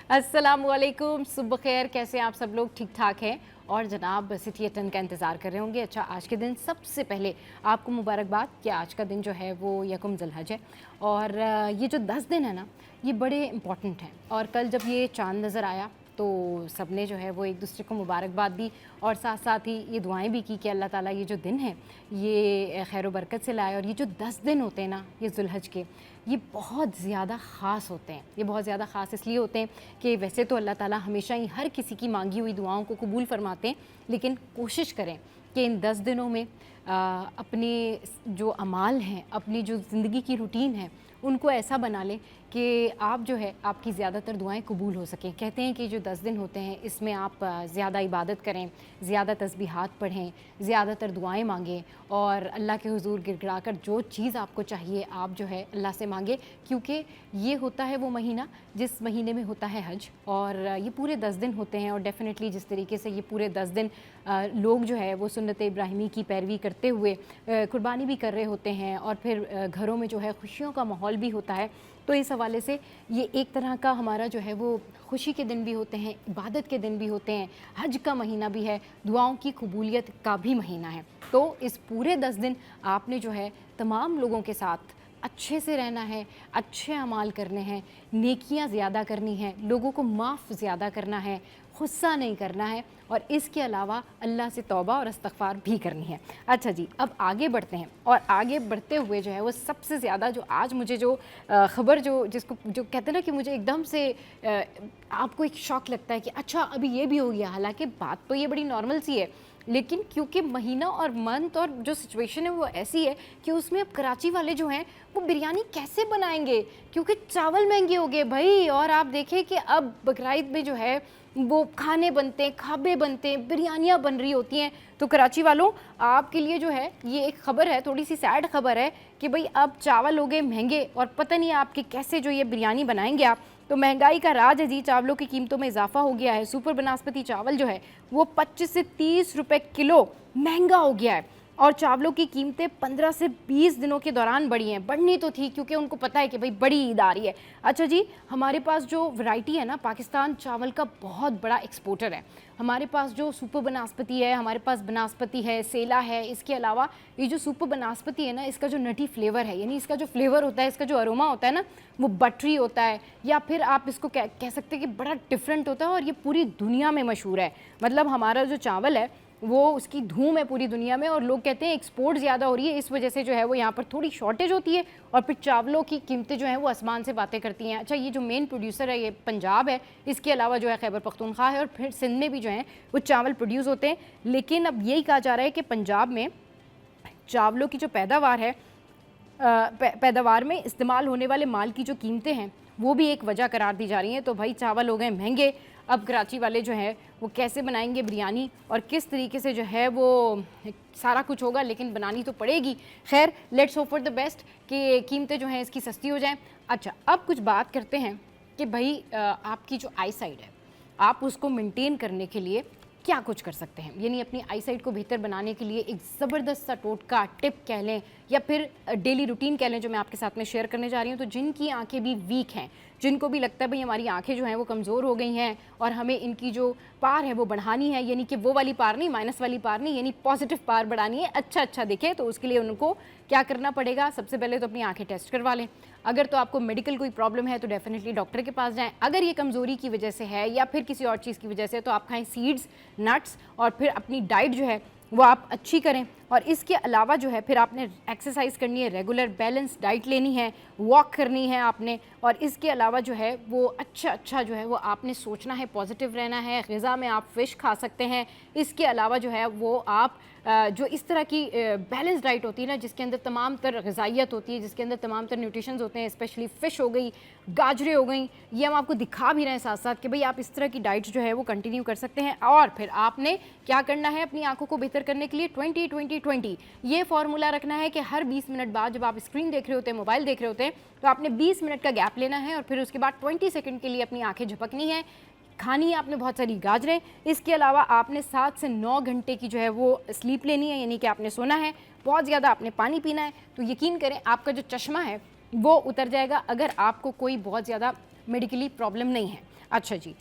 अस्सलामुअलैकुम, सुबह खैर। कैसे हैं आप सब लोग? ठीक ठाक हैं और जनाब सिटी 10 का इंतज़ार कर रहे होंगे। अच्छा, आज के दिन सबसे पहले आपको मुबारकबाद कि आज का दिन जो है वो यकम ज़ुल्हज है और ये जो 10 दिन है ना, ये बड़े इम्पॉर्टेंट हैं। और कल जब ये चाँद नज़र आया तो सब ने जो है वो एक दूसरे को मुबारकबाद दी और साथ साथ ही ये दुआएं भी की कि अल्लाह ताला ये जो दिन है ये खैर बरकत से लाए। और ये जो 10 दिन होते हैं ना ये ज़ुल्हज के, ये बहुत ज़्यादा ख़ास होते हैं। ये बहुत ज़्यादा ख़ास इसलिए होते हैं कि वैसे तो अल्लाह ताला हमेशा ही हर किसी की मांगी हुई दुआओं को कबूल फरमाते हैं, लेकिन कोशिश करें कि इन 10 दिनों में अपने जो अमाल हैं, अपनी जो ज़िंदगी की रूटीन है, उनको ऐसा बना लें कि आप जो है आपकी ज़्यादातर दुआएं कबूल हो सकें। कहते हैं कि जो 10 दिन होते हैं इसमें आप ज़्यादा इबादत करें, ज़्यादा तस्बीहात पढ़ें, ज़्यादातर दुआएं मांगें और अल्लाह के हुजूर गिड़गिड़ा कर जो चीज़ आपको चाहिए आप जो है अल्लाह से मांगे, क्योंकि ये होता है वो महीना जिस महीने में होता है हज। और ये पूरे 10 दिन होते हैं और डेफ़िनेटली जिस तरीके से ये पूरे 10 दिन लोग जो है वो सुन्नत इब्राहिमी की पैरवी करते हुए कुर्बानी भी कर रहे होते हैं और फिर घरों में जो है खुशियों का माहौल भी होता है। तो इस हवाले से ये एक तरह का हमारा जो है वो खुशी के दिन भी होते हैं, इबादत के दिन भी होते हैं, हज का महीना भी है, दुआओं की कबूलियत का भी महीना है। तो इस पूरे 10 दिन आपने जो है तमाम लोगों के साथ अच्छे से रहना है, अच्छे अमाल करने हैं, नेकियां ज़्यादा करनी हैं, लोगों को माफ़ ज़्यादा करना है, गुस्सा नहीं करना है और इसके अलावा अल्लाह से तौबा और इस्तग़फ़ार भी करनी है। अच्छा जी, अब आगे बढ़ते हैं और आगे बढ़ते हुए जो है वो सबसे ज़्यादा जो आज मुझे जो ख़बर जिसको जो कहते हैं ना कि मुझे एकदम से आपको एक शौक़ लगता है कि अच्छा अभी ये भी हो गया। हालाँकि बात तो ये बड़ी नॉर्मल सी है, लेकिन क्योंकि महीना और मंथ और जो सिचुएशन है वो ऐसी है कि उसमें अब कराची वाले जो हैं वो बिरयानी कैसे बनाएंगे, क्योंकि चावल महंगे हो गए भाई। और आप देखें कि अब बकरीद में जो है वो खाने बनते हैं, खाबे बनते हैं, बिरयानियाँ बन रही होती हैं। तो कराची वालों, आपके लिए जो है ये एक ख़बर है, थोड़ी सी सैड ख़बर है कि भाई अब चावल हो गए महंगे और पता नहीं आपके कैसे जो ये बिरयानी बनाएंगे आप। तो महंगाई का राज है जी, चावलों की कीमतों में इजाफा हो गया है। सुपर बनास्पति चावल जो है वो 25 से 30 रुपए किलो महंगा हो गया है और चावलों की कीमतें 15 से 20 दिनों के दौरान बढ़ी हैं। बढ़नी तो थी क्योंकि उनको पता है कि भाई बड़ी ईद आ रही है। अच्छा जी, हमारे पास जो वैरायटी है ना, पाकिस्तान चावल का बहुत बड़ा एक्सपोर्टर है। हमारे पास जो सुपर बनास्पति है, हमारे पास बनास्पति है, सेला है। इसके अलावा ये जो सुपर बनास्पति है ना, इसका जो नटी फ्लेवर है, यानी इसका जो फ्लेवर होता है, इसका जो अरोमा होता है ना, वो बटरी होता है, या फिर आप इसको कह सकते हैं कि बड़ा डिफरेंट होता है और ये पूरी दुनिया में मशहूर है। मतलब हमारा जो चावल है वो उसकी धूम है पूरी दुनिया में और लोग कहते हैं एक्सपोर्ट ज़्यादा हो रही है, इस वजह से जो है वो यहाँ पर थोड़ी शॉर्टेज होती है और फिर चावलों की कीमतें जो हैं वो आसमान से बातें करती हैं। अच्छा, ये जो मेन प्रोड्यूसर है ये पंजाब है, इसके अलावा जो है खैबर पख्तूनख्वा है और फिर सिंध में भी जो है वो चावल प्रोड्यूस होते हैं। लेकिन अब यही कहा जा रहा है कि पंजाब में चावलों की जो पैदावार है, पैदावार में इस्तेमाल होने वाले माल की जो कीमतें हैं वो भी एक वजह करार दी जा रही हैं। तो भाई चावल हो गए महंगे, अब कराची वाले जो है वो कैसे बनाएंगे बिरयानी और किस तरीके से जो है वो सारा कुछ होगा, लेकिन बनानी तो पड़ेगी। खैर, let's hope for the best कि कीमतें जो हैं इसकी सस्ती हो जाएं। अच्छा, अब कुछ बात करते हैं कि भाई आपकी जो आई साइड है आप उसको मेंटेन करने के लिए क्या कुछ कर सकते हैं, यानी अपनी आई साइट को बेहतर बनाने के लिए एक ज़बरदस्त सा टोटका, टिप कह लें या फिर डेली रूटीन कह लें, जो मैं आपके साथ में शेयर करने जा रही हूँ। तो जिनकी आंखें भी वीक हैं, जिनको भी लगता है भाई हमारी आंखें जो हैं वो कमज़ोर हो गई हैं और हमें इनकी जो पार है वो बढ़ानी है, यानी कि वो वाली पार नहीं, माइनस वाली पार नहीं, यानी पॉजिटिव पार बढ़ानी है, अच्छा दिखे, तो उसके लिए उनको क्या करना पड़ेगा? सबसे पहले तो अपनी आंखें टेस्ट करवा लें। अगर तो आपको मेडिकल कोई प्रॉब्लम है तो डेफिनेटली डॉक्टर के पास जाएं। अगर ये कमज़ोरी की वजह से है या फिर किसी और चीज़ की वजह से, तो आप खाएं सीड्स, नट्स और फिर अपनी डाइट जो है वो आप अच्छी करें। और इसके अलावा जो है फिर आपने एक्सरसाइज करनी है, रेगुलर बैलेंस डाइट लेनी है, वॉक करनी है आपने। और इसके अलावा जो है वो अच्छा जो है वो आपने सोचना है, पॉजिटिव रहना है। ग़िज़ा में आप फ़िश खा सकते हैं। इसके अलावा जो है वो आप जो इस तरह की बैलेंस डाइट होती है ना, जिसके अंदर तमाम तर ग़िज़ाइयत होती है, जिसके अंदर तमाम तर न्यूट्रिशंस होते हैं, स्पेशली फ़िश हो गई, गाजरें हो गई, ये हम आपको दिखा भी रहे हैं साथ साथ कि भाई आप इस तरह की डाइट जो है वो कंटिन्यू कर सकते हैं। और फिर आपने क्या करना है अपनी आंखों को बेहतर करने के लिए 20-20-20 ये फार्मूला रखना है कि हर 20 मिनट बाद जब आप स्क्रीन देख रहे होते हैं, मोबाइल देख रहे होते हैं, तो आपने 20 मिनट का गैप लेना है और फिर उसके बाद 20 सेकंड के लिए अपनी आंखें झपकनी है। खानी है आपने बहुत सारी गाजरें। इसके अलावा आपने 7 से 9 घंटे की जो है वो स्लीप लेनी है, यानी कि आपने सोना है, बहुत ज़्यादा आपने पानी पीना है। तो यकीन करें आपका जो चश्मा है वो उतर जाएगा, अगर आपको कोई बहुत ज़्यादा मेडिकली प्रॉब्लम नहीं है। अच्छा जी,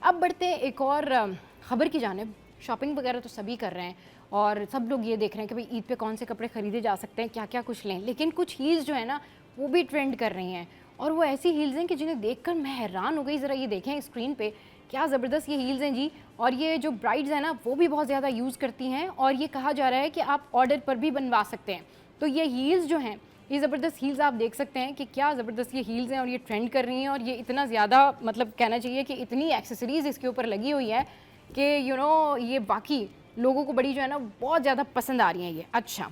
अब बढ़ते हैं एक और ख़बर की जानिब। शॉपिंग वगैरह तो सभी कर रहे हैं और सब लोग ये देख रहे हैं कि भाई ईद पे कौन से कपड़े ख़रीदे जा सकते हैं, क्या क्या कुछ लें, लेकिन कुछ हील्स जो है ना वो भी ट्रेंड कर रही हैं और वो ऐसी हील्स हैं कि जिन्हें देखकर मैं हैरान हो गई। ज़रा ये देखें स्क्रीन पे, क्या ज़बरदस्त ये हील्स हैं जी। और ये जो ब्राइड्स हैं ना वो भी बहुत ज़्यादा यूज़ करती हैं और ये कहा जा रहा है कि आप ऑर्डर पर भी बनवा सकते हैं। तो ये हील्स जो हैं, ये ज़बरदस्त हील्स आप देख सकते हैं कि क्या ज़बरदस्त ये हील्स हैं और ये ट्रेंड कर रही हैं और ये इतना ज़्यादा मतलब कहना चाहिए कि इतनी एक्सेसरीज़ इसके ऊपर लगी हुई है कि ये बाकी लोगों को बड़ी जो है ना बहुत ज़्यादा पसंद आ रही हैं ये। अच्छा,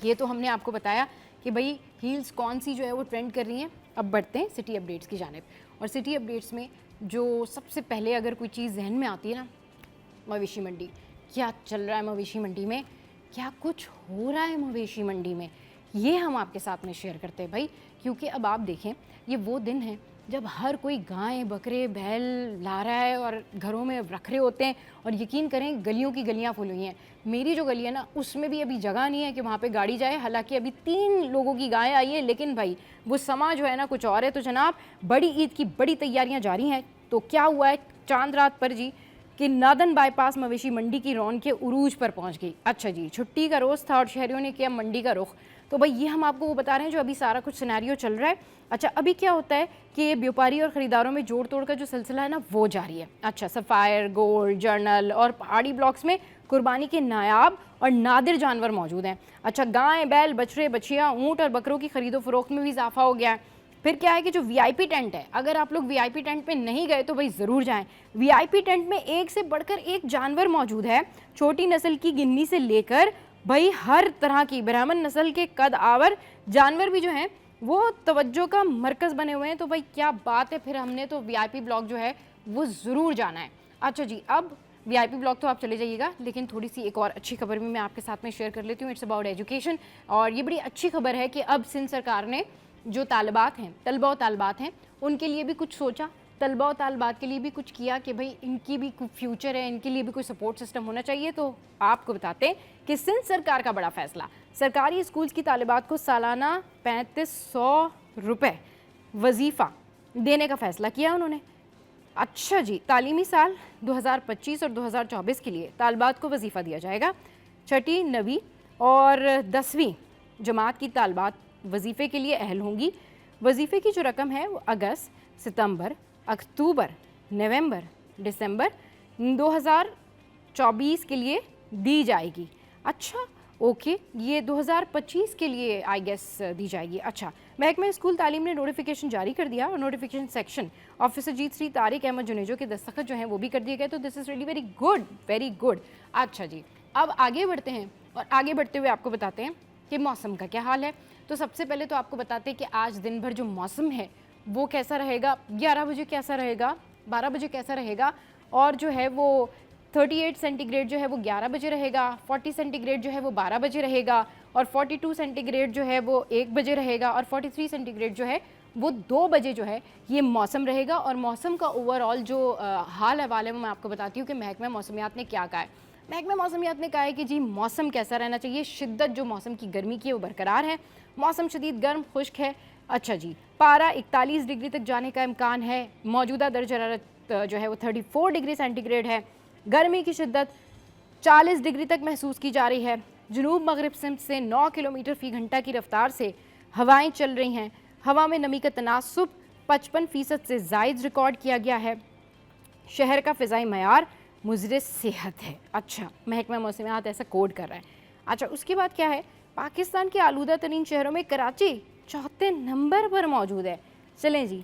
ये तो हमने आपको बताया कि भाई हील्स कौन सी जो है वो ट्रेंड कर रही हैं। अब बढ़ते हैं सिटी अपडेट्स की जानिब और सिटी अपडेट्स में जो सबसे पहले अगर कोई चीज़ जहन में आती है ना, मवेशी मंडी। क्या चल रहा है मवेशी मंडी में, क्या कुछ हो रहा है मवेशी मंडी में, ये हम आपके साथ में शेयर करते हैं भाई। क्योंकि अब आप देखें, ये वो दिन है जब हर कोई गाय बकरे बैल ला रहा है और घरों में रख रहे होते हैं और यकीन करें गलियों की गलियां फुल हुई हैं। मेरी जो गली है ना उसमें भी अभी जगह नहीं है कि वहाँ पे गाड़ी जाए, हालांकि अभी 3 लोगों की गाय आई है, लेकिन भाई वो समा जो है ना कुछ और है। तो जनाब बड़ी ईद की बड़ी तैयारियाँ जारी हैं। तो क्या हुआ है चांद रात पर जी कि नादन बाईपास मवेशी मंडी की रौनक के उरूज पर पहुंच गई। अच्छा जी, छुट्टी का रोज़ था और शहरियों ने किया मंडी का रुख। तो भाई ये हम आपको वो बता रहे हैं जो अभी सारा कुछ सिनेरियो चल रहा है। अच्छा, अभी क्या होता है कि व्यापारी और ख़रीदारों में जोड़ तोड़ का जो सिलसिला है ना वो जारी है। अच्छा, सफ़ायर, गोल्ड, जर्नल और पहाड़ी ब्लॉक्स में कुर्बानी के नायाब और नादिर जानवर मौजूद हैं। अच्छा, गाय बैल बछड़े बछियाँ ऊँट और बकरों की खरीदो फरोख्त में भी इजाफा हो गया है। फिर क्या है कि जो वीआईपी टेंट है, अगर आप लोग वीआईपी टेंट में नहीं गए तो भाई ज़रूर जाएं। वीआईपी टेंट में एक से बढ़कर एक जानवर मौजूद है, छोटी नस्ल की गिन्नी से लेकर भाई हर तरह की ब्राह्मण नस्ल के कद आवर जानवर भी जो हैं वो तवज्जो का मरकज़ बने हुए हैं। तो भाई क्या बात है, फिर हमने तो वीआईपी ब्लॉक जो है वो ज़रूर जाना है। अच्छा जी, अब वीआईपी ब्लॉक तो आप चले जाइएगा, लेकिन थोड़ी सी एक और अच्छी खबर भी मैं आपके साथ में शेयर कर लेती हूँ। इट्स अबाउट एजुकेशन और ये बड़ी अच्छी खबर है कि अब सिंध सरकार ने जो तालिबात हैं, तलबा और तालिबात हैं, उनके लिए भी कुछ सोचा, तलबा और तालिबात के लिए भी कुछ किया कि भाई इनकी भी कुछ फ्यूचर है, इनके लिए भी कोई सपोर्ट सिस्टम होना चाहिए। तो आपको बताते हैं कि सिंध सरकार का बड़ा फैसला, सरकारी स्कूल की तालिबात को सालाना 3500 रुपये वजीफ़ा देने का फैसला किया उन्होंने। अच्छा जी, तालीमी साल 2025 और 2024 के लिए तालिबात को वजीफ़ा दिया जाएगा। छठी, 9वीं और 10वीं जमात की तालिबात वजीफ़े के लिए अहल होंगी। वजीफ़े की जो रकम है वो अगस्त, सितंबर, अक्टूबर, नवंबर, दिसंबर 2024 के लिए दी जाएगी। अच्छा ओके, ये 2025 के लिए आई गेस दी जाएगी। अच्छा, महकमा स्कूल तालीम ने नोटिफिकेशन जारी कर दिया और नोटिफिकेशन सेक्शन ऑफिसर जीत श्री तारिक अहमद जुनेजो के दस्तखत जो हैं वो भी कर दिए गए। तो this is really very good, very good. अच्छा जी, अब आगे बढ़ते हैं और आगे बढ़ते हुए आपको बताते हैं कि मौसम का क्या हाल है। तो सबसे पहले तो आपको बताते हैं कि आज दिन भर जो मौसम है वो कैसा रहेगा। 11 बजे कैसा रहेगा, 12 बजे कैसा रहेगा, और जो है वो 38 सेंटीग्रेड जो है वो 11 बजे रहेगा, 40 सेंटीग्रेड जो है वो 12 बजे रहेगा, और 42 सेंटीग्रेड जो है वो 1 बजे रहेगा, और 43 सेंटीग्रेड जो है वो 2 बजे जो है ये मौसम रहेगा। और मौसम का ओवरऑल जो हाल हवाल है वो मैं आपको बताती हूँ कि महकमा मौसमियात ने क्या कहा है। महकमा मौसमियात ने कहा है कि जी मौसम कैसा रहना चाहिए, शिद्दत जो मौसम की गर्मी की है वो बरकरार है, मौसम शदीद गर्म खुश्क है। अच्छा जी, पारा 41 डिग्री तक जाने का इम्कान है, मौजूदा दर्ज हरारत जो है वो 34 डिग्री सेंटीग्रेड है, गर्मी की शिद्दत 40 डिग्री तक महसूस की जा रही है। जनूब मगरिब सिमत से 9 किलोमीटर फ़ी घंटा की रफ्तार से हवाएं चल रही हैं। हवा में नमी का तनासुब 55% से ज़ायद रिकॉर्ड किया गया है। शहर का फ़िज़ाई मयार मुज़र सेहत है। अच्छा, महकमा मौसमियात ऐसा कोड कर रहा है। अच्छा, उसके बाद क्या है, पाकिस्तान के आलूदा तरीन शहरों में कराची 4थे नंबर पर मौजूद है। चलें जी,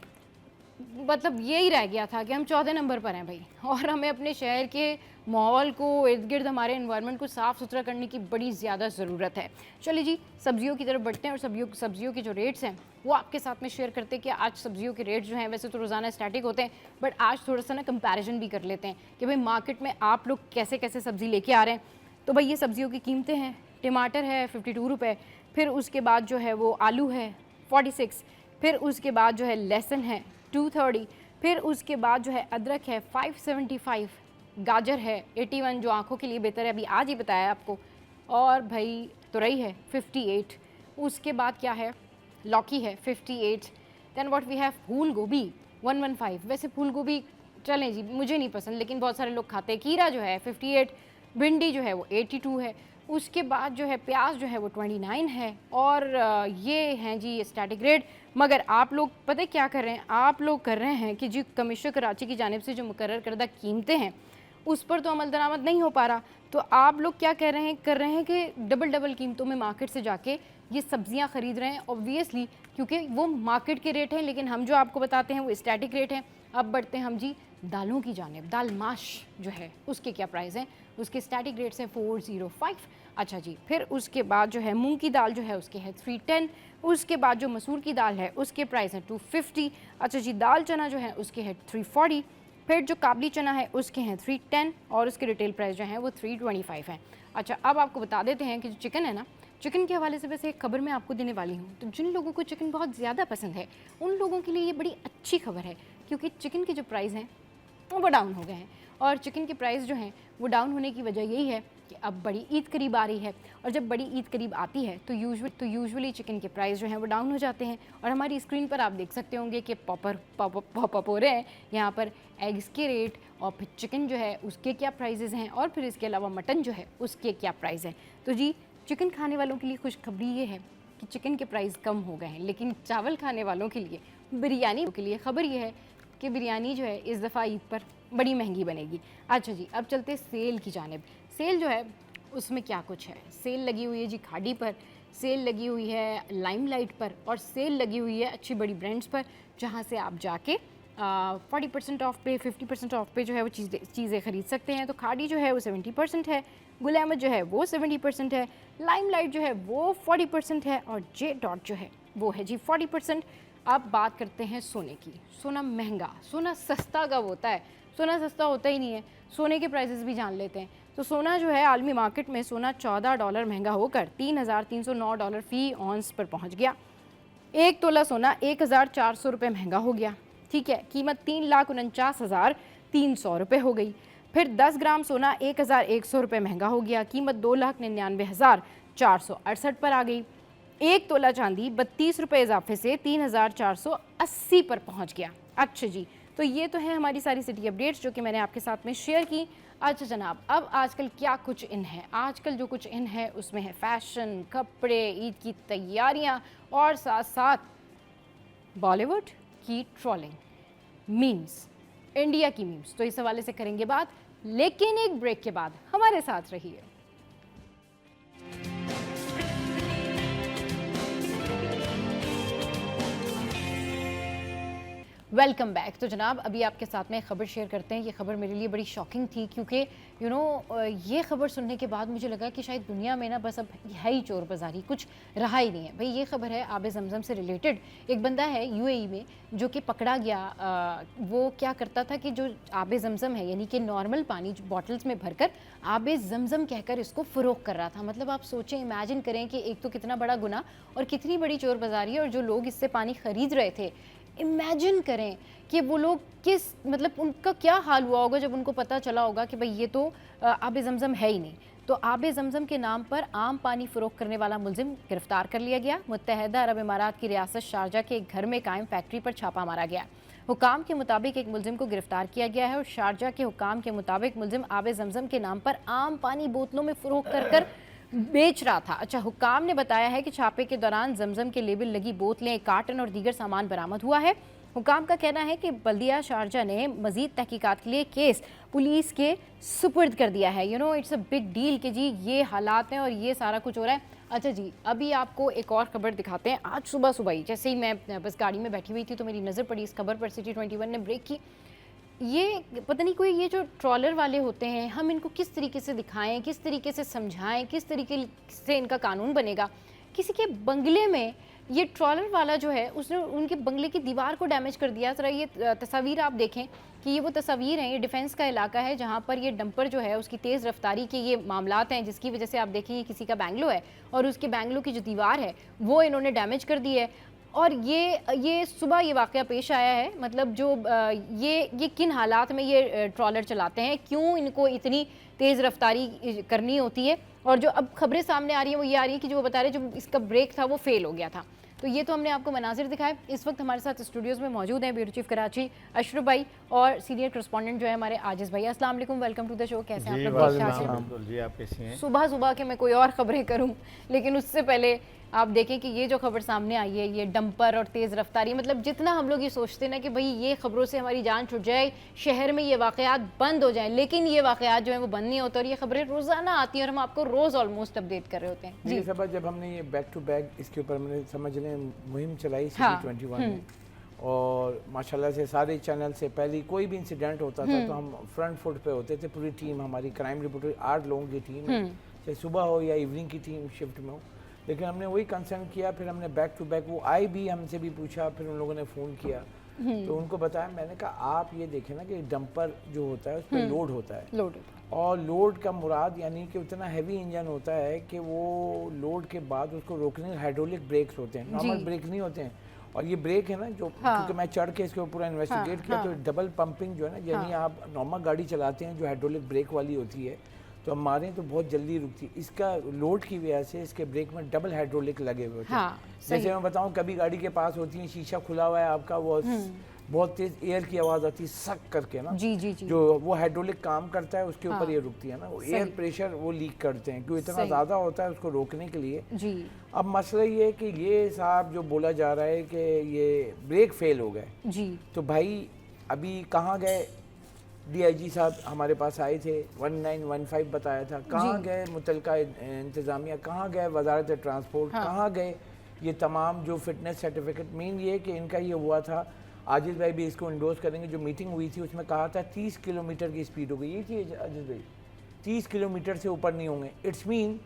मतलब यही रह गया था कि हम 4थे नंबर पर हैं भाई, और हमें अपने शहर के माहौल को, इर्द गिर्द हमारे एनवायरनमेंट को साफ़ सुथरा करने की बड़ी ज़्यादा ज़रूरत है। चलिए जी, सब्जियों की तरफ बढ़ते हैं और सब्जियों के जो रेट्स हैं वो आपके साथ में शेयर करते हैं कि आज सब्जियों के रेट्स जो हैं वैसे तो रोज़ाना स्टैटिक होते हैं, बट आज थोड़ा सा ना कंपैरिजन भी कर लेते हैं कि भाई मार्केट में आप लोग कैसे कैसे सब्ज़ी लेके आ रहे हैं। तो भाई ये सब्जियों की कीमतें हैं, टमाटर है 52 रुपये, फिर उसके बाद जो है वो आलू है 46, फिर उसके बाद जो है लहसुन है 230, फिर उसके बाद जो है अदरक है 575, गाजर है 81 जो आंखों के लिए बेहतर है, अभी आज ही बताया आपको, और भाई तुरई है 58, उसके बाद क्या है, लौकी है 58, दैन व्हाट वी हैव फूल गोभी 115। वैसे फूल गोभी चलें जी, मुझे नहीं पसंद, लेकिन बहुत सारे लोग खाते हैं। खीरा जो है 58, भिंडी जो है वो 82 है। उसके बाद जो है प्याज जो है वो 29 है। और ये हैं जी स्टैटिक रेट। मगर आप लोग पता है क्या कर रहे हैं, आप लोग कर रहे हैं कि जी कमिश्नर कराची की जानिब से जो मुकर्रर करदा कीमतें हैं उस पर तो अमल दरामद नहीं हो पा रहा। तो आप लोग क्या कर रहे हैं कि डबल कीमतों में मार्केट से जाके ये सब्जियां ख़रीद रहे हैं, ऑब्वियसली, क्योंकि वो मार्केट के रेट हैं, लेकिन हम जो आपको बताते हैं वो स्टैटिक रेट हैं। अब बढ़ते हैं हम जी दालों की जानिब। दाल माश जो है उसके क्या प्राइस हैं, उसके स्टैटिक रेट्स हैं 405। अच्छा जी, फिर उसके बाद जो है मूंग की दाल जो है उसके है 310। उसके बाद जो मसूर की दाल है उसके प्राइस हैं 250। अच्छा जी, दाल चना जो है उसके है 340। फिर जो काबली चना है उसके हैं 310 और उसके रिटेल प्राइस जो हैं वो 325 हैं। अच्छा, अब आपको बता देते हैं कि जो चिकन है ना, चिकन के हवाले से वैसे एक खबर मैं आपको देने वाली हूँ। तो जिन लोगों को चिकन बहुत ज़्यादा पसंद है उन लोगों के लिए ये बड़ी अच्छी खबर है, क्योंकि चिकन के जो प्राइस हैं वो डाउन हो गए हैं। और चिकन के प्राइस जो हैं वो डाउन होने की वजह यही है कि अब बड़ी ईद करीब आ रही है, और जब बड़ी ईद करीब आती है तो यूजुअली चिकन के प्राइस जो हैं वो डाउन हो जाते हैं। और हमारी स्क्रीन पर आप देख सकते होंगे कि पॉप हो रहे हैं यहाँ पर एग्स के रेट, और फिर चिकन जो है उसके क्या प्राइजेज़ हैं, और फिर इसके अलावा मटन जो है उसके क्या प्राइस हैं। तो जी, चिकन खाने वालों के लिए खुशखबरी ये है कि चिकन के प्राइस कम हो गए हैं, लेकिन चावल खाने वालों के लिए, बिरयानी के लिए खबर ये है कि बिरयानी जो है इस दफ़ा ईद पर बड़ी महंगी बनेगी। अच्छा जी, अब चलते सेल की जानिब। सेल जो है उसमें क्या कुछ है, सेल लगी हुई है जी खाड़ी पर, सेल लगी हुई है लाइमलाइट पर, और सेल लगी हुई है अच्छी बड़ी ब्रांड्स पर, जहाँ से आप जाके 40% ऑफ पे, 50% ऑफ पे जो है वो चीज़ें ख़रीद सकते हैं। तो खाड़ी जो है वो 70% है, गुल अहमद जो है वो 70% है, लाइमलाइट जो है वो 40% है, और जे डॉट जो है वो है जी 40%। अब बात करते हैं सोने की। सोना महंगा, सोना सस्ता कब होता है? सोना सस्ता होता ही नहीं है। सोने के प्राइसेस भी जान लेते हैं। तो सोना जो है आलमी मार्केट में सोना $14 महंगा होकर $3,309 फ़ी ऑन्स पर पहुंच गया। एक तोला सोना 1,400 रुपये महंगा हो गया। ठीक है, कीमत 3,49,300 रुपये हो गई। फिर 10 ग्राम सोना 1,100 रुपये महंगा हो गया, कीमत 2,99,468 पर आ गई। एक तोला चांदी 32 रुपये इजाफे से 3,480 पर पहुंच गया। अच्छा जी, तो ये तो है हमारी सारी सिटी अपडेट्स जो कि मैंने आपके साथ में शेयर की। अच्छा जनाब, अब आजकल क्या कुछ इन है? आजकल जो कुछ इन है उसमें है फैशन, कपड़े, ईद की तैयारियां, और साथ साथ बॉलीवुड की ट्रोलिंग, मीम्स, इंडिया की मीम्स। तो इस हवाले से करेंगे बात, लेकिन एक ब्रेक के बाद। हमारे साथ रहिए। Welcome back. तो जनाब, अभी आपके साथ में खबर शेयर करते हैं। ये खबर मेरे लिए बड़ी शॉकिंग थी, क्योंकि ये खबर सुनने के बाद मुझे लगा कि शायद दुनिया में ना बस अब है ही चोर बाज़ारी, कुछ रहा ही नहीं है। भाई, ये खबर है आबे ज़मज़म से रिलेटेड। एक बंदा है यूएई में जो कि पकड़ा गया। वो क्या करता था कि जो आबे ज़मज़म है, यानी कि नॉर्मल पानी बॉटल्स में भरकर आबे ज़मज़म कहकर इसको फ़रोख्त कर रहा था। मतलब आप सोचें, इमेजिन करें कि एक तो कितना बड़ा गुनाह और कितनी बड़ी चोर बाज़ारी है, और जो लोग इससे पानी ख़रीद रहे थे, इमेजिन करें कि वो लोग किस, मतलब उनका क्या हाल हुआ होगा जब उनको पता चला होगा कि भाई ये तो आबे ज़मज़म है ही नहीं। तो आबे ज़मज़म के नाम पर आम पानी फ़रोख्त करने वाला मुलजिम गिरफ्तार कर लिया गया। मुत्तहदा अरब इमारात की रियासत शारजा के एक घर में कायम फैक्ट्री पर छापा मारा गया। हुकाम के मुताबिक एक मुलजिम को गिरफ्तार किया गया है, और शारजा के हुकाम के मुताबिक मुलजिम आबे ज़मज़म के नाम पर आम पानी बोतलों में फ़रोख्त कर बेच रहा था। अच्छा, हुक्काम ने बताया है कि छापे के दौरान जमजम के लेबल लगी बोतलें, कार्टन और दीगर सामान बरामद हुआ है। हुक्काम का कहना है कि बल्दिया शारजा ने मजीद तहकीकात के लिए केस पुलिस के सुपुर्द कर दिया है। इट्स अ बिग डील कि जी ये हालात हैं और ये सारा कुछ हो रहा है। अच्छा जी, अभी आपको एक और खबर दिखाते हैं। आज सुबह सुबह ही जैसे ही मैं बस गाड़ी में बैठी हुई थी तो मेरी नज़र पड़ी इस खबर पर। सिटी 21 ने ब्रेक की। ये पता नहीं कोई, ये जो ट्रॉलर वाले होते हैं, हम इनको किस तरीके से दिखाएं, किस तरीके से समझाएं, किस तरीके से इनका कानून बनेगा। किसी के बंगले में ये ट्रॉलर वाला जो है उसने उनके बंगले की दीवार को डैमेज कर दिया। ज़रा ये तस्वीर आप देखें कि ये वो तस्वीर हैं। ये डिफेंस का इलाका है जहाँ पर ये डंपर जो है उसकी तेज़ रफ्तारी के ये मामलात हैं, जिसकी वजह से आप देखें ये किसी का बैंगलो है और उसके बैंगलो की जो दीवार है वो इन्होंने डैमेज कर दी है। और ये सुबह ये वाक़या पेश आया है। मतलब जो ये किन हालात में ये ट्रॉलर चलाते हैं, क्यों इनको इतनी तेज़ रफ्तारी करनी होती है। और जो अब खबरें सामने आ रही हैं वो ये आ रही है कि जो वो बता रहे जो इसका ब्रेक था वो फेल हो गया था। तो ये तो हमने आपको मनाजिर दिखाए। इस वक्त हमारे साथ स्टूडियोज़ में मौजूद हैं ब्यूरो चीफ कराची अशरफ भाई और सीनियर करस्पॉन्डेंट जो है हमारे आजिज़ भाई। अस्सलाम वालेकुम, वेलकम टू द शो। कैसे हैं आप लोग? ठीक ठाक हैं? जी, आप कैसी हैं? सुबह सुबह के मैं कोई और ख़बरें करूं, लेकिन उससे पहले आप देखें कि ये जो खबर सामने आई है, ये डंपर और तेज़ रफ्तारी, मतलब जितना हम लोग ये सोचते हैं ना कि भाई ये खबरों से हमारी जान छुट जाए, शहर में ये वाक़यात बंद हो जाएं, लेकिन ये वाक़यात जो है वो बंद नहीं होते और ये खबरें रोज़ाना आती हैं और हम आपको रोज़ ऑलमोस्ट अपडेट कर रहे होते हैं। जी सब जब हमने ये बैक टू बैक इसके ऊपर मैंने समझ लें मुहिम चलाई City21 में, और माशाल्लाह से सारे चैनल से पहले कोई भी इंसिडेंट होता था तो हम फ्रंट फुट पे होते थे। पूरी टीम हमारी क्राइम रिपोर्टर 8 लोगों की टीम है, चाहे सुबह हो या इवनिंग की टीम शिफ्ट में हो, लेकिन हमने वही कंसर्न किया। फिर हमने बैक टू बैक वो आई भी हमसे भी पूछा, फिर उन लोगों ने फ़ोन किया तो उनको बताया। मैंने कहा आप ये देखें ना कि डंपर जो होता है उस पर लोड होता है, और लोड का मुराद यानी कि उतना हैवी इंजन होता है कि वो लोड के बाद उसको रोकने हाइड्रोलिक ब्रेक्स होते हैं, नॉर्मल ब्रेक नहीं होते हैं। और ये ब्रेक है ना जो क्योंकि मैं चढ़ के इसको पूरा इन्वेस्टिगेट किया तो डबल पंपिंग जो है ना, यानी आप नॉर्मल गाड़ी चलाते हैं जो हाइड्रोलिक ब्रेक वाली होती है तो हम मारें तो बहुत जल्दी रुकती है। इसका लोड की वजह से इसके ब्रेक में डबल हाइड्रोलिक लगे हुए होते हैं। जैसे मैं बताऊं, कभी गाड़ी के पास होती है, शीशा खुला हुआ है आपका, वो बहुत तेज एयर की आवाज़ आती है सक करके ना, जी। जो वो हाइड्रोलिक काम करता है उसके ऊपर ये रुकती है ना, वो एयर प्रेशर वो लीक करते हैं क्योंकि इतना ज़्यादा होता है उसको रोकने के लिए। जी। अब मसला ये है कि ये साहब जो बोला जा रहा है कि ये ब्रेक फेल हो गए, जी, तो भाई अभी कहाँ गए? DIG साहब हमारे पास आए थे, 1915 बताया था, कहाँ गए मुतलका इंतज़ामिया, कहाँ गए वजारत ट्रांसपोर्ट, कहाँ गए ये तमाम जो फिटनेस सर्टिफिकेट? मेन ये कि इनका ये हुआ था, आजिज़ भाई भी इसको इंडोर्स करेंगे, जो मीटिंग हुई थी उसमें कहा था 30 किलोमीटर की स्पीड हो गई। ये थी आजिज़ भाई, 30 किलोमीटर से ऊपर नहीं होंगे। इट्स मीन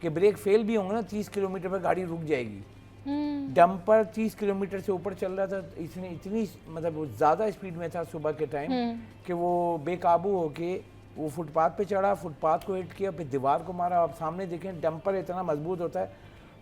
कि ब्रेक फेल भी होंगे ना 30 किलोमीटर पर गाड़ी रुक जाएगी। डंपर 30 किलोमीटर से ऊपर चल रहा था, इसने इतनी मतलब वो ज़्यादा स्पीड में था सुबह के टाइम कि वो बेकाबू होके वो फुटपाथ पे चढ़ा, फुटपाथ को हिट किया, फिर दीवार को मारा। आप सामने देखें डंपर इतना मजबूत होता है,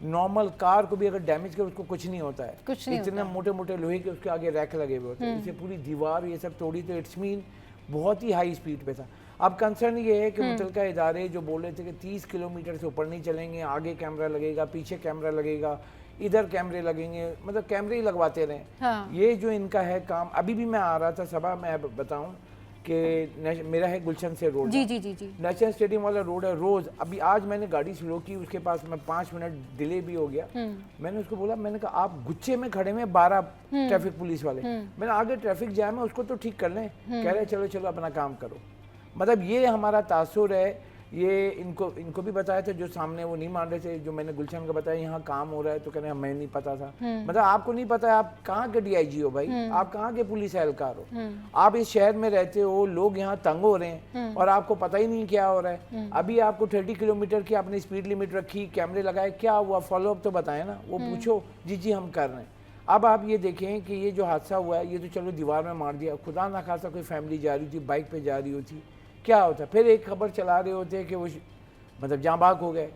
नॉर्मल कार को भी अगर डैमेज करे उसको कुछ नहीं होता है, इतने मोटे मोटे लोहे के उसके आगे रैक लगे हुए होते हैं। इसे पूरी दीवार ये सब तोड़ी, तो इट्स मीन बहुत ही हाई स्पीड पे था। अब कंसर्न ये है कि मुतलका इदारे जो बोल रहे थे कि 30 किलोमीटर से ऊपर नहीं चलेंगे, आगे कैमरा लगेगा, पीछे कैमरा लगेगा, इधर कैमरे लगेंगे, मतलब कैमरे ही लगवाते रहे। हाँ। ये जो इनका है काम, अभी भी मैं आ रहा था सबा, मैं बताऊं कि मेरा है गुलशन से रोड, जी नेशनल स्टेडियम वाला रोड है। रोज अभी आज मैंने गाड़ी स्लो की, उसके पास मैं 5 मिनट डिले भी हो गया। मैंने उसको बोला, मैंने कहा आप गुच्छे में खड़े में 12 ट्रैफिक पुलिस वाले, मैंने आगे ट्रैफिक जैम है उसको तो ठीक कर लें। कह रहे चलो चलो अपना काम करो। मतलब ये हमारा तासुर है। ये इनको भी बताया था, जो सामने वो नहीं मान रहे थे, जो मैंने गुलशन को बताया यहाँ काम हो रहा है तो कह रहे हमें नहीं पता था। मतलब आपको नहीं पता है, आप कहाँ के DIG हो भाई, आप कहाँ के पुलिस एहलकार हो? आप इस शहर में रहते हो, लोग यहाँ तंग हो रहे हैं और आपको पता ही नहीं क्या हो रहा है। अभी आपको 30 किलोमीटर की आपने स्पीड लिमिट रखी, कैमरे लगाए, क्या हुआ? फॉलो अप तो बताए ना, वो पूछो जी हम कर रहे हैं। अब आप ये देखें कि ये जो हादसा हुआ है, ये तो चलो दीवार में मार दिया, खुदा ना खासा कोई फैमिली जा रही थी, बाइक पे जा रही होती, क्या होता? फिर एक खबर चला रहे होते कि वो मतलब जाँ बाग हो गए।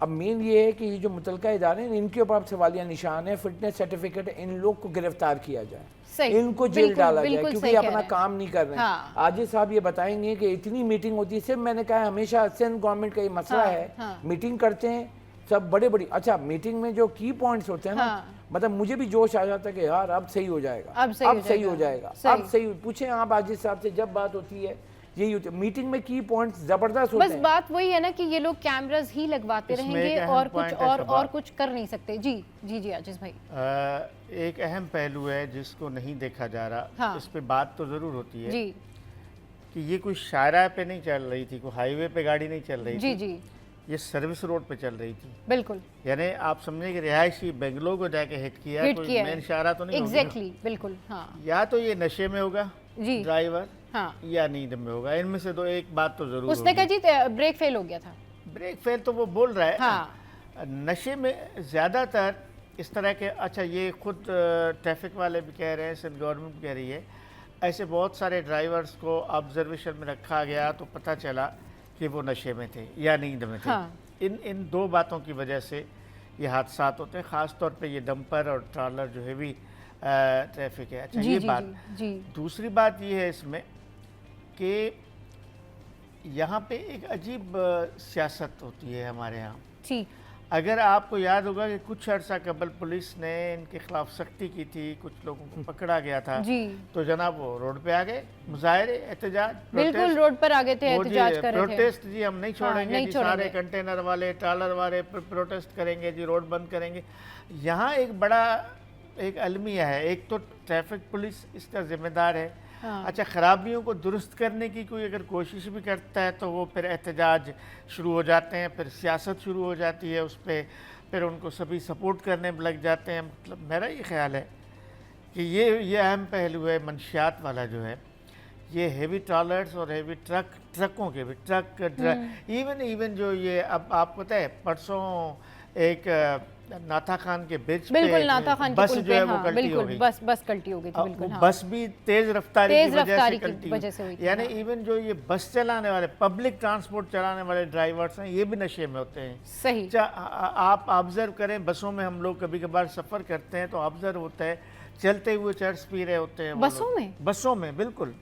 अब मेन ये है कि ये जो मुतलका इदारे हैं इनके ऊपर अब सवालिया निशान है, फिटनेस सर्टिफिकेट, इन लोग को गिरफ्तार किया जाए, इनको जेल डाला जाए क्योंकि ये अपना काम नहीं कर रहे हैं। हाँ। आजिज़ साहब ये बताएंगे कि इतनी मीटिंग होती है, सिर्फ मैंने कहा हमेशा सिंध गवर्नमेंट का ये मसला है, मीटिंग करते हैं सब बड़ी अच्छा, मीटिंग में जो की पॉइंट्स होते हैं ना, मतलब मुझे भी जोश आ जाता है कि यार अब सही हो जाएगा, अब सही हो जाएगा, अब सही। पूछे आप आजिज़ साहब से, जब बात होती है यही होती है मीटिंग में, की पॉइंट्स जबरदस्त होते हैं। बस बात वही है ना कि ये लोग कैमरास ही लगवाते रहेंगे और कुछ कर नहीं सकते। जी आजिज़ भाई, एक अहम पहलू है जिसको नहीं देखा जा रहा। हाँ। इस पे बात तो जरूर होती है जी, कि ये कोई शायरा पे नहीं चल रही थी, कोई हाईवे पे गाड़ी नहीं चल रही थी, ये सर्विस रोड पे चल रही थी। बिल्कुल, यानी आप समझे कि रिहायशी बेंगलोर को जाके हिट किया, कोई मेन शायरा तो नहीं। एग्जैक्टली, बिल्कुल। हाँ। या तो ये नशे में होगा ड्राइवर, हाँ, या नींद में होगा, इनमें से तो एक बात तो जरूर। उसने कहा जी ब्रेक फेल हो गया था। ब्रेक फेल तो वो बोल रहा है। हाँ। नशे में ज्यादातर इस तरह के, अच्छा ये खुद ट्रैफिक वाले भी कह रहे हैं, सिर्फ गवर्नमेंट भी कह रही है, ऐसे बहुत सारे ड्राइवर्स को ऑब्जर्वेशन में रखा गया तो पता चला कि वो नशे में थे या नींद में थे। हाँ। इन दो बातों की वजह से ये हादसात होते हैं, ख़ास तौर पे ये डंपर और ट्रॉलर जो है भी ट्रैफिक है। अच्छा, ये बात। दूसरी बात ये है इसमें कि यहाँ पे एक अजीब सियासत होती है हमारे यहाँ। अगर आपको याद होगा कि कुछ अर्सा कबल पुलिस ने इनके खिलाफ सख्ती की थी, कुछ लोगों को पकड़ा गया था जी। तो जनाब वो रोड पे आ गए, मुजाहरे, एहतजाज, बिल्कुल रोड पर आ गए थे, एहतजाज कर रहे थे। प्रोटेस्ट जी हम नहीं छोड़ेंगे, नहीं जी छोड़ेंगे। सारे कंटेनर वाले, ट्रालर वाले प्रोटेस्ट करेंगे जी, रोड बंद करेंगे। यहाँ एक बड़ा एक अलमिया है, एक तो ट्रैफिक पुलिस इसका जिम्मेदार है। अच्छा, खराबियों को दुरुस्त करने की कोई अगर कोशिश भी करता है तो वो फिर एहतजाज शुरू हो जाते हैं, फिर सियासत शुरू हो जाती है उस पर, फिर उनको सभी सपोर्ट करने में लग जाते हैं। मतलब मेरा ये ख्याल है कि ये अहम पहलू है मंशियात वाला जो है, ये हेवी ट्रॉलर्स और हेवी ट्रकों के भी इवन जो ये अब आपको पता है परसों एक नाथा खान के ब्रिज पे नाथा खान बस जो है वो हाँ, कल्टी हो गई, बस कल्टी हो गई थी, बिल्कुल। बस भी तेज रफ्तारी की वजह से हुई थी। यानी इवन जो ये बस चलाने वाले, पब्लिक ट्रांसपोर्ट चलाने वाले ड्राइवर्स हैं, ये भी नशे में होते हैं। सही। आप ऑब्जर्व करें, बसों में हम लोग कभी कभार सफर करते हैं तो ऑब्जर्व होता है चलते हुए चर्च पी रहे होते हैं बसों में बिल्कुल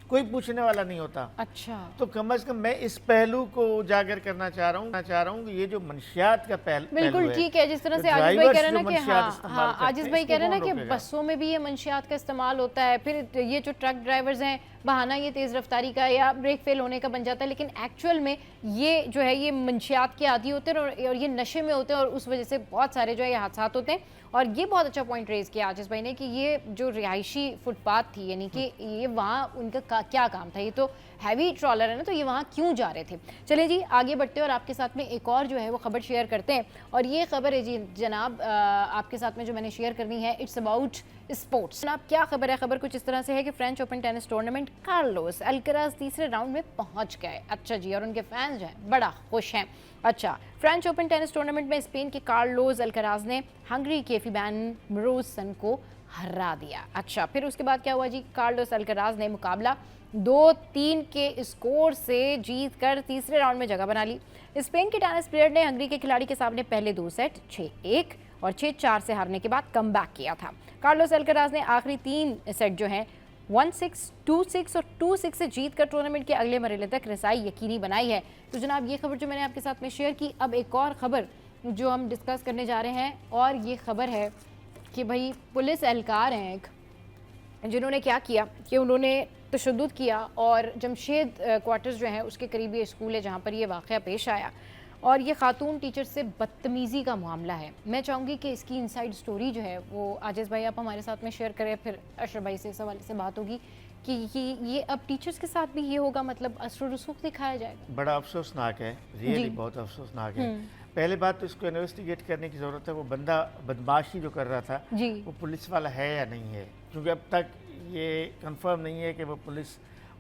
कोई पूछने वाला नहीं होता। अच्छा, तो कम से कम मैं इस पहलू को उजागर करना चाह रहा हूँ कि ये जो मंशियात का पहलू बिल्कुल ठीक है। जिस तरह से आजिज भाई कह रहे हैं ना कि आजिज भाई कह रहे हैं ना कि बसों में भी ये मंशियात का इस्तेमाल होता है, फिर ये जो ट्रक ड्राइवर्स हैं बहाना ये तेज़ रफ्तारी का या ब्रेक फेल होने का बन जाता है, लेकिन एक्चुअल में ये जो है ये मंशियात के आदी होते हैं और ये नशे में होते हैं और उस वजह से बहुत सारे जो है ये हादसा होते हैं। और ये बहुत अच्छा पॉइंट रेज किया आजिज भाई ने कि ये जो रिहायशी फुटपाथ थी, यानी कि ये वहाँ उनका क्या काम था, ये तो हैवी ट्रॉलर है ना, तो ये वहाँ क्यों जा रहे थे। चलिए जी आगे बढ़ते हैं और आपके साथ में एक और जो है वो खबर शेयर करते हैं। और ये खबर है जी जनाब आपके साथ में जो मैंने शेयर करनी है, इट्स अबाउट स्पोर्ट्स। जनाब क्या खबर है? खबर कुछ इस तरह से है कि French open tennis tournament Carlos Alcaraz तीसरे राउंड में पहुंच गए। अच्छा जी, और उनके फैंस जो हैं बड़ा खुश हैं। अच्छा, फ्रेंच ओपन टेनिस टूर्नामेंट में स्पेन के कार्लोस अल्कराज ने हंगरी के फिबान मोरोसन को हरा दिया। अच्छा, फिर उसके बाद क्या हुआ जी, कार्लोस अल्कराज ने मुकाबला 2-3 के स्कोर से जीत कर तीसरे राउंड में जगह बना ली। स्पेन के टेनिस प्लेयर ने हंगरी के खिलाड़ी के सामने पहले 2 सेट 6-1 और 6-4 से हारने के बाद कमबैक किया था। कार्लोस अल्कराज ने आखिरी 3 सेट जो हैं 1-6, 2-6 और 2-6 से जीत कर टूर्नामेंट के अगले मरहले तक रसाई यकीनी बनाई है। तो जनाब ये खबर जो मैंने आपके साथ में शेयर की, अब एक और ख़बर जो हम डिस्कस करने जा रहे हैं, और ये खबर है कि भाई पुलिस एहलकार हैं एक, जिन्होंने क्या किया कि उन्होंने तशद्दुद किया और जमशेद क्वार्टर्स जो हैं उसके करीब ये स्कूल है जहाँ पर ये वाक़या पेश आया और ये खातून टीचर से बदतमीज़ी का मामला है। मैं चाहूँगी कि इसकी इनसाइड स्टोरी जो है वो आजिज़ भाई आप हमारे साथ में शेयर करें, फिर अशरफ भाई से इस हवाले से बात होगी कि ये अब टीचर्स के साथ भी ये होगा, मतलब असर रसूख दिखाया जाएगा। बड़ा अफसोसनाक है, रियली बहुत अफसोसनाक है। पहले बात तो इसको इन्वेस्टिगेट करने की ज़रूरत है, वो बंदा बदमाशी जो कर रहा था वो पुलिस वाला है या नहीं है, क्योंकि अब तक ये कंफर्म नहीं है कि वो पुलिस,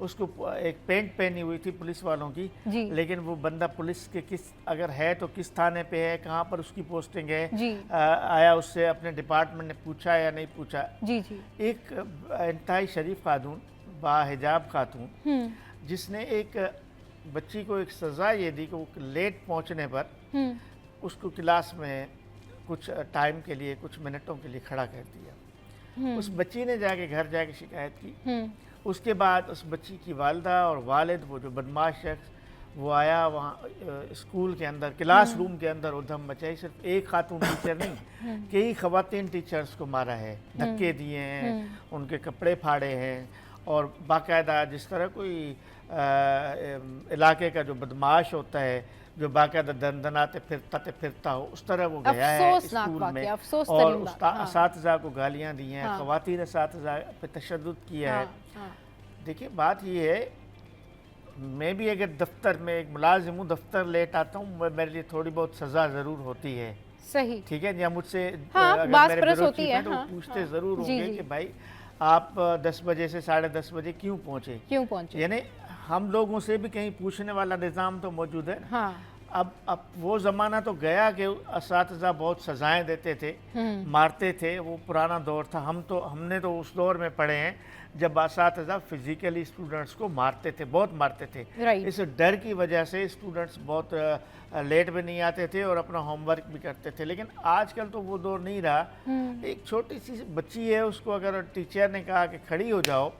उसको एक पेंट पहनी हुई थी पुलिस वालों की, लेकिन वो बंदा पुलिस के किस, अगर है तो किस थाने पे है, कहाँ पर उसकी पोस्टिंग है, आया उससे अपने डिपार्टमेंट ने पूछा या नहीं पूछा। एक इंतहाई शरीफ खातून, बाहिजाब खातून, जिसने एक बच्ची को एक सज़ा ये दी कि वो लेट पहुंचने पर उसको क्लास में कुछ टाइम के लिए, कुछ मिनटों के लिए खड़ा कर दिया। उस बच्ची ने जाके घर जाके शिकायत की। उसके बाद उस बच्ची की वालिदा और वालिद, वो जो बदमाश शख्स, वो आया वहाँ स्कूल के अंदर, क्लास रूम के अंदर उधम मचाई। सिर्फ एक खातून टीचर नहीं, कई खवातीन टीचर्स को मारा है, धक्के दिए हैं, उनके कपड़े फाड़े हैं, और बाकायदा जिस तरह कोई इलाके का जो बदमाश होता है, जो बाकायदा दंदनाते फिरता हो, उस तरह वो गया है स्कूल में और असातिज़ा को गालियाँ दी हैं, ख़वातीन असातिज़ा पे तशद्दुद किया है। देखिए बात ये है, मैं भी अगर दफ्तर में एक मुलाजिम हूँ, दफ्तर लेट आता हूँ, मेरे लिए थोड़ी बहुत सज़ा ज़रूर होती है। सही, ठीक है, या मुझसे अगर मेरे विरोध की है तो पूछते ज़रूर होंगे कि भाई आप 10 बजे से 10:30 बजे क्यों पहुँचे, यानी हम लोगों से भी कहीं पूछने वाला निज़ाम तो मौजूद है। अब वो ज़माना तो गया कि असातिज़ा बहुत सज़ाएं देते थे, मारते थे, वो पुराना दौर था। हमने तो उस दौर में पढ़े हैं जब असातिज़ा फिज़िकली स्टूडेंट्स को मारते थे, बहुत मारते थे। इस डर की वजह से स्टूडेंट्स बहुत लेट भी नहीं आते थे और अपना होमवर्क भी करते थे। लेकिन आजकल तो वो दौर नहीं रहा। एक छोटी सी बच्ची है, उसको अगर टीचर ने कहा कि खड़ी हो जाओ,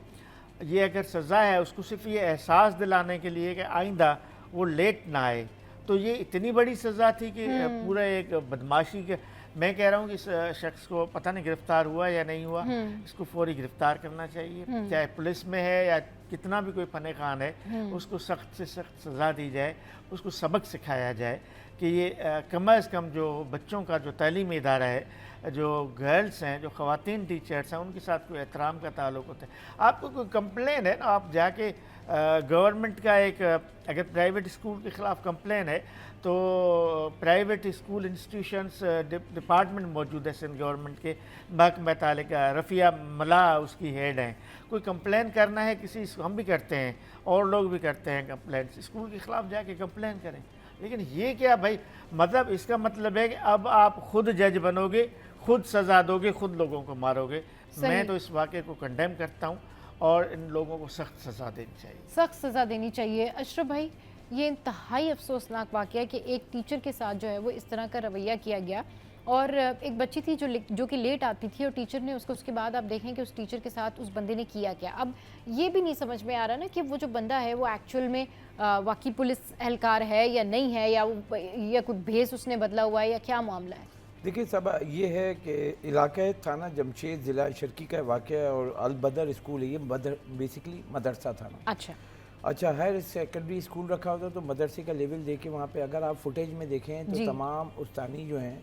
ये अगर सज़ा है, उसको सिर्फ ये एहसास दिलाने के लिए कि आइंदा वो लेट ना आए, तो ये इतनी बड़ी सज़ा थी कि पूरा एक बदमाशी के, मैं कह रहा हूँ कि इस शख्स को पता नहीं गिरफ्तार हुआ या नहीं हुआ, इसको फौरी गिरफ्तार करना चाहिए, चाहे पुलिस में है या कितना भी कोई फने खान है, उसको सख्त से सख्त सज़ा दी जाए, उसको सबक सिखाया जाए कि ये कम अज़ कम जो बच्चों का जो तालीमी इदारा है, जो गर्ल्स हैं, जो ख़वातीन टीचर्स हैं, उनके साथ कोई एहतराम का ताल्लुक़ होता है। आपको कोई कंप्लेन है ना, आप जाके गवर्नमेंट का एक, अगर प्राइवेट स्कूल के ख़िलाफ़ कंप्लेन है तो प्राइवेट स्कूल इंस्टीट्यूशंस डिपार्टमेंट मौजूद है सिंध गवर्नमेंट के, महकमा तालिक रफ़िया मला उसकी हेड हैं। कोई कंप्लेन करना है किसी, हम भी करते हैं और लोग भी करते हैं कंप्लेन, स्कूल के ख़िलाफ़ जाके कंप्लेन करें। लेकिन ये क्या भाई, मतलब इसका मतलब है कि अब आप खुद जज बनोगे, खुद सज़ा दोगे, खुद लोगों को मारोगे। मैं तो इस वाक़े को कंडेम करता हूँ और इन लोगों को सख्त सज़ा देनी चाहिए, सख्त सज़ा देनी चाहिए। अशरफ भाई, ये इंतहाई अफसोसनाक वाक़या है कि एक टीचर के साथ जो है वो इस तरह का रवैया किया गया, और एक बच्ची थी जो कि लेट आती थी और टीचर ने उसको, उसके बाद आप देखें कि उस टीचर के साथ उस बंदे ने किया क्या। अब ये भी नहीं समझ में आ रहा ना कि वो जो बंदा है वो एक्चुअल में वाकई पुलिस एहलकार है या नहीं है, या कोई भेस उसने बदला हुआ है, या क्या मामला है। देखिए सब ये है कि इलाका थाना जमशेद ज़िला शर्की का वाक़या, और अलबदर स्कूल है, ये बेसिकली मदरसा थाना। अच्छा हर सेकेंडरी स्कूल रखा होता तो मदरसे का लेवल देके वहाँ पे अगर आप फुटेज में देखें तो तमाम उस्तानी जो हैं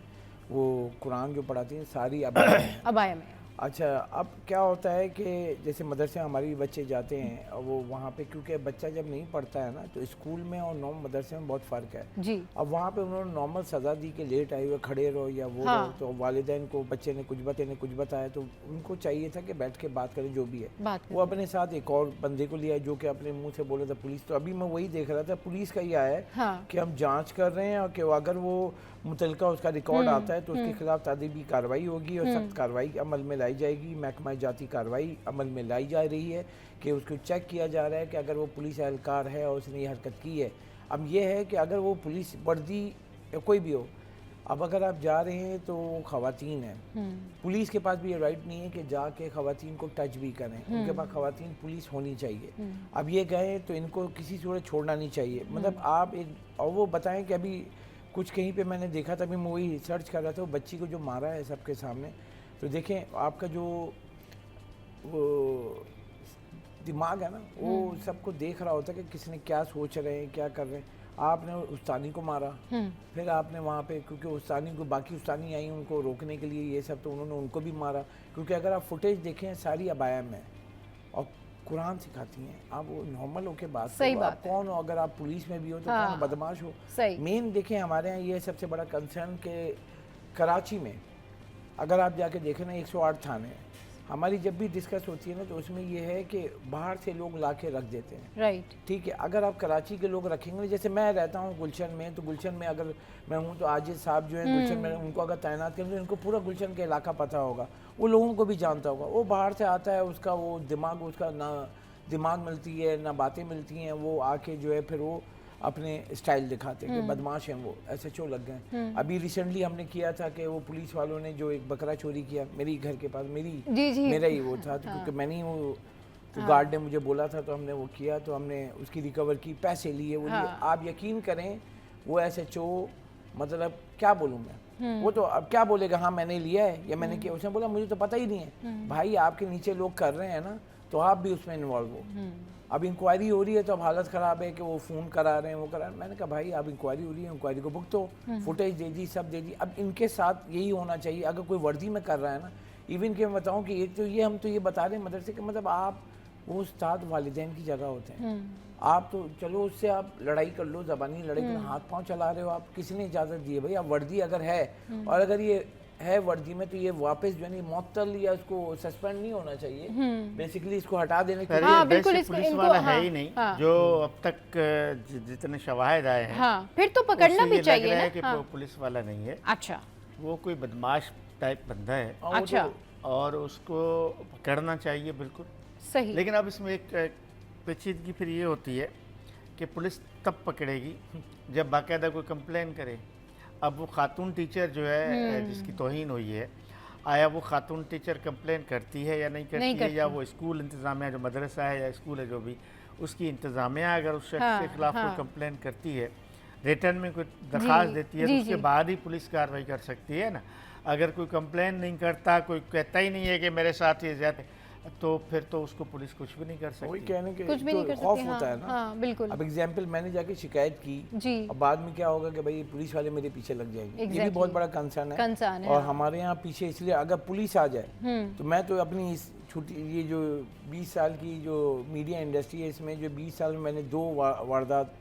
वो कुरान जो पढ़ाती हैं सारी अबाया में। अच्छा अब क्या होता है कि जैसे मदरसे हमारे बच्चे जाते हैं और वो वहाँ पे, क्योंकि बच्चा जब नहीं पढ़ता है ना तो स्कूल में और नॉर्मल मदरसे में बहुत फ़र्क है जी। अब वहाँ पे उन्होंने नॉर्मल सज़ा दी कि लेट आए हुए खड़े रहो या वो रहो, तो वालिदैन को बच्चे ने कुछ बताया तो उनको चाहिए था कि बैठ के बात करें जो भी है। वो अपने साथ एक और बंदे को लिया जो कि अपने मुँह से बोला था पुलिस। तो अभी मैं वही देख रहा था, पुलिस का ये आया है कि हम जाँच कर रहे हैं और कि अगर वो मुतलका उसका रिकॉर्ड आता है तो उसके खिलाफ तादीबी कार्रवाई होगी और सख्त कार्रवाई अमल में लाई जाएगी। महकमा जाती कार्रवाई अमल में लाई जा रही है कि उसको चेक किया जा रहा है कि अगर वो पुलिस एहलकार है और उसने ये हरकत की है। अब ये है कि अगर वो पुलिस वर्दी या कोई भी हो, अब अगर आप जा रहे हैं तो ख़वातीन है, पुलिस के पास भी ये राइट नहीं है कि जाके ख़वातीन को टच भी करें, उनके पास ख़वातीन पुलिस होनी चाहिए। अब ये गए तो इनको किसी सूरत छोड़ना नहीं चाहिए। मतलब आप एक, और वो बताएं कि अभी कुछ कहीं पे मैंने देखा था, अभी मैं वही सर्च कर रहा था, वो बच्ची को जो मारा है सबके सामने, तो देखें आपका जो वो दिमाग है ना वो सबको देख रहा होता है कि किसने क्या सोच रहे हैं, क्या कर रहे हैं। आपने उस्तानी को मारा, फिर आपने वहाँ पे, क्योंकि उस्तानी को बाकी उस्तानी आई उनको रोकने के लिए ये सब, तो उन्होंने उनको भी मारा। क्योंकि अगर आप फुटेज देखें सारी अबाया में और कुरान सिखाती हैं, आप वो नॉर्मल होके बात सही बात आप कौन हो, अगर आप पुलिस में भी हो तो कौन बदमाश हो। मेन देखें हमारे यहाँ ये सबसे बड़ा कंसर्न के कराची में अगर आप जाके देखें ना 108 थाने, हमारी जब भी डिस्कस होती है ना तो उसमें ये है कि बाहर से लोग ला के रख देते हैं, राइट, ठीक है। अगर आप कराची के लोग रखेंगे, जैसे मैं रहता हूँ गुलशन में, तो गुलशन में अगर मैं हूँ तो आजिज साहब जो है गुलशन में, उनको अगर तैनात करेंगे तो इनको पूरा गुलशन का इलाका पता होगा, वो लोगों को भी जानता होगा। वो बाहर से आता है, उसका वो दिमाग, उसका ना दिमाग मिलती है ना बातें मिलती हैं, वो आके जो है फिर वो अपने स्टाइल दिखाते हैं कि बदमाश हैं वो, SHO लग गए। अभी रिसेंटली हमने किया था कि वो पुलिस वालों ने जो एक बकरा चोरी किया मेरी घर के पास, मेरा ही वो था, क्योंकि मैंने ही वो, तो गार्ड ने मुझे बोला था तो हमने वो किया, तो हमने उसकी रिकवर की, पैसे लिए वो लिए। आप यकीन करें वो SHO, मतलब क्या बोलूँ मैं, वो तो अब क्या बोलेगा, हाँ मैंने लिया है या मैंने किया। उसने बोला मुझे तो पता ही नहीं है। भाई आपके नीचे लोग कर रहे हैं ना तो आप भी उसमें इन्वॉल्व हो। अब इंक्वायरी हो रही है तो अब हालत ख़राब है कि वो फ़ोन करा रहे हैं, वो करा रहे हैं। मैंने कहा भाई अब इंक्वायरी हो रही है, इंक्वायरी को भुगतो, फुटेज दे दी, सब दे दी। अब इनके साथ यही होना चाहिए अगर कोई वर्दी में कर रहा है ना। इवन कि मैं बताऊँ कि एक तो ये हम तो ये बता रहे हैं मदरसे के, मतलब आप वो उस्ताद वालिदैन की जगह होते हैं। आप तो चलो उससे आप लड़ाई कर लो, ज़बानी लड़ाई कर, हाथ पाँव चला रहे हो आप, किसने इजाज़त दी है भाई? अब वर्दी अगर है और अगर ये है वर्दी में तो ये वापस जो है मुअत्तल या इसको सस्पेंड नहीं होना चाहिए, बेसिकली इसको हटा देने के लिए। बिल्कुल पुलिस वाला है ही नहीं जो अब तक जितने शवाहिद आए हैं, फिर तो पकड़ना भी चाहिए ना कि पुलिस वाला नहीं है। अच्छा, वो कोई बदमाश टाइप बंदा है। अच्छा, और उसको पकड़ना चाहिए बिल्कुल सही। लेकिन अब इसमें एक पेचीदगी फिर ये होती है कि पुलिस तब पकड़ेगी जब बाकायदा कोई कंप्लेन करे। अब वो खातून टीचर जो है जिसकी तौहीन हुई है, आया वो खातून टीचर कंप्लेन करती है या नहीं करती है, या वो स्कूल इंतज़ामिया जो मदरसा है या स्कूल है जो भी उसकी इंतज़ामिया अगर उस शख्स के खिलाफ कोई कंप्लेन करती है रिटर्न में कोई दरखास्त देती है तो उसके बाद ही पुलिस कार्रवाई कर सकती है ना। अगर कोई कंप्लेन नहीं करता, कोई कहता ही नहीं है कि मेरे साथ ये ज्यादा, तो फिर तो उसको पुलिस कुछ भी नहीं कर सकती। वही कहने के कुछ भी नहीं कर खौफ सकती, होता है ना। हाँ, बिल्कुल। अब एग्जाम्पल मैंने जाके शिकायत की जी, अब बाद में क्या होगा कि भाई पुलिस वाले मेरे पीछे लग जाएंगे। ये भी बहुत बड़ा कंसर्न है। और हमारे यहाँ पीछे इसलिए अगर पुलिस आ जाए तो मैं तो अपनी इस छोटी ये जो 20 साल की जो मीडिया इंडस्ट्री है इसमें जो 20 साल में मैंने 2 वारदात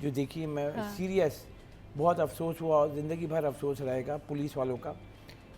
जो देखी, मैं सीरियस बहुत अफसोस हुआ और ज़िंदगी भर अफसोस रहेगा पुलिस वालों का।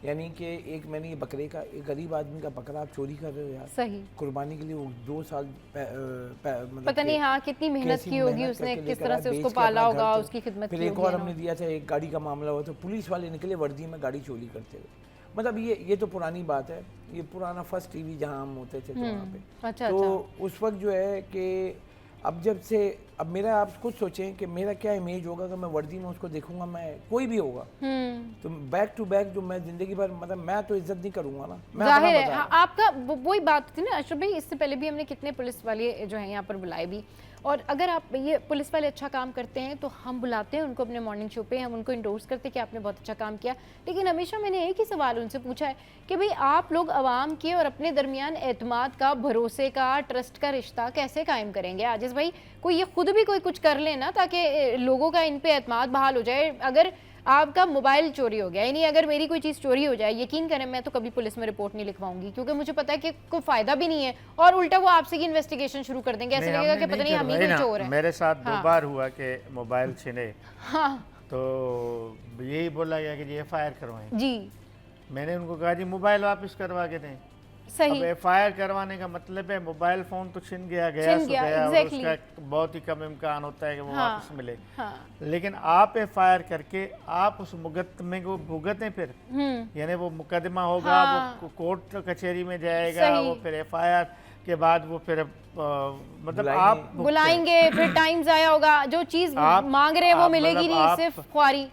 यानी कि एक मैंने ये बकरे का, एक गरीब आदमी का बकरा आप चोरी कर रहे हो यार, सही कुर्बानी के लिए वो 2 साल मतलब पता नहीं हाँ कितनी मेहनत की होगी उसने, किस तरह से उसको पाला होगा, उसकी खिदमत की होगी। फिर एक और हमने दिया था, एक गाड़ी का मामला हुआ तो पुलिस वाले निकले वर्दी में गाड़ी चोरी करते हुए। मतलब ये तो पुरानी बात है, ये पुराना फर्स्ट टीवी जहाँ हम होते थे तो वहाँ पे। अच्छा, तो उस वक्त जो है कि अब जब से अब मेरा आप खुद सोचें कि मेरा क्या इमेज होगा अगर मैं वर्दी में उसको देखूंगा, मैं कोई भी होगा तो बैक टू बैक जो मैं जिंदगी भर मतलब मैं तो इज्जत नहीं करूंगा ना। मैं जाहिर है आपका वही बात थी ना अशरफ भाई, इससे पहले भी हमने कितने पुलिस वाले जो हैं यहाँ पर बुलाए भी, और अगर आप ये पुलिस वाले अच्छा काम करते हैं तो हम बुलाते हैं उनको अपने मॉर्निंग शो पे, हम उनको इंडोर्स करते हैं कि आपने बहुत अच्छा काम किया। लेकिन हमेशा मैंने एक ही सवाल उनसे पूछा है कि भाई आप लोग आवाम के और अपने दरमियान एतमाद का, भरोसे का, ट्रस्ट का रिश्ता कैसे कायम करेंगे? आजिज़ भाई कोई ये खुद भी कोई कुछ कर लेना ताकि लोगों का इन पे एतमाद बहाल हो जाए। अगर आपका मोबाइल चोरी हो गया, यानी अगर मेरी कोई चीज़ चोरी हो जाए, यकीन करें मैं तो कभी पुलिस में रिपोर्ट नहीं लिखवाऊंगी, क्योंकि मुझे पता है कि कोई फायदा भी नहीं है और उल्टा वो आपसे की इन्वेस्टिगेशन शुरू कर देंगे, ऐसे लगेगा कि पता नहीं हम ही कोई चोर है। मेरे साथ 2 बार हुआ कि मोबाइल छिने, हाँ, तो यही बोला गया कि जी FIR करवाएं। जी, मैंने उनको कहा जी मोबाइल वापस करवा के दें। सही। अब FIR करवाने का मतलब है मोबाइल फोन तो छिन गया और उसका बहुत ही कम इम्कान होता है कि वो वापस मिले। लेकिन आप FIR करके आप उस मुकदमे को भुगतें फिर, यानी वो मुकदमा होगा, वो कोर्ट कचहरी में जाएगा, वो फिर FIR के बाद वो फिर मतलब आप बुलाएंगे, फिर टाइम जाया होगा, जो चीज मांग रहे हैं वो मिलेगी नहीं, सिर्फ ख्वारी।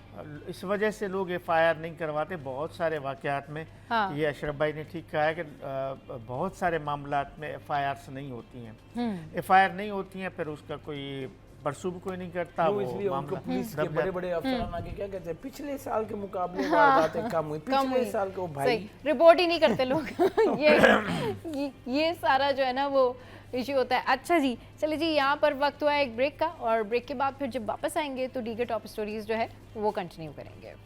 इस वजह से लोग FIR नहीं करवाते बहुत सारे वाकयात में। ये अशरफ भाई ने ठीक कहा है कि बहुत सारे मामलात में FIRs नहीं होती हैं। FIR नहीं होती हैं, फिर उसका कोई परसूब कोई नहीं करता। वो इसलिए उनको पुलिस के बड़े-बड़े अफसरान आके क्या कहते हैं, पिछले साल के मुकाबले वारदातें कम हुई, पिछले साल को भाई रिपोर्ट ही नहीं करते लोग। ये सारा जो है ना वो इश्यू होता है। अच्छा जी, चलिए जी, यहाँ पर वक्त हुआ है एक ब्रेक का, और ब्रेक के बाद फिर जब वापस आएंगे तो डीके टॉप स्टोरीज जो है वो कंटिन्यू करेंगे।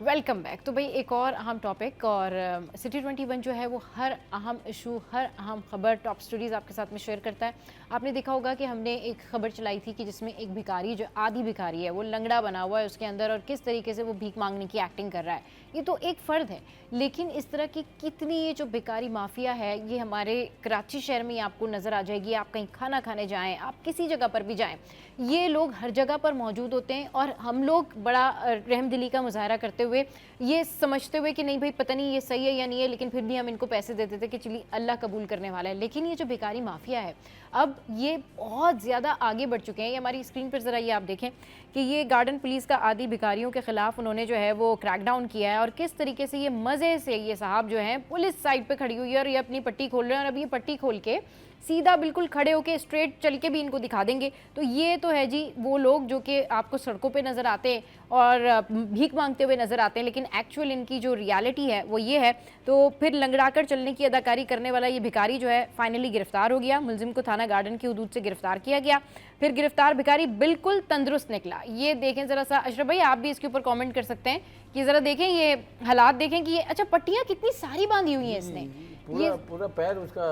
Welcome back. तो भाई एक और अहम टॉपिक, और सिटी 21 जो है वो हर अहम इशू, हर अहम खबर, टॉप स्टोरीज आपके साथ में शेयर करता है। आपने देखा होगा कि हमने एक खबर चलाई थी कि जिसमें एक भिखारी, जो आधी भिखारी है, वो लंगड़ा बना हुआ है उसके अंदर, और किस तरीके से वो भीख मांगने की एक्टिंग कर रहा है। ये तो एक फ़र्द है, लेकिन इस तरह की कितनी ये जो भिखारी माफिया है ये हमारे कराची शहर में आपको नज़र आ जाएगी। आप कहीं खाना खाने जाएँ, आप किसी जगह पर भी जाएँ, ये लोग हर जगह पर मौजूद होते हैं। और हम लोग बड़ा रहमदिली का मुजाहरा करते हुए, ये समझते हुए कि नहीं भाई पता नहीं ये सही है या नहीं है, लेकिन फिर भी हम इनको पैसे देते थे कि चलिए अल्लाह कबूल करने वाला है। लेकिन ये जो भिखारी माफिया है अब ये बहुत ज़्यादा आगे बढ़ चुके हैं। ये हमारी स्क्रीन पर ज़रा ये आप देखें कि ये गार्डन पुलिस का आदि भिखारियों के ख़िलाफ़ उन्होंने जो है वो क्रैकडाउन किया है, और किस तरीके से ये मज़े से ये साहब जो हैं पुलिस साइड पे खड़ी हुई है और ये अपनी पट्टी खोल रहे हैं, और अब ये पट्टी खोल के सीधा बिल्कुल खड़े होके स्ट्रेट चल के भी इनको दिखा देंगे। तो ये तो है जी वो लोग जो कि आपको सड़कों पे नज़र आते हैं और भीख मांगते हुए नज़र आते हैं, लेकिन एक्चुअल इनकी जो रियलिटी है वो ये है। तो फिर लंगड़ाकर चलने की अदाकारी करने वाला ये भिखारी जो है फाइनली गिरफ्तार हो गया। मुलजिम को थाना गार्डन की हदूद से गिरफ्तार किया गया। फिर गिरफ्तार भिखारी बिल्कुल तंदुरुस्त निकला। ये देखें ज़रा सा अशरफ भाई, आप भी इसके ऊपर कॉमेंट कर सकते हैं कि ज़रा देखें ये हालात, देखें कि ये अच्छा पट्टियाँ कितनी सारी बांधी हुई हैं इसने, पूरा पैर उसका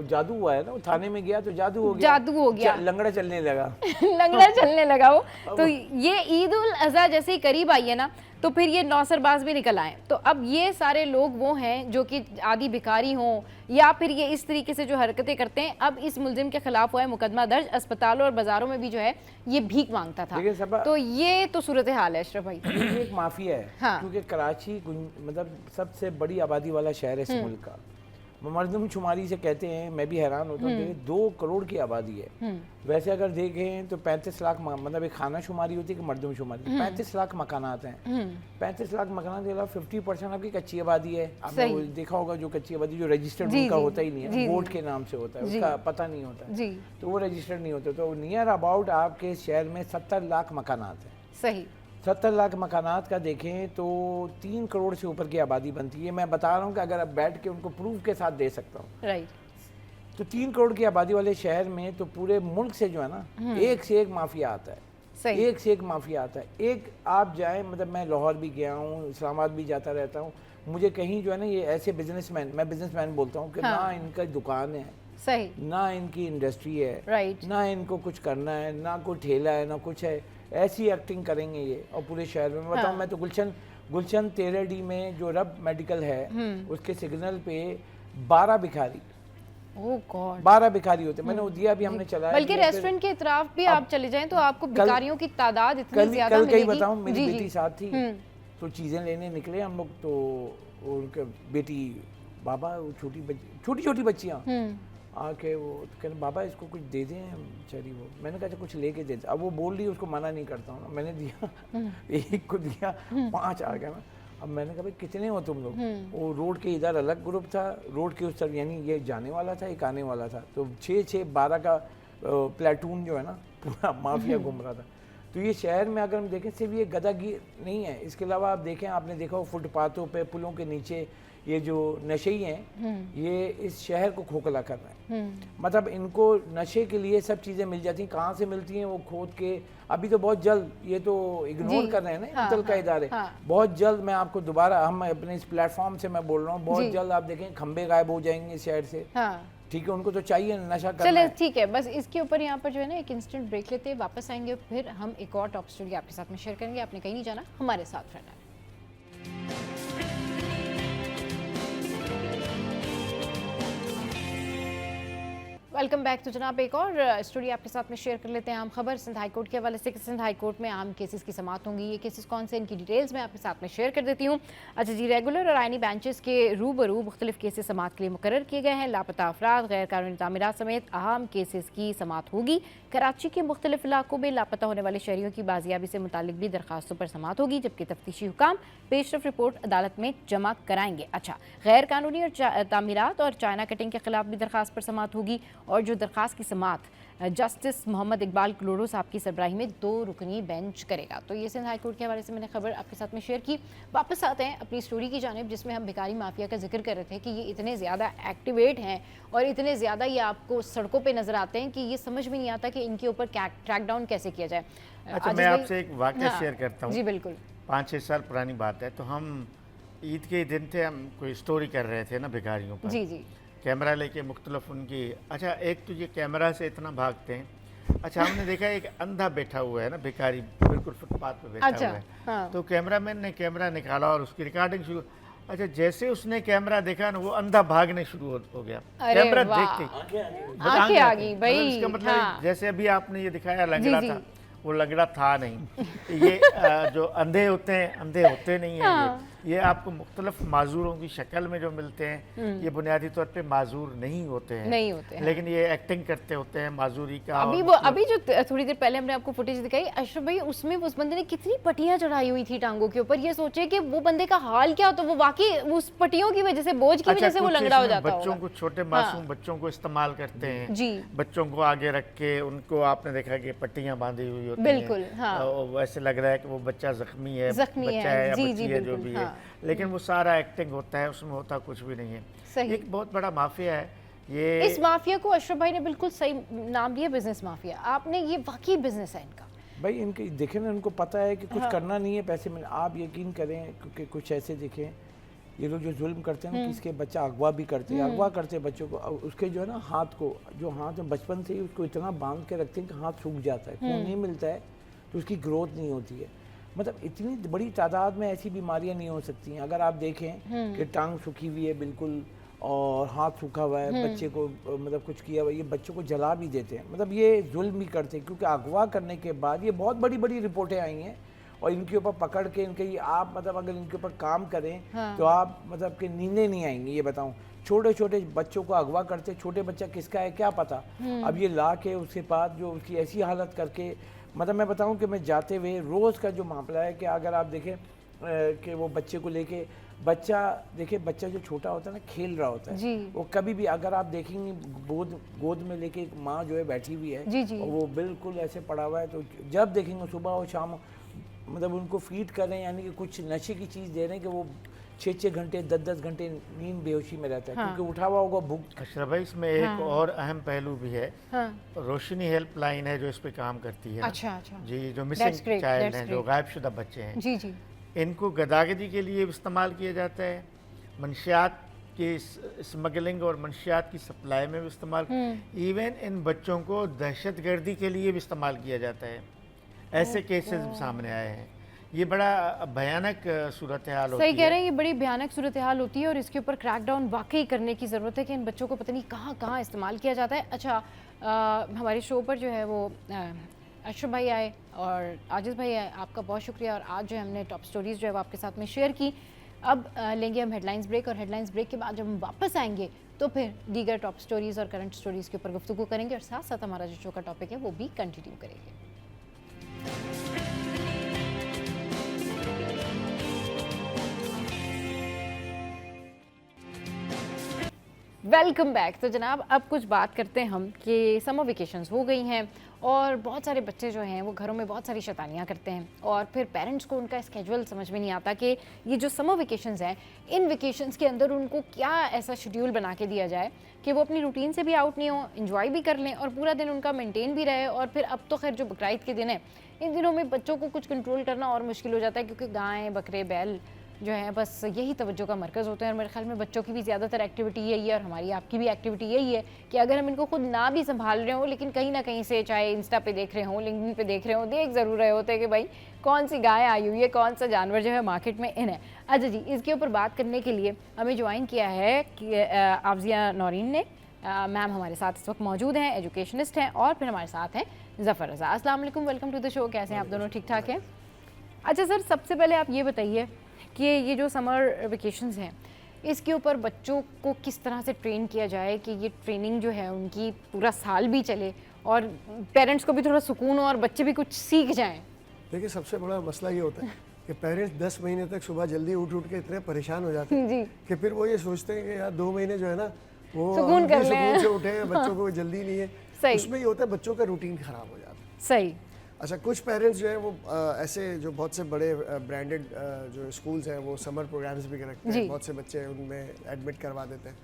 जादू हुआ है ना। थाने में गया तो जादू हो गया, लंगड़ा चलने लगा। लंगड़ा चलने लगा वो। तो ये ईद उल अज़हा जैसे ही करीब आई है ना, तो फिर ये नौसरबाज भी निकल आए। तो अब ये सारे लोग वो हैं जो कि आदि भिखारी हों या फिर ये इस तरीके से जो हरकतें करते हैं। अब इस मुलजिम के खिलाफ हुआ है मुकदमा दर्ज, अस्पतालों और बाजारों में भी जो है ये भीख मांगता था। तो ये तो सूरत हाल है अशरफ भाई, ये एक माफिया है। हाँ। क्योंकि कराची मतलब सबसे बड़ी आबादी वाला शहर है इस मुल्क का, मर्दमशुमारी से कहते हैं, मैं भी हैरान होता हूँ, 2 करोड़ की आबादी है। वैसे अगर देखें तो 35 लाख, मतलब एक खाना शुमारी होती है कि मर्दमशुमारी, 35 लाख मकानात हैं। 35 लाख मकानात के अलावा 50% आपकी कच्ची आबादी है। आपने देखा होगा जो कच्ची आबादी जो रजिस्टर्ड उनका होता ही नहीं है, वोट के नाम से होता है, उसका पता नहीं होता है, तो वो रजिस्टर्ड नहीं होता। तो नियर अबाउट आपके शहर में 70 लाख मकानात हैं। सही, 70 लाख मकानात का देखें तो 3 करोड़ से ऊपर की आबादी बनती है। मैं बता रहा हूँ कि अगर आप बैठ के उनको प्रूफ के साथ दे सकता हूँ, राइट, तो 3 करोड़ की आबादी वाले शहर में तो पूरे मुल्क से जो है ना, एक से एक माफिया आता है। सही, एक से एक माफिया आता है। एक आप जाए, मतलब मैं लाहौर भी गया हूँ, इस्लामाबाद भी जाता रहता हूँ, मुझे कहीं जो है ना, ये ऐसे बिजनेसमैन, मैं बिजनेसमैन बोलता हूँ कि ना इनका दुकान है, सही, ना इनकी इंडस्ट्री है, राइट, ना इनको कुछ करना है, ना कोई ठेला है, ना कुछ है, ऐसी एक्टिंग करेंगे ये। और पूरे शहर में बताऊँ, मैं तो गुलशन 13D में जो रब मेडिकल है, उसके सिग्नल पे 12 भिखारी, 12 भिखारी होते। मैंने उदिया भी हमने चलाया, बल्कि रेस्टोरेंट के तरफ भी आप चले जाएं तो आपको भिखारियों की तादाद इतनी ज्यादा मिलेगी। कल कहीं बताऊं, मेरी बेटी साथ थी, तो चीजें लेने निकले हम लोग, तो उनके बेटी, बाबा, छोटी छोटी बच्चियां आके वो कहने, बाबा इसको कुछ दे दें बेचारी वो। मैंने कहा कुछ लेके दे। अब वो बोल रही, उसको मना नहीं करता हूँ, मैंने दिया, एक को दिया, 5 आ गए। अब मैंने कहा भाई कितने हो तुम लोग? वो रोड के इधर अलग ग्रुप था, रोड के उस तरफ, यानी ये जाने वाला था, एक आने वाला था, तो 6-6-12 का प्लेटून जो है ना, पूरा माफिया घूम रहा था। तो ये शहर में अगर हम देखें, सिर्फ ये गदागिरी नहीं है, इसके अलावा आप देखें, आपने देखा हो फुटपाथों पे, पुलों के नीचे ये जो नशेई हैं, ये इस शहर को खोखला कर रहे हैं। मतलब इनको नशे के लिए सब चीज़ें मिल जाती हैं, कहाँ से मिलती हैं वो खोद के। अभी तो बहुत जल्द, ये तो इग्नोर कर रहे हैं ना मुतल्लिका इदारे, बहुत जल्द मैं आपको दोबारा, हम अपने इस प्लेटफॉर्म से मैं बोल रहा हूँ, बहुत जल्द आप देखें खंबे गायब हो जाएंगे इस शहर से। ठीक है, उनको तो चाहिए नशा करना। चले ठीक है, बस इसके ऊपर यहाँ पर जो है ना एक इंस्टेंट ब्रेक लेते हैं, वापस आएंगे, फिर हम एक और टॉप स्टोरी आपके साथ में शेयर करेंगे। आपने कहीं नहीं जाना, हमारे साथ रहना है। Welcome back. तो जनाब एक और स्टोरी आपके साथ में शेयर कर लेते हैं। आम खबर सिंध हाई कोर्ट के हवाले से, सिंध हाई कोर्ट में आम केसेस की समाअत होंगी। ये केसेस कौन से, इनकी डिटेल्स मैं आपके साथ में शेयर कर देती हूँ। अच्छा जी, रेगुलर और आइनी बेंचेस के रूबरू मुख्तलिफ केसेस समाअत के लिए मुकर्रर किए गए हैं। लापता अफराद, गैर कानूनी तामीरात समेत अहम केसेस की समाअत होगी। कराची के मुख्तलिफ इलाकों में लापता होने वाले शहरियों की बाजियाबी से मुतालिक भी दरखास्तों पर समाअत होगी, जबकि तफ्तीशी हुकाम पेशरफ रिपोर्ट अदालत में जमा कराएंगे। अच्छा, गैर कानूनी और तामीरात और चाइना कटिंग के खिलाफ भी दरखास्त पर समाअत होगी, और जो दरखास्त की समाअत जस्टिस मोहम्मद इकबाल क्लोडो साहब की सरबराही में 2 रुकनी बेंच करेगा। तो ये सिंध हाई कोर्ट के हवाले से मैंने खबर आपके साथ में शेयर की। वापस आते हैं अपनी स्टोरी की जानिब, जिसमें हम भिखारी माफिया का जिक्र कर रहे थे कि ये इतने ज़्यादा एक्टिवेट हैं और इतने ज़्यादा ये आपको सड़कों पे नज़र आते हैं कि ये समझ में नहीं आता कि इनके ऊपर ट्रैक डाउन कैसे किया जाए। अच्छा, मैं आपसे एक वाक़या शेयर करता हूँ। जी बिल्कुल। 5-6 साल पुरानी बात है। तो हम ईद के दिन थे, हम कोई स्टोरी कर रहे थे ना भिखारियों पर। जी जी। कैमरा लेके मुख्तलिफ उनकी। अच्छा, एक तो ये कैमरा से इतना भागते हैं। अच्छा, हमने देखा एक अंधा बैठा हुआ है ना भिखारी, बिल्कुल फुटपाथ पे बैठा हुआ है। हाँ। तो कैमरामैन ने कैमरा निकाला और उसकी रिकॉर्डिंग शुरू। अच्छा, जैसे उसने कैमरा देखा ना, वो अंधा भागने शुरू हो गया। कैमरा देखते आंखें आ गई भाई। इसका मतलब जैसे अभी आपने ये दिखाया लंगड़ा था, वो लंगड़ा था नहीं। ये जो अंधे होते हैं, अंधे होते नहीं हैं। ये आपको मुख्तलिफ माजूरों की शक्ल में जो मिलते हैं, ये बुनियादी तौर पे माजूर नहीं होते हैं, लेकिन ये एक्टिंग करते होते हैं माजूरी का। अभी जो थोड़ी देर पहले हमने आपको फुटेज दिखाई अशरफ भाई, उसमें उस बंदे ने कितनी पट्टियां चढ़ाई हुई थी टांगों के ऊपर। ये सोचे कि वो बंदे का हाल क्या हो, तो वो वाकई उस पट्टियों की वजह से, बोझ की वजह से वो लंगड़ा हो जाता है। बच्चों को, छोटे मासूम बच्चों को इस्तेमाल करते हैं जी। बच्चों को आगे रख के उनको आपने देखा कि पट्टियां बांधी हुई होती हैं। बिल्कुल, वैसे लग रहा है कि वो बच्चा जख्मी है, बच्चा है या बच्ची है, जो भी है, लेकिन वो सारा एक्टिंग होता है, उसमें होता कुछ भी नहीं है। एक बहुत बड़ा माफिया है ये। इस माफिया को अशरफ भाई ने बिल्कुल सही नाम दिया, बिजनेस माफिया। आपने, ये वाकई बिजनेस है इनका भाई। इनके देखें ना, इनको पता है कि कुछ करना नहीं है पैसे में। आप यकीन करें, क्योंकि कुछ ऐसे देखें, ये लोग जो जुल्म करते हैं, किसके बच्चा अगवा भी करते हैं, अगवा करते हैं बच्चों को। उसके जो है ना हाथ को, जो हाथ में बचपन से ही उसको इतना बांध के रखते हैं कि हाथ सूख जाता है, खून नहीं मिलता है, तो उसकी ग्रोथ नहीं होती है। मतलब इतनी बड़ी तादाद में ऐसी बीमारियां नहीं हो सकती हैं। अगर आप देखें कि टांग सूखी हुई है बिल्कुल, और हाथ सूखा हुआ है, बच्चे को मतलब कुछ किया हुआ, ये बच्चों को जला भी देते हैं। मतलब ये जुल्म भी करते हैं, क्योंकि अगवा करने के बाद ये बहुत बड़ी बड़ी रिपोर्टें आई हैं, और इनके ऊपर पकड़ के इनके आप मतलब अगर इनके ऊपर काम करें तो आप मतलब कि नींदें नहीं आएंगी। ये बताऊं, छोटे छोटे बच्चों को अगवा करते, छोटे बच्चा किसका है क्या पता, अब ये ला के उसके बाद जो उसकी ऐसी हालत करके, मतलब मैं बताऊं कि मैं जाते हुए रोज़ का जो मामला है कि अगर आप देखें कि वो बच्चे को लेके, बच्चा देखिए बच्चा जो छोटा होता है ना खेल रहा होता है, वो कभी भी अगर आप देखेंगे गोद में लेके एक माँ जो है बैठी हुई है और वो बिल्कुल ऐसे पड़ा हुआ है, तो जब देखेंगे सुबह और शाम मतलब उनको फीड कर रहे हैं, यानी कि कुछ नशे की चीज़ दे रहे हैं कि वो 6-6 घंटे 10-10 घंटे नींद बेहोशी में रहता है, क्योंकि उठा हुआ होगा भूख। अशरफ भाई, इसमें एक और अहम पहलू भी है। रोशनी हेल्पलाइन है जो इस पे काम करती है। अच्छा जी, जो मिसिंग चाइल्ड हैं, जो गायबशुदा बच्चे हैं, जी इनको गदागदी के लिए इस्तेमाल किया जाता है, मंशियात की स्मगलिंग और मंशियात की सप्लाई में भी इस्तेमाल, इवन इन बच्चों को दहशतगर्दी के लिए भी इस्तेमाल किया जाता है। ऐसे केसेस सामने आए हैं। ये बड़ा भयानक सूरत हाल होती है। सही कह रहे हैं, ये बड़ी भयानक सूरत हाल होती है और इसके ऊपर क्रैकडाउन वाकई करने की ज़रूरत है कि इन बच्चों को पता नहीं कहाँ कहाँ इस्तेमाल किया जाता है। अच्छा, हमारे शो पर जो है वो अशरफ भाई आए और आजिज़ भाई आए, आपका बहुत शुक्रिया। और आज जो हमने टॉप स्टोरीज़ जो है वो आपके साथ में शेयर की। अब लेंगे हम हेडलाइंस ब्रेक, और हेडलाइंस ब्रेक के बाद जब हम वापस आएंगे तो फिर दीगर टॉप स्टोरीज़ और करंट स्टोरीज़ के ऊपर गुफ्तगू करेंगे और साथ साथ हमारा जो शो का टॉपिक है वो भी कंटिन्यू करेंगे। Welcome back. तो जनाब अब कुछ बात करते हैं हम कि समर वेकेशंस हो गई हैं और बहुत सारे बच्चे जो हैं वो घरों में बहुत सारी शैतानियाँ करते हैं और फिर पेरेंट्स को उनका स्केड्यूल समझ में नहीं आता कि ये जो समर वेकेशंस हैं, इन वेकेशंस के अंदर उनको क्या ऐसा शेड्यूल बना के दिया जाए कि वो अपनी रूटीन से भी आउट नहीं हो, एंजॉय भी कर लें और पूरा दिन उनका मेंटेन भी रहे। और फिर अब तो खैर जो बकरीद के दिन है, इन दिनों में बच्चों को कुछ कंट्रोल करना और मुश्किल हो जाता है, क्योंकि गाय बकरे बैल जो है बस यही तवज्जो का मरकज़ होते हैं। और मेरे ख्याल में बच्चों की भी ज़्यादातर एक्टिविटी यही है और हमारी आपकी भी एक्टिविटी यही है कि अगर हम इनको खुद ना भी संभाल रहे हो, लेकिन कहीं ना कहीं से चाहे इंस्टा पे देख रहे हो, लिंक्डइन पे देख रहे हो, देख ज़रूर रहे होते हैं कि भाई कौन सी गाय आई हुई है, कौन सा जानवर जो है मार्केट में इन है। अच्छा जी, इसके ऊपर बात करने के लिए हमें ज्वाइन किया है कि आफजिया नौरीन ने। मैम हमारे साथ इस वक्त मौजूद हैं, एजुकेशनिस्ट हैं, और फिर हमारे साथ हैं ज़फ़र रज़ा। अस्सलाम वालेकुम, वेलकम टू द शो। कैसे हैं आप दोनों? ठीक ठाक हैं? अच्छा सर, सबसे पहले आप ये बताइए कि ये जो समर वेकेशंस हैं, इसके ऊपर बच्चों को किस तरह से ट्रेन किया जाए कि ये ट्रेनिंग जो है उनकी पूरा साल भी चले और पेरेंट्स को भी थोड़ा सुकून हो और बच्चे भी कुछ सीख जाएं। देखिए, सबसे बड़ा मसला ये होता है कि पेरेंट्स 10 महीने तक सुबह जल्दी उठ के इतने परेशान हो जाते हैं कि फिर वो ये सोचते हैं कि यार 2 महीने जो है ना वो सुकून से उठे हैं, बच्चों को जल्दी नहीं है। उसमें ये होता है बच्चों का रूटीन खराब हो जाता है। सही। अच्छा, कुछ पेरेंट्स जो है वो ऐसे जो बहुत से बड़े ब्रांडेड जो स्कूल्स हैं वो समर प्रोग्राम्स भी रखते हैं, बहुत से बच्चे उनमें एडमिट करवा देते हैं,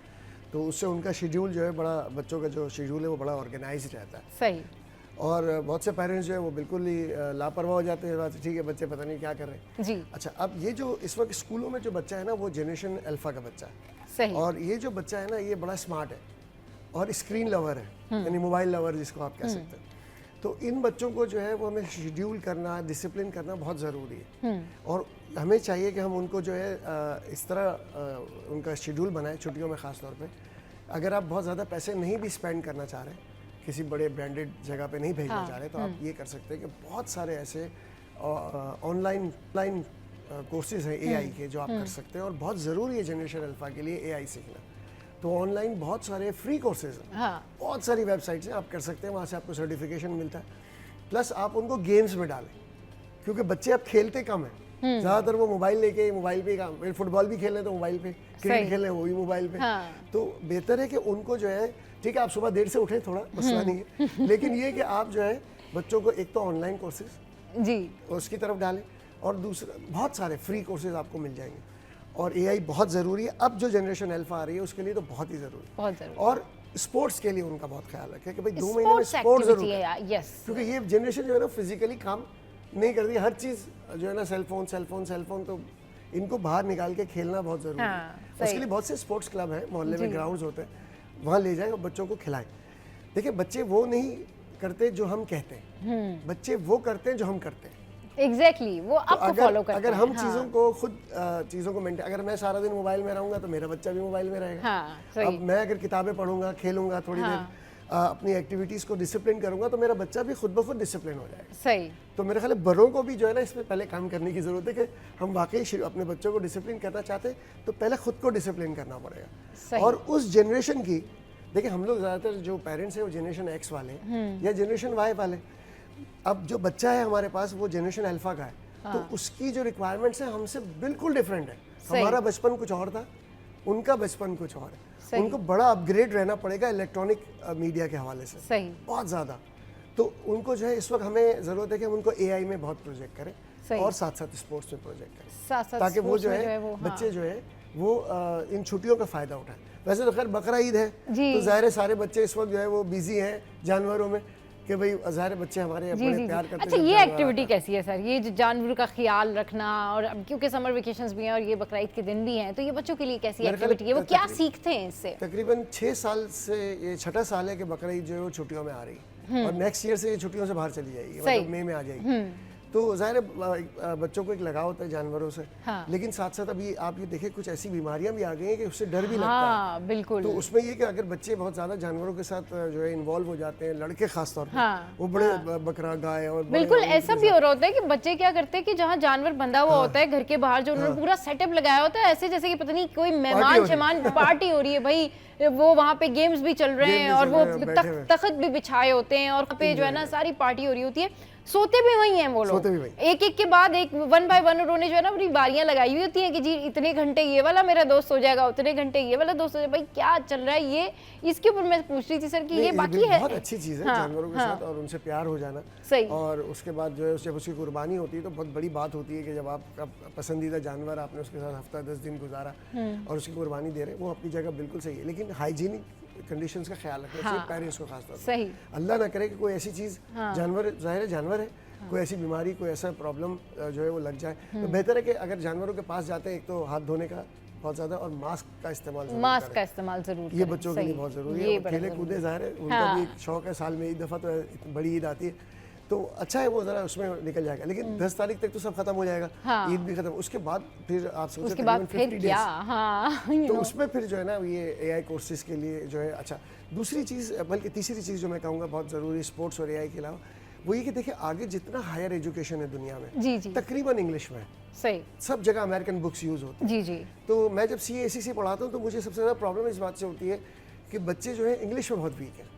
तो उससे उनका शेड्यूल जो है बड़ा, बच्चों का जो शेड्यूल है वो बड़ा ऑर्गेनाइज रहता है। सही। और बहुत से पेरेंट्स जो है वो बिल्कुल ही लापरवाह हो जाते हैं, ठीक है बच्चे पता नहीं क्या कर रहे हैं जी। अच्छा, अब ये जो इस वक्त स्कूलों में जो बच्चा है ना वो जनरेशन अल्फा का बच्चा है। सही। और ये जो बच्चा है ना ये बड़ा स्मार्ट है और स्क्रीन लवर है, यानी मोबाइल लवर जिसको आप कह सकते हैं। तो इन बच्चों को जो है वो हमें शेड्यूल करना, डिसिप्लिन करना बहुत ज़रूरी है। और हमें चाहिए कि हम उनको जो है इस तरह उनका शेड्यूल बनाएं, छुट्टियों में ख़ास तौर पे। अगर आप बहुत ज़्यादा पैसे नहीं भी स्पेंड करना चाह रहे, किसी बड़े ब्रांडेड जगह पे नहीं भेजना चाह रहे, तो आप ये कर सकते हैं कि बहुत सारे ऐसे ऑनलाइन कोर्सेज हैं एआई के जो आप कर सकते हैं। और बहुत ज़रूरी है जनरेशन अल्फा के लिए एआई सीखना। तो ऑनलाइन बहुत सारे फ्री कोर्सेज हैं, बहुत सारी वेबसाइट्स हैं, आप कर सकते हैं, वहाँ से आपको सर्टिफिकेशन मिलता है। प्लस आप उनको गेम्स में डालें, क्योंकि बच्चे अब खेलते कम हैं, ज़्यादातर वो मोबाइल लेके मोबाइल पे काम, फुटबॉल भी खेल रहे तो मोबाइल पे, क्रिकेट खेल रहे वो भी मोबाइल पे। तो बेहतर है कि उनको जो है, ठीक है आप सुबह देर से उठें, थोड़ा मसला नहीं है, लेकिन ये कि आप जो है बच्चों को एक तो ऑनलाइन कोर्सेज जी उसकी तरफ डालें, और दूसरा बहुत सारे फ्री कोर्सेज आपको मिल जाएंगे। और एआई बहुत ज़रूरी है, अब जो जनरेशन अल्फा आ रही है उसके लिए तो बहुत ही ज़रूरी है। और स्पोर्ट्स के लिए उनका बहुत ख्याल रखें कि भाई 2 महीने में स्पोर्ट्स जरूर है, क्योंकि ये जनरेशन जो है ना फिजिकली काम नहीं करती, हर चीज़ जो है ना सेलफोन, तो इनको बाहर निकाल के खेलना बहुत ज़रूरी है। उसके लिए बहुत से स्पोर्ट्स क्लब हैं, मोहल्ले में ग्राउंड्स होते हैं, वहाँ ले जाएं और बच्चों को खिलाएं। देखिए, बच्चे वो नहीं करते जो हम कहते हैं, बच्चे वो करते हैं जो हम करते हैं। एग्जैक्टली, वो आपको फॉलो करते हैं। अगर हम चीज़ों को खुद चीज़ों को मेंटेन, अगर मैं सारा दिन मोबाइल में रहूँगा तो मेरा बच्चा भी मोबाइल में रहेगा। अब मैं अगर किताबें पढ़ूंगा, खेलूंगा थोड़ी देर, अपनी एक्टिविटीज़ को डिसिप्लिन करूंगा तो मेरा बच्चा भी खुद ब खुद डिसिप्लिन हो जाएगा। सही। तो मेरे ख्याल है बड़ों को भी जो है ना इस पर पहले काम करने की ज़रूरत है कि हम वाकई अपने बच्चों को डिसिप्लिन करना चाहते हैं तो पहले खुद को डिसिप्लिन करना पड़ेगा। और उस जनरेशन की, देखिए हम लोग ज़्यादातर जो पेरेंट्स हैं वो जनरेशन एक्स वाले हैं या जनरेशन वाई वाले। अब जो बच्चा है हमारे पास वो जनरेशन अल्फा का है, तो उसकी जो रिक्वायरमेंट्स हैं हमसे बिल्कुल डिफरेंट है। हमारा बचपन कुछ और था, उनका बचपन कुछ और है। उनको बड़ा अपग्रेड रहना पड़ेगा इलेक्ट्रॉनिक मीडिया के हवाले से, सही, बहुत ज़्यादा। तो उनको जो है इस वक्त हमें ज़रूरत है कि हम उनको एआई में बहुत प्रोजेक्ट करें और साथ साथ स्पोर्ट्स में प्रोजेक्ट करें, ताकि वो जो है बच्चे जो है वो इन छुट्टियों का फ़ायदा उठाएं। वैसे तो खैर बकरा ईद है तो ज़ाहिर है सारे बच्चे इस वक्त जो है वो बिजी हैं जानवरों में कि भाई ज़ाहिर बच्चे हमारे बड़े प्यार करते हैं। अच्छा, ये एक्टिविटी कैसी है सर, ये जो जानवरों का ख्याल रखना, और अब क्योंकि समर वेकेशंस भी हैं और ये बकरा ईद के दिन भी हैं, तो ये बच्चों के लिए कैसी एक्टिविटी है, वो क्या सीखते हैं इससे? तकरीबन 6 साल से ये 6ठा साल है कि बकरा ईद जो है वो छुट्टियों में आ रही है और नेक्स्ट ईयर से ये छुट्टियों से बाहर चली जाएगी, मतलब मई में आ जाएगी। तो ज़ाहिर है बच्चों को एक लगाव होता है जानवरों से, लेकिन साथ साथ अभी आप ये देखें कुछ ऐसी बीमारियां भी आ गई हैं कि उससे डर भी लगता है। बिल्कुल। तो उसमें ये कि अगर बच्चे बहुत ज़्यादा जानवरों के साथ जो है इन्वॉल्व हो जाते हैं, लड़के खास तौर पर, वो बड़े बकरा गाय और बिल्कुल ऐसा भी हो रहा होता है कि बच्चे क्या करते हैं कि जहाँ जानवर बंधा हुआ होता है घर के बाहर, जो उन्होंने पूरा सेटअप लगाया होता है, ऐसे जैसे कि पता नहीं कोई मेहमान पार्टी हो रही है भाई, वो वहाँ पे गेम्स भी चल रहे हैं और वो तख्त भी बिछाए होते हैं और पे जो है ना सारी पार्टी हो रही होती है। सोते भी वही हैं वो लोग, एक एक के बाद एक, 1 बाय 1 उन्होंने जो है ना अपनी बारियां लगाई हुई होती हैं कि जी इतने घंटे ये वाला मेरा दोस्त हो जाएगा, उतने घंटे ये वाला दोस्त हो जाएगा। भाई क्या चल रहा है ये, इसके ऊपर मैं पूछ रही थी सर कि ये बाकी है बहुत अच्छी चीज़ है जानवरों के साथ और उनसे प्यार हो जाना। सही। और उसके बाद जो है जब उसकी कुर्बानी होती है तो बहुत बड़ी बात होती है कि जब आपका पसंदीदा जानवर आपने उसके साथ हफ्ता 10 दिन गुजारा और उसकी कुर्बानी दे रहे हैं, वो अपनी जगह बिल्कुल सही है, लेकिन हाइजीनिक कंडीशंस का ख्याल रखना चाहिए पेरेंट्स को खास तौर पर। सही। अल्लाह ना करे कि कोई ऐसी चीज़ जानवर, ज़ाहिर है जानवर है, कोई ऐसी बीमारी, कोई ऐसा प्रॉब्लम जो है वो लग जाए, तो बेहतर है कि अगर जानवरों के पास जाते हैं एक तो हाथ धोने का बहुत ज़्यादा और मास्क का इस्तेमाल ज़रूर, ये बच्चों के लिए बहुत ज़रूरी है। खेले कूदे ज़ाहिर है उनका भी शौक है, साल में एक दफ़ा तो बड़ी ईद आती है तो अच्छा है वो ज़रा उसमें निकल जाएगा, लेकिन 10 तारीख तक तो सब खत्म हो जाएगा, ईद भी खत्म, उसके बाद फिर आप सोचें उसके बाद फिर क्या, तो उसमें फिर जो है ना ये एआई कोर्सेज के लिए जो है अच्छा। दूसरी चीज़, बल्कि तीसरी चीज़ जो मैं कहूँगा बहुत ज़रूरी स्पोर्ट्स और एआई के अलावा, वो ये कि देखिए आगे जितना हायर एजुकेशन है दुनिया में तकरीबन इंग्लिश में, सही, सब जगह अमेरिकन बुक्स यूज़ होती है। तो मैं जब CACC पढ़ाता हूँ तो मुझे सबसे ज़्यादा प्रॉब्लम इस बात से होती है कि बच्चे जो है इंग्लिश में बहुत वीक है,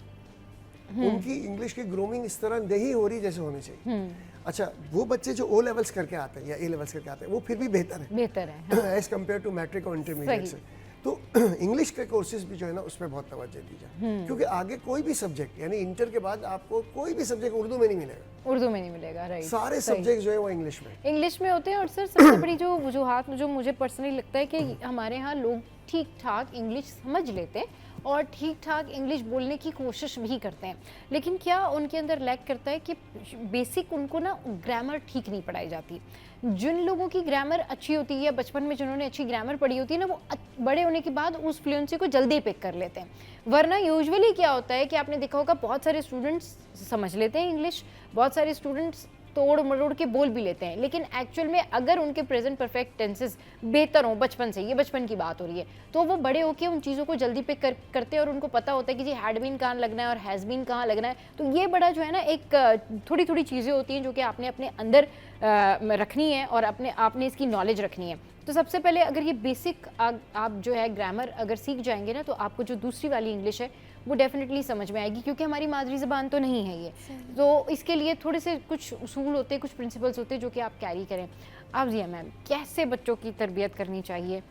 उनकी इंग्लिश की ग्रूमिंग इस तरह नहीं हो रही जैसे होनी चाहिए। अच्छा, वो बच्चे जो O लेवल्स करके आते हैं या A लेवल्स करके आते हैं वो फिर भी बेहतर है एज कम्पेयर टू मैट्रिक और इंटरमीडिएट से। तो इंग्लिश के कोर्सेज भी जो है ना उसमें बहुत तवज्जो दी जाए, क्योंकि आगे कोई भी सब्जेक्ट यानी इंटर के बाद आपको कोई भी सब्जेक्ट उर्दू में नहीं मिलेगा, राइट, सारे सब्जेक्ट जो है वो इंग्लिश में होते हैं। और सर सबसे बड़ी जो वजूहात जो मुझे पर्सनली लगता है कि हमारे यहाँ लोग ठीक ठाक इंग्लिश समझ लेते हैं और ठीक ठाक इंग्लिश बोलने की कोशिश भी करते हैं, लेकिन क्या उनके अंदर लैक करता है कि बेसिक उनको ना ग्रामर ठीक नहीं पढ़ाई जाती। जिन लोगों की ग्रामर अच्छी होती है, बचपन में जिन्होंने अच्छी ग्रामर पढ़ी होती है ना, वो बड़े होने के बाद उस फ्लुएंसी को जल्दी पिक कर लेते हैं। वरना यूजुअली क्या होता है कि आपने देखा होगा बहुत सारे स्टूडेंट्स समझ लेते हैं इंग्लिश, बहुत सारे स्टूडेंट्स तोड़ मरोड़ के बोल भी लेते हैं, लेकिन एक्चुअल में अगर उनके प्रेजेंट परफेक्ट टेंसेस बेहतर हों बचपन से, ये बचपन की बात हो रही है, तो वो बड़े होकर उन चीज़ों को जल्दी पिक करते हैं और उनको पता होता है कि जी हैड बीन कहाँ लगना है और हैज़ बीन कहाँ लगना है। तो ये बड़ा जो है ना एक थोड़ी थोड़ी चीज़ें होती हैं जो कि आपने अपने अंदर रखनी है और आपने इसकी नॉलेज रखनी है। तो सबसे पहले अगर ये बेसिक आप जो है ग्रामर अगर सीख जाएंगे ना, तो आपको जो दूसरी वाली इंग्लिश है वो डेफिनेटली समझ में आएगी, क्योंकि हमारी मादरी ज़बान तो नहीं है ये। तो इसके लिए थोड़े से कुछ उसूल होते हैं, कुछ प्रिंसिपल्स होते हैं जो कि आप कैरी करें। अब जी मैम, कैसे बच्चों की तरबियत करनी चाहिए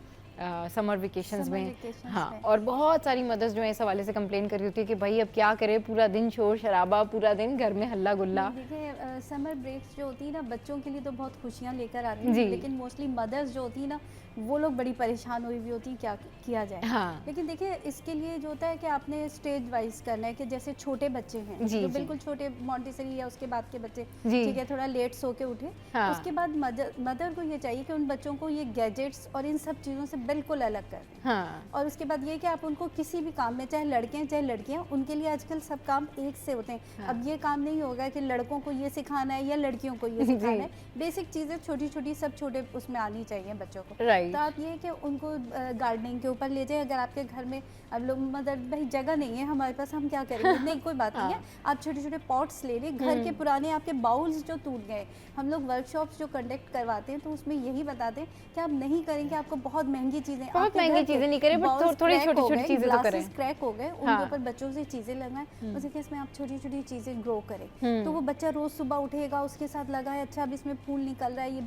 समर वेकेशंस में? हाँ, और बहुत सारी मदर्स जो है इस हवाले से कंप्लेन कर रही होती है कि भाई अब क्या करें, पूरा दिन शोर शराबा, पूरा दिन घर में हल्ला गुल्ला। देखिए समर ब्रेक्स जो होती है ना बच्चों के लिए तो बहुत खुशियाँ लेकर आती हैं, लेकिन मोस्टली मदर्स जो होती है ना वो लोग बड़ी परेशान हुई होती हैं क्या किया जाए। हाँ। लेकिन देखिए इसके लिए जो होता है कि आपने स्टेज वाइज करना है कि जैसे छोटे बच्चे हैं जो बिल्कुल छोटे मॉन्टेसरी या उसके बाद के बच्चे, ठीक है, थोड़ा लेट सो के उठे, उसके बाद मदर को ये चाहिए कि उन बच्चों को ये गैजेट्स और इन सब चीज़ों से बिल्कुल अलग कर दें। हाँ। और उसके बाद ये कि आप उनको किसी भी काम में, चाहे लड़के हैं चाहे लड़कियां, उनके लिए आजकल सब काम एक से होते हैं। हाँ। अब ये काम नहीं होगा कि लड़कों को ये सिखाना है या लड़कियों को ये सिखाना है, बेसिक चीज़ें छोटी छोटी सब छोटे उसमें आनी चाहिए बच्चों को। तो आप ये कि उनको गार्डनिंग के ऊपर ले जाए। अगर आपके घर में अब लोग मतलब भाई जगह नहीं है हमारे पास, हम क्या करेंगे, नहीं कोई बात नहीं है, आप छोटे छोटे पॉट्स ले लें। घर के पुराने आपके बाउल्स जो टूट गए, हम लोग वर्कशॉप्स जो कंडक्ट करवाते हैं तो उसमें यही बताते हैं कि आप नहीं करेंगे, आपको बहुत महंगी चीजें नहीं करें, बट थोड़ी छोटी चीजें तो करें। क्रैक हो गए, उनके ऊपर बच्चों से चीजें लगाएं, उसी केस में आप छोटी छोटी चीजें ग्रो करें। तो वो बच्चा रोज सुबह उठेगा, उसके साथ लगा है, अच्छा अब इसमें फूल निकल रहा है, ये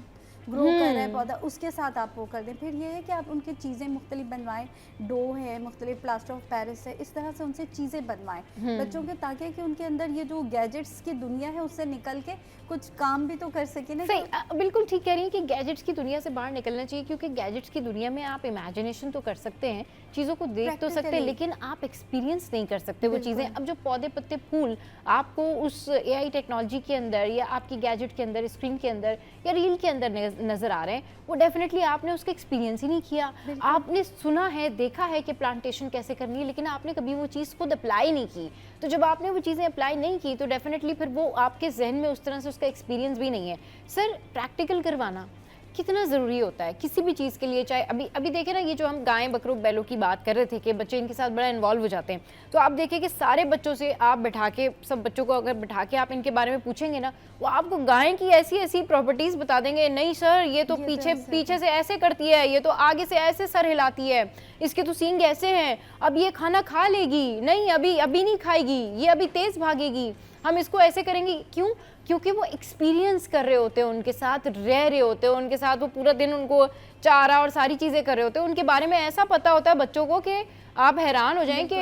ग्रो कर रहा है पौधा, उसके साथ आप वो कर दें। फिर ये है कि आप उनकी चीज़ें मुख्तलिफ बनवाएं, डो है, मुख्तलिफ प्लास्टर ऑफ पेरिस है, इस तरह से उनसे चीज़ें बनवाएं बच्चों के, ताकि कि उनके अंदर ये जो गैजेट्स की दुनिया है उससे निकल के कुछ काम भी तो कर सके ना। सही, बिल्कुल ठीक कह रही हैं कि गैजेट्स की दुनिया से बाहर निकलना चाहिए, क्योंकि गैजेट्स की दुनिया में आप इमेजिनेशन तो कर सकते हैं, चीज़ों को देख तो सकते हैं, लेकिन आप एक्सपीरियंस नहीं कर सकते वो चीज़ें। अब जो पौधे पत्ते फूल आपको उस AI टेक्नोलॉजी के अंदर या आपकी गैजेट के अंदर, स्क्रीन के अंदर या रील के अंदर नज़र आ रहे हैं, वो डेफिनेटली आपने उसका एक्सपीरियंस ही नहीं किया। आपने सुना है, देखा है कि प्लांटेशन कैसे करनी है, लेकिन आपने कभी वो चीज़ खुद अप्लाई नहीं की। तो जब आपने वो चीज़ें अप्लाई नहीं की तो डेफिनेटली फिर वो आपके जहन में उस तरह से उसका एक्सपीरियंस भी नहीं है। सर, प्रैक्टिकल करवाना कितना ज़रूरी होता है किसी भी चीज़ के लिए? चाहे अभी देखें ना, ये जो हम गाय बकरों बैलों की बात कर रहे थे कि बच्चे इनके साथ बड़ा इन्वॉल्व हो जाते हैं, तो आप देखें कि सारे बच्चों से आप बैठा के, सब बच्चों को अगर बैठा के आप इनके बारे में पूछेंगे ना, वो आपको गाय की ऐसी ऐसी प्रॉपर्टीज़ बता देंगे। नहीं सर, ये तो पीछे से ऐसे करती है, ये तो आगे से ऐसे सर हिलाती है, इसके तो सींग ऐसे हैं, अब ये खाना खा लेगी, नहीं अभी नहीं खाएगी, ये अभी तेज़ भागेगी, हम इसको ऐसे करेंगे। क्यों? क्योंकि वो एक्सपीरियंस कर रहे होते हैं, उनके साथ रह रहे होते हैं, उनके साथ वो पूरा दिन उनको चारा और सारी चीज़ें कर रहे होते हैं, उनके बारे में ऐसा पता होता है बच्चों को कि आप हैरान हो जाएं कि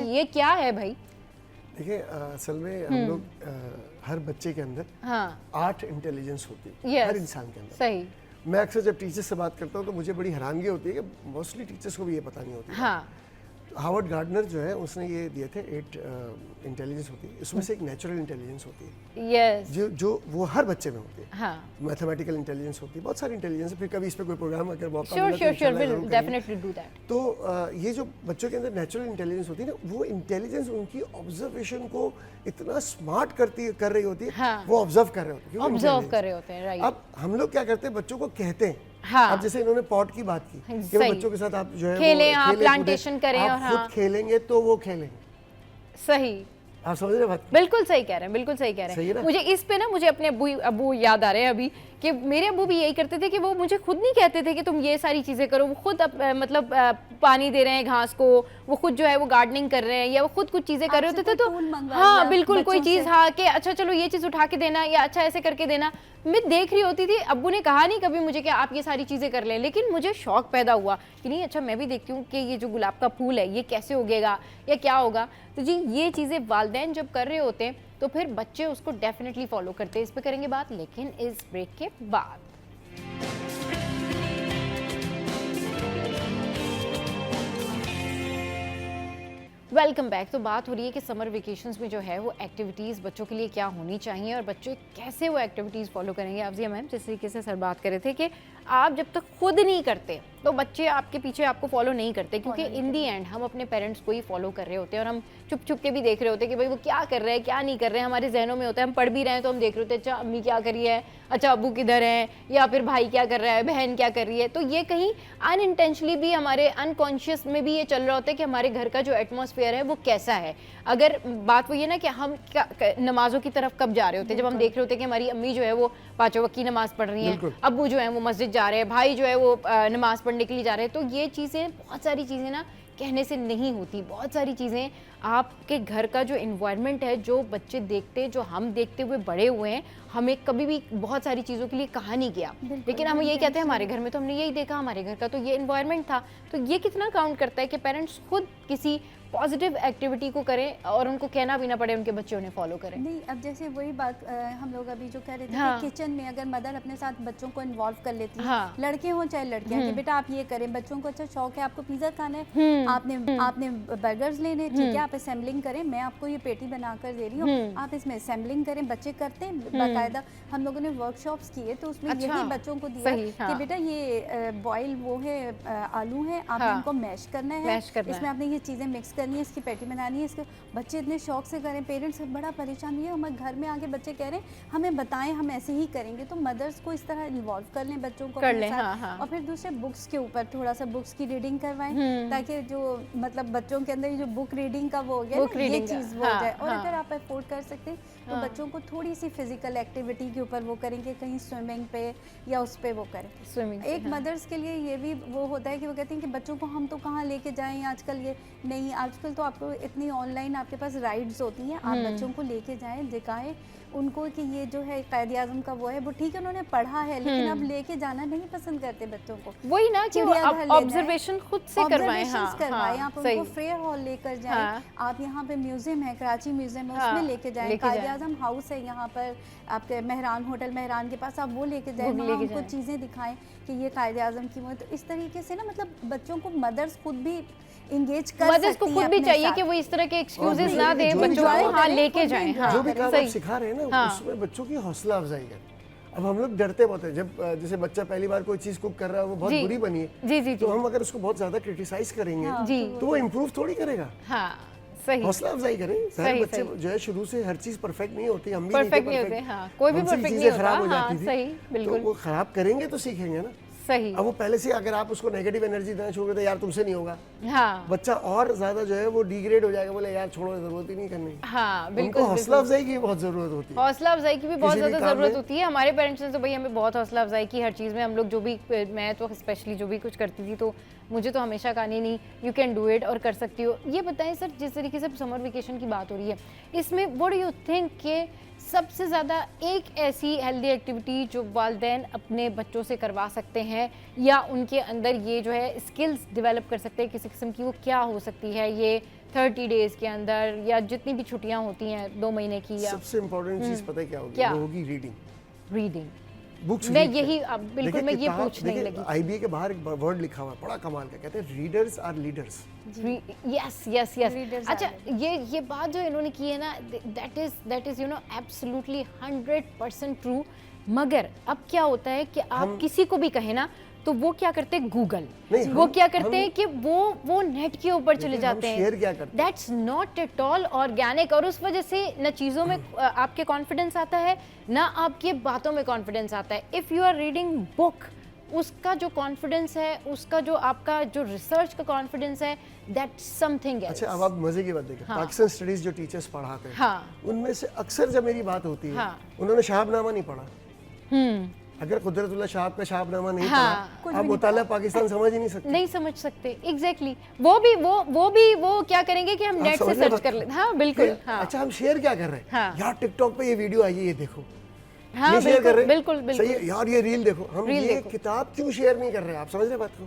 ये क्या है भाई। देखिए, असल में हम लोग हर बच्चे के अंदर 8 इंटेलिजेंस होती है, हर इंसान के अंदर। सही। मैं अक्सर जब टीचर्स से बात करता हूँ तो मुझे बड़ी हैरानी होती है कि मोस्टली टीचर्स को भी ये पता नहीं होती। हार्वर्ड गार्डनर जो है उसने ये दिए थे 8 इंटेलिजेंस होती है, इसमें से एक नेचुरल इंटेलिजेंस होती है। yes. जो वो हर बच्चे में होती है। हाँ. मैथमेटिकल इंटेलिजेंस होती है, बहुत सारी इंटेलिजेंस है। फिर कभी इस पे कोई प्रोग्राम अगर मौका तो ये जो बच्चों के अंदर नेचुरल इंटेलिजेंस होती है ना, वो इंटेलिजेंस उनकी ऑब्जर्वेशन को इतना स्मार्ट कर रही होती है। हाँ. वो ऑब्जर्व कर रहे होते हैं। राइट। अब हम लोग क्या करते हैं, बच्चों को कहते हैं। हाँ। अब जैसे इन्होंने पॉट की बात की कि बच्चों के साथ आप जो है खेलें, आप प्लांटेशन करें, आप खुद खेलेंगे तो वो खेलेंगे। सही, आप समझ रहे बात? बिल्कुल सही कह रहे हैं, बिल्कुल सही कह रहे हैं। मुझे इस पे ना, मुझे अपने अबू याद आ रहे हैं अभी कि मेरे अबू भी यही करते थे कि वो मुझे खुद नहीं कहते थे कि तुम ये सारी चीज़ें करो, वो खुद मतलब पानी दे रहे हैं घास को, वो खुद जो है वो गार्डनिंग कर रहे हैं या वो खुद कुछ चीज़ें कर रहे होते थे। तो हाँ बिल्कुल, कोई चीज़, हाँ कि अच्छा चलो ये चीज़ उठा के देना या अच्छा ऐसे करके देना। मैं देख रही होती थी, अब्बू ने कहा नहीं कभी मुझे कि आप ये सारी चीज़ें कर लें, लेकिन मुझे शौक पैदा हुआ कि नहीं अच्छा मैं भी देखती हूँ कि ये जो गुलाब का फूल है ये कैसे उगेगा या क्या होगा। तो जी ये चीज़ें वालिदैन जब कर रहे होते हैं तो फिर बच्चे उसको डेफिनेटली फॉलो करते हैं। इस पे करेंगे बात, लेकिन इस ब्रेक के बाद। Welcome back. तो बात हो रही है कि समर वेकेशंस में जो है वो एक्टिविटीज़ बच्चों के लिए क्या होनी चाहिए और बच्चे कैसे वो एक्टिविटीज़ फॉलो करेंगे। अफजिया मैम, जिस तरीके से सर बात कर रहे थे कि आप जब तक खुद नहीं करते तो बच्चे आपके पीछे आपको फॉलो नहीं करते, क्योंकि इन दी एंड हम अपने पेरेंट्स को ही फॉलो कर रहे होते हैं और हम चुप चुप के भी देख रहे होते हैं कि भाई वो क्या कर रहे हैं क्या नहीं कर रहे हैं। हमारे जहनों में होता है, हम पढ़ भी रहे हैं तो हम देख रहे होते हैं अच्छा अम्मी क्या कर रही है, अच्छा अब्बू किधर है, या फिर भाई क्या कर रहा है, बहन क्या कर रही है। तो ये कहीं अनइंटेंशनली भी हमारे अनकॉन्शियस में भी ये चल रहा होता है कि हमारे घर का जो एटमॉस्फेयर है वो कैसा है। अगर बात वो ये ना कि हम नमाजों की तरफ कब जा रहे होते हैं, जब हम देख रहे होते हैं कि हमारी अम्मी जो है वो 5 वक्त की नमाज पढ़ रही हैं, अब्बू जो है वो मस्जिद जा रहे हैं, भाई जो है वो नमाज पढ़ने के लिए जा रहे हैं। तो ये चीज़ें, बहुत सारी चीज़ें ना कहने से नहीं होती। बहुत सारी चीज़ें आपके घर का जो इन्वायरमेंट है, जो बच्चे देखते, जो हम देखते हुए बड़े हुए हैं, हमें कभी भी बहुत सारी चीज़ों के लिए कहा नहीं गया, लेकिन हम यही कहते हैं हमारे घर में तो हमने यही देखा, हमारे घर का तो ये इन्वायरमेंट था। तो ये कितना काउंट करता है कि पेरेंट्स खुद किसी पॉजिटिव एक्टिविटी को करें और उनको कहना भी ना पड़े, उनके बच्चे उन्हें फॉलो करें। नहीं, अब जैसे वही बात हम लोग अभी जो कह रहे थे कि किचन में अगर मदर अपने साथ बच्चों को इन्वॉल्व कर लेती है, लड़के हों चाहे लड़कियां, कि बेटा आप ये करें, बच्चों को अच्छा शौक है आपको पिज़्ज़ा खाना है, आपने बर्गर्स लेने, ठीक है, आप असेंबलिंग करें, मैं आपको ये पेटी बनाकर दे रही हूँ, आप इसमें असेंबलिंग करें। बच्चे करते हैं बाकायदा, हम लोगों ने वर्कशॉप्स किए तो उसमें यही बच्चों को दिया कि बेटा ये बॉयल वो है आलू है, आपने इनको मैश करना है, इसमें आपने ये चीज़ें मिक्स करनी है, इसकी पैटी बनानी है। इसके बच्चे इतने शौक से करें, पेरेंट्स बड़ा परेशान हुए, हमारे घर में आके बच्चे कह रहे हैं हमें बताएं, हम ऐसे ही करेंगे। तो मदर्स को इस तरह इन्वॉल्व कर लें बच्चों को अपने साथ, और फिर दूसरे बुक्स के ऊपर थोड़ा सा बुक्स की रीडिंग करवाएं, ताकि जो मतलब बच्चों के अंदर जो बुक रीडिंग का वो हो गया ना, ये चीज़ वो हो जाए। और अगर आप अफोर्ड कर सकते हैं तो बच्चों को थोड़ी सी फिजिकल एक्टिविटी के ऊपर वो करेंगे, कहीं स्विमिंग पे या उस पे वो करें। स्विमिंग एक मदर्स के लिए ये भी वो होता है कि वो कहती हैं कि बच्चों को हम तो कहाँ लेके जाएं, आजकल ये नहीं, आजकल तो आपको इतनी ऑनलाइन आपके पास राइड्स होती हैं, आप बच्चों को लेके जाएं, दिखाएं उनको कि ये जो है कायदे आज़म का वो है, वो ठीक है उन्होंने पढ़ा है, लेकिन अब लेके जाना नहीं पसंद करते बच्चों को। वही ना कि ऑब्जर्वेशन खुद से करवाएं, करवाएं, आप उनको फेयर हॉल लेकर जाएं, आप यहाँ पे म्यूजियम है, कराची म्यूजियम है, उसमें लेके जाएं, कायदे आज़म हाउस है यहाँ पर आपके मेहरान होटल मेहरान के पास, आप वो लेके जाएं, वहाँ उनको चीज़ें दिखाएं कि ये कायदे आज़म की वो। तो इस तरीके से ना मतलब बच्चों को मदर्स खुद भी इंगेज कर सकती हैं। मदर्स को खुद भी चाहिए कि वो इस तरह के एक्सक्यूजेस ना दे, बच्चों को हाँ लेके जाएं। जो भी काम आप सिखा रहे हैं ना, उसमें बच्चों की हौसला अफजाई करें। अब हम लोग डरते बहुत है, जब जैसे बच्चा पहली बार कोई चीज कुक कर रहा है, वो बहुत बुरी बनी है, तो हम अगर उसको बहुत ज्यादा क्रिटिसाइज करेंगे तो वो इम्प्रूव थोड़ी करेगा। सही, हौसला अफजाई करें। सारे बच्चे जो है शुरू से हर चीज परफेक्ट नहीं होती, हम भी परफेक्ट नहीं होते, कोई भी परफेक्ट नहीं होता, खराब हो जाती थी, सही, बिल्कुल। तो वो खराब करेंगे तो सीखेंगे ना। सही। अब वो पहले से अगर आप उसको नेगेटिव एनर्जी देना छोड़ देते, यार तुमसे नहीं होगा, बच्चा और ज्यादा जो है वो डिग्रेड हो जाएगा, बोले यार छोड़ो, जरूरत ही नहीं करनी। बिल्कुल, हौसला अफजाई की बहुत जरूरत होती है। हौसला अफजाई की भी बहुत ज्यादा जरूरत होती है। हमारे पेरेंट्स ने तो भाई हमें बहुत हौसला अफजाई की हर चीज़ में। हम लोग जो भी, मैं तो स्पेशली जो भी कुछ करती थी तो मुझे तो हमेशा कहा नहीं यू कैन डू इट और कर सकती हो। ये बताएं सर, जिस तरीके से समर वेकेशन की बात हो रही है, इसमें व्हाट डू यू थिंक के सबसे ज़्यादा एक ऐसी हेल्दी एक्टिविटी जो वालिदैन अपने बच्चों से करवा सकते हैं या उनके अंदर ये जो है स्किल्स डेवलप कर सकते हैं किसी किस्म की, वो क्या हो सकती है ये 30 डेज के अंदर या जितनी भी छुट्टियां होती हैं 2 महीने की? या सबसे इम्पोर्टेंट चीज़ पता है क्या होगी? वो होगी रीडिंग। बुक्स मैं यही बिल्कुल मैं ये पूछने लगी। आईबीए के बाहर एक वर्ड लिखा हुआ है बड़ा कमाल का, कहते हैं readers are leaders. Yes yes yes. अच्छा, ये बात जो इन्होंने की है ना, that is you know absolutely 100% true. मगर अब क्या होता है कि आप किसी को भी कहे ना तो वो क्या करते हैं, गूगल, वो क्या करते हैं कि वो नेट के ऊपर चले जाते हैं। शेयर क्या करते हैं? That's not at all organic. और उस वजह से न चीज़ों में आपके कॉन्फिडेंस आता है ना आपकी बातों में कॉन्फिडेंस आता है। If you are reading book, उसका जो कॉन्फिडेंस है, उसका जो आपका जो रिसर्च का कॉन्फिडेंस है, दैट्स समथिंग एल्स। अच्छा, अब आप मजे की बात देखिए, पाकिस्तान स्टडीज जो टीचर्स पढ़ाते हैं, उनमें से अक्सर जब मेरी बात होती है, उन्होंने शहाबनामा नहीं पढ़ा। अगर कुदरतुल्लाह शाहब का शहाबनामा नहीं पढ़ा, आप मुताला पाकिस्तान समझ ही नहीं सकते। नहीं समझ सकते, एग्जैक्टली। वो भी क्या करेंगे कि हम नेट से सर्च कर लेते। हाँ बिल्कुल। अच्छा, हम शेयर क्या कर रहे हैं? यार टिकटॉक पे ये वीडियो आई है, ये देखो। हाँ शेयर कर रहे हैं, बिल्कुल सही है यार, ये रील देखो। हम ये किताब क्यों शेयर नहीं कर रहे? आप समझ रहे बात को?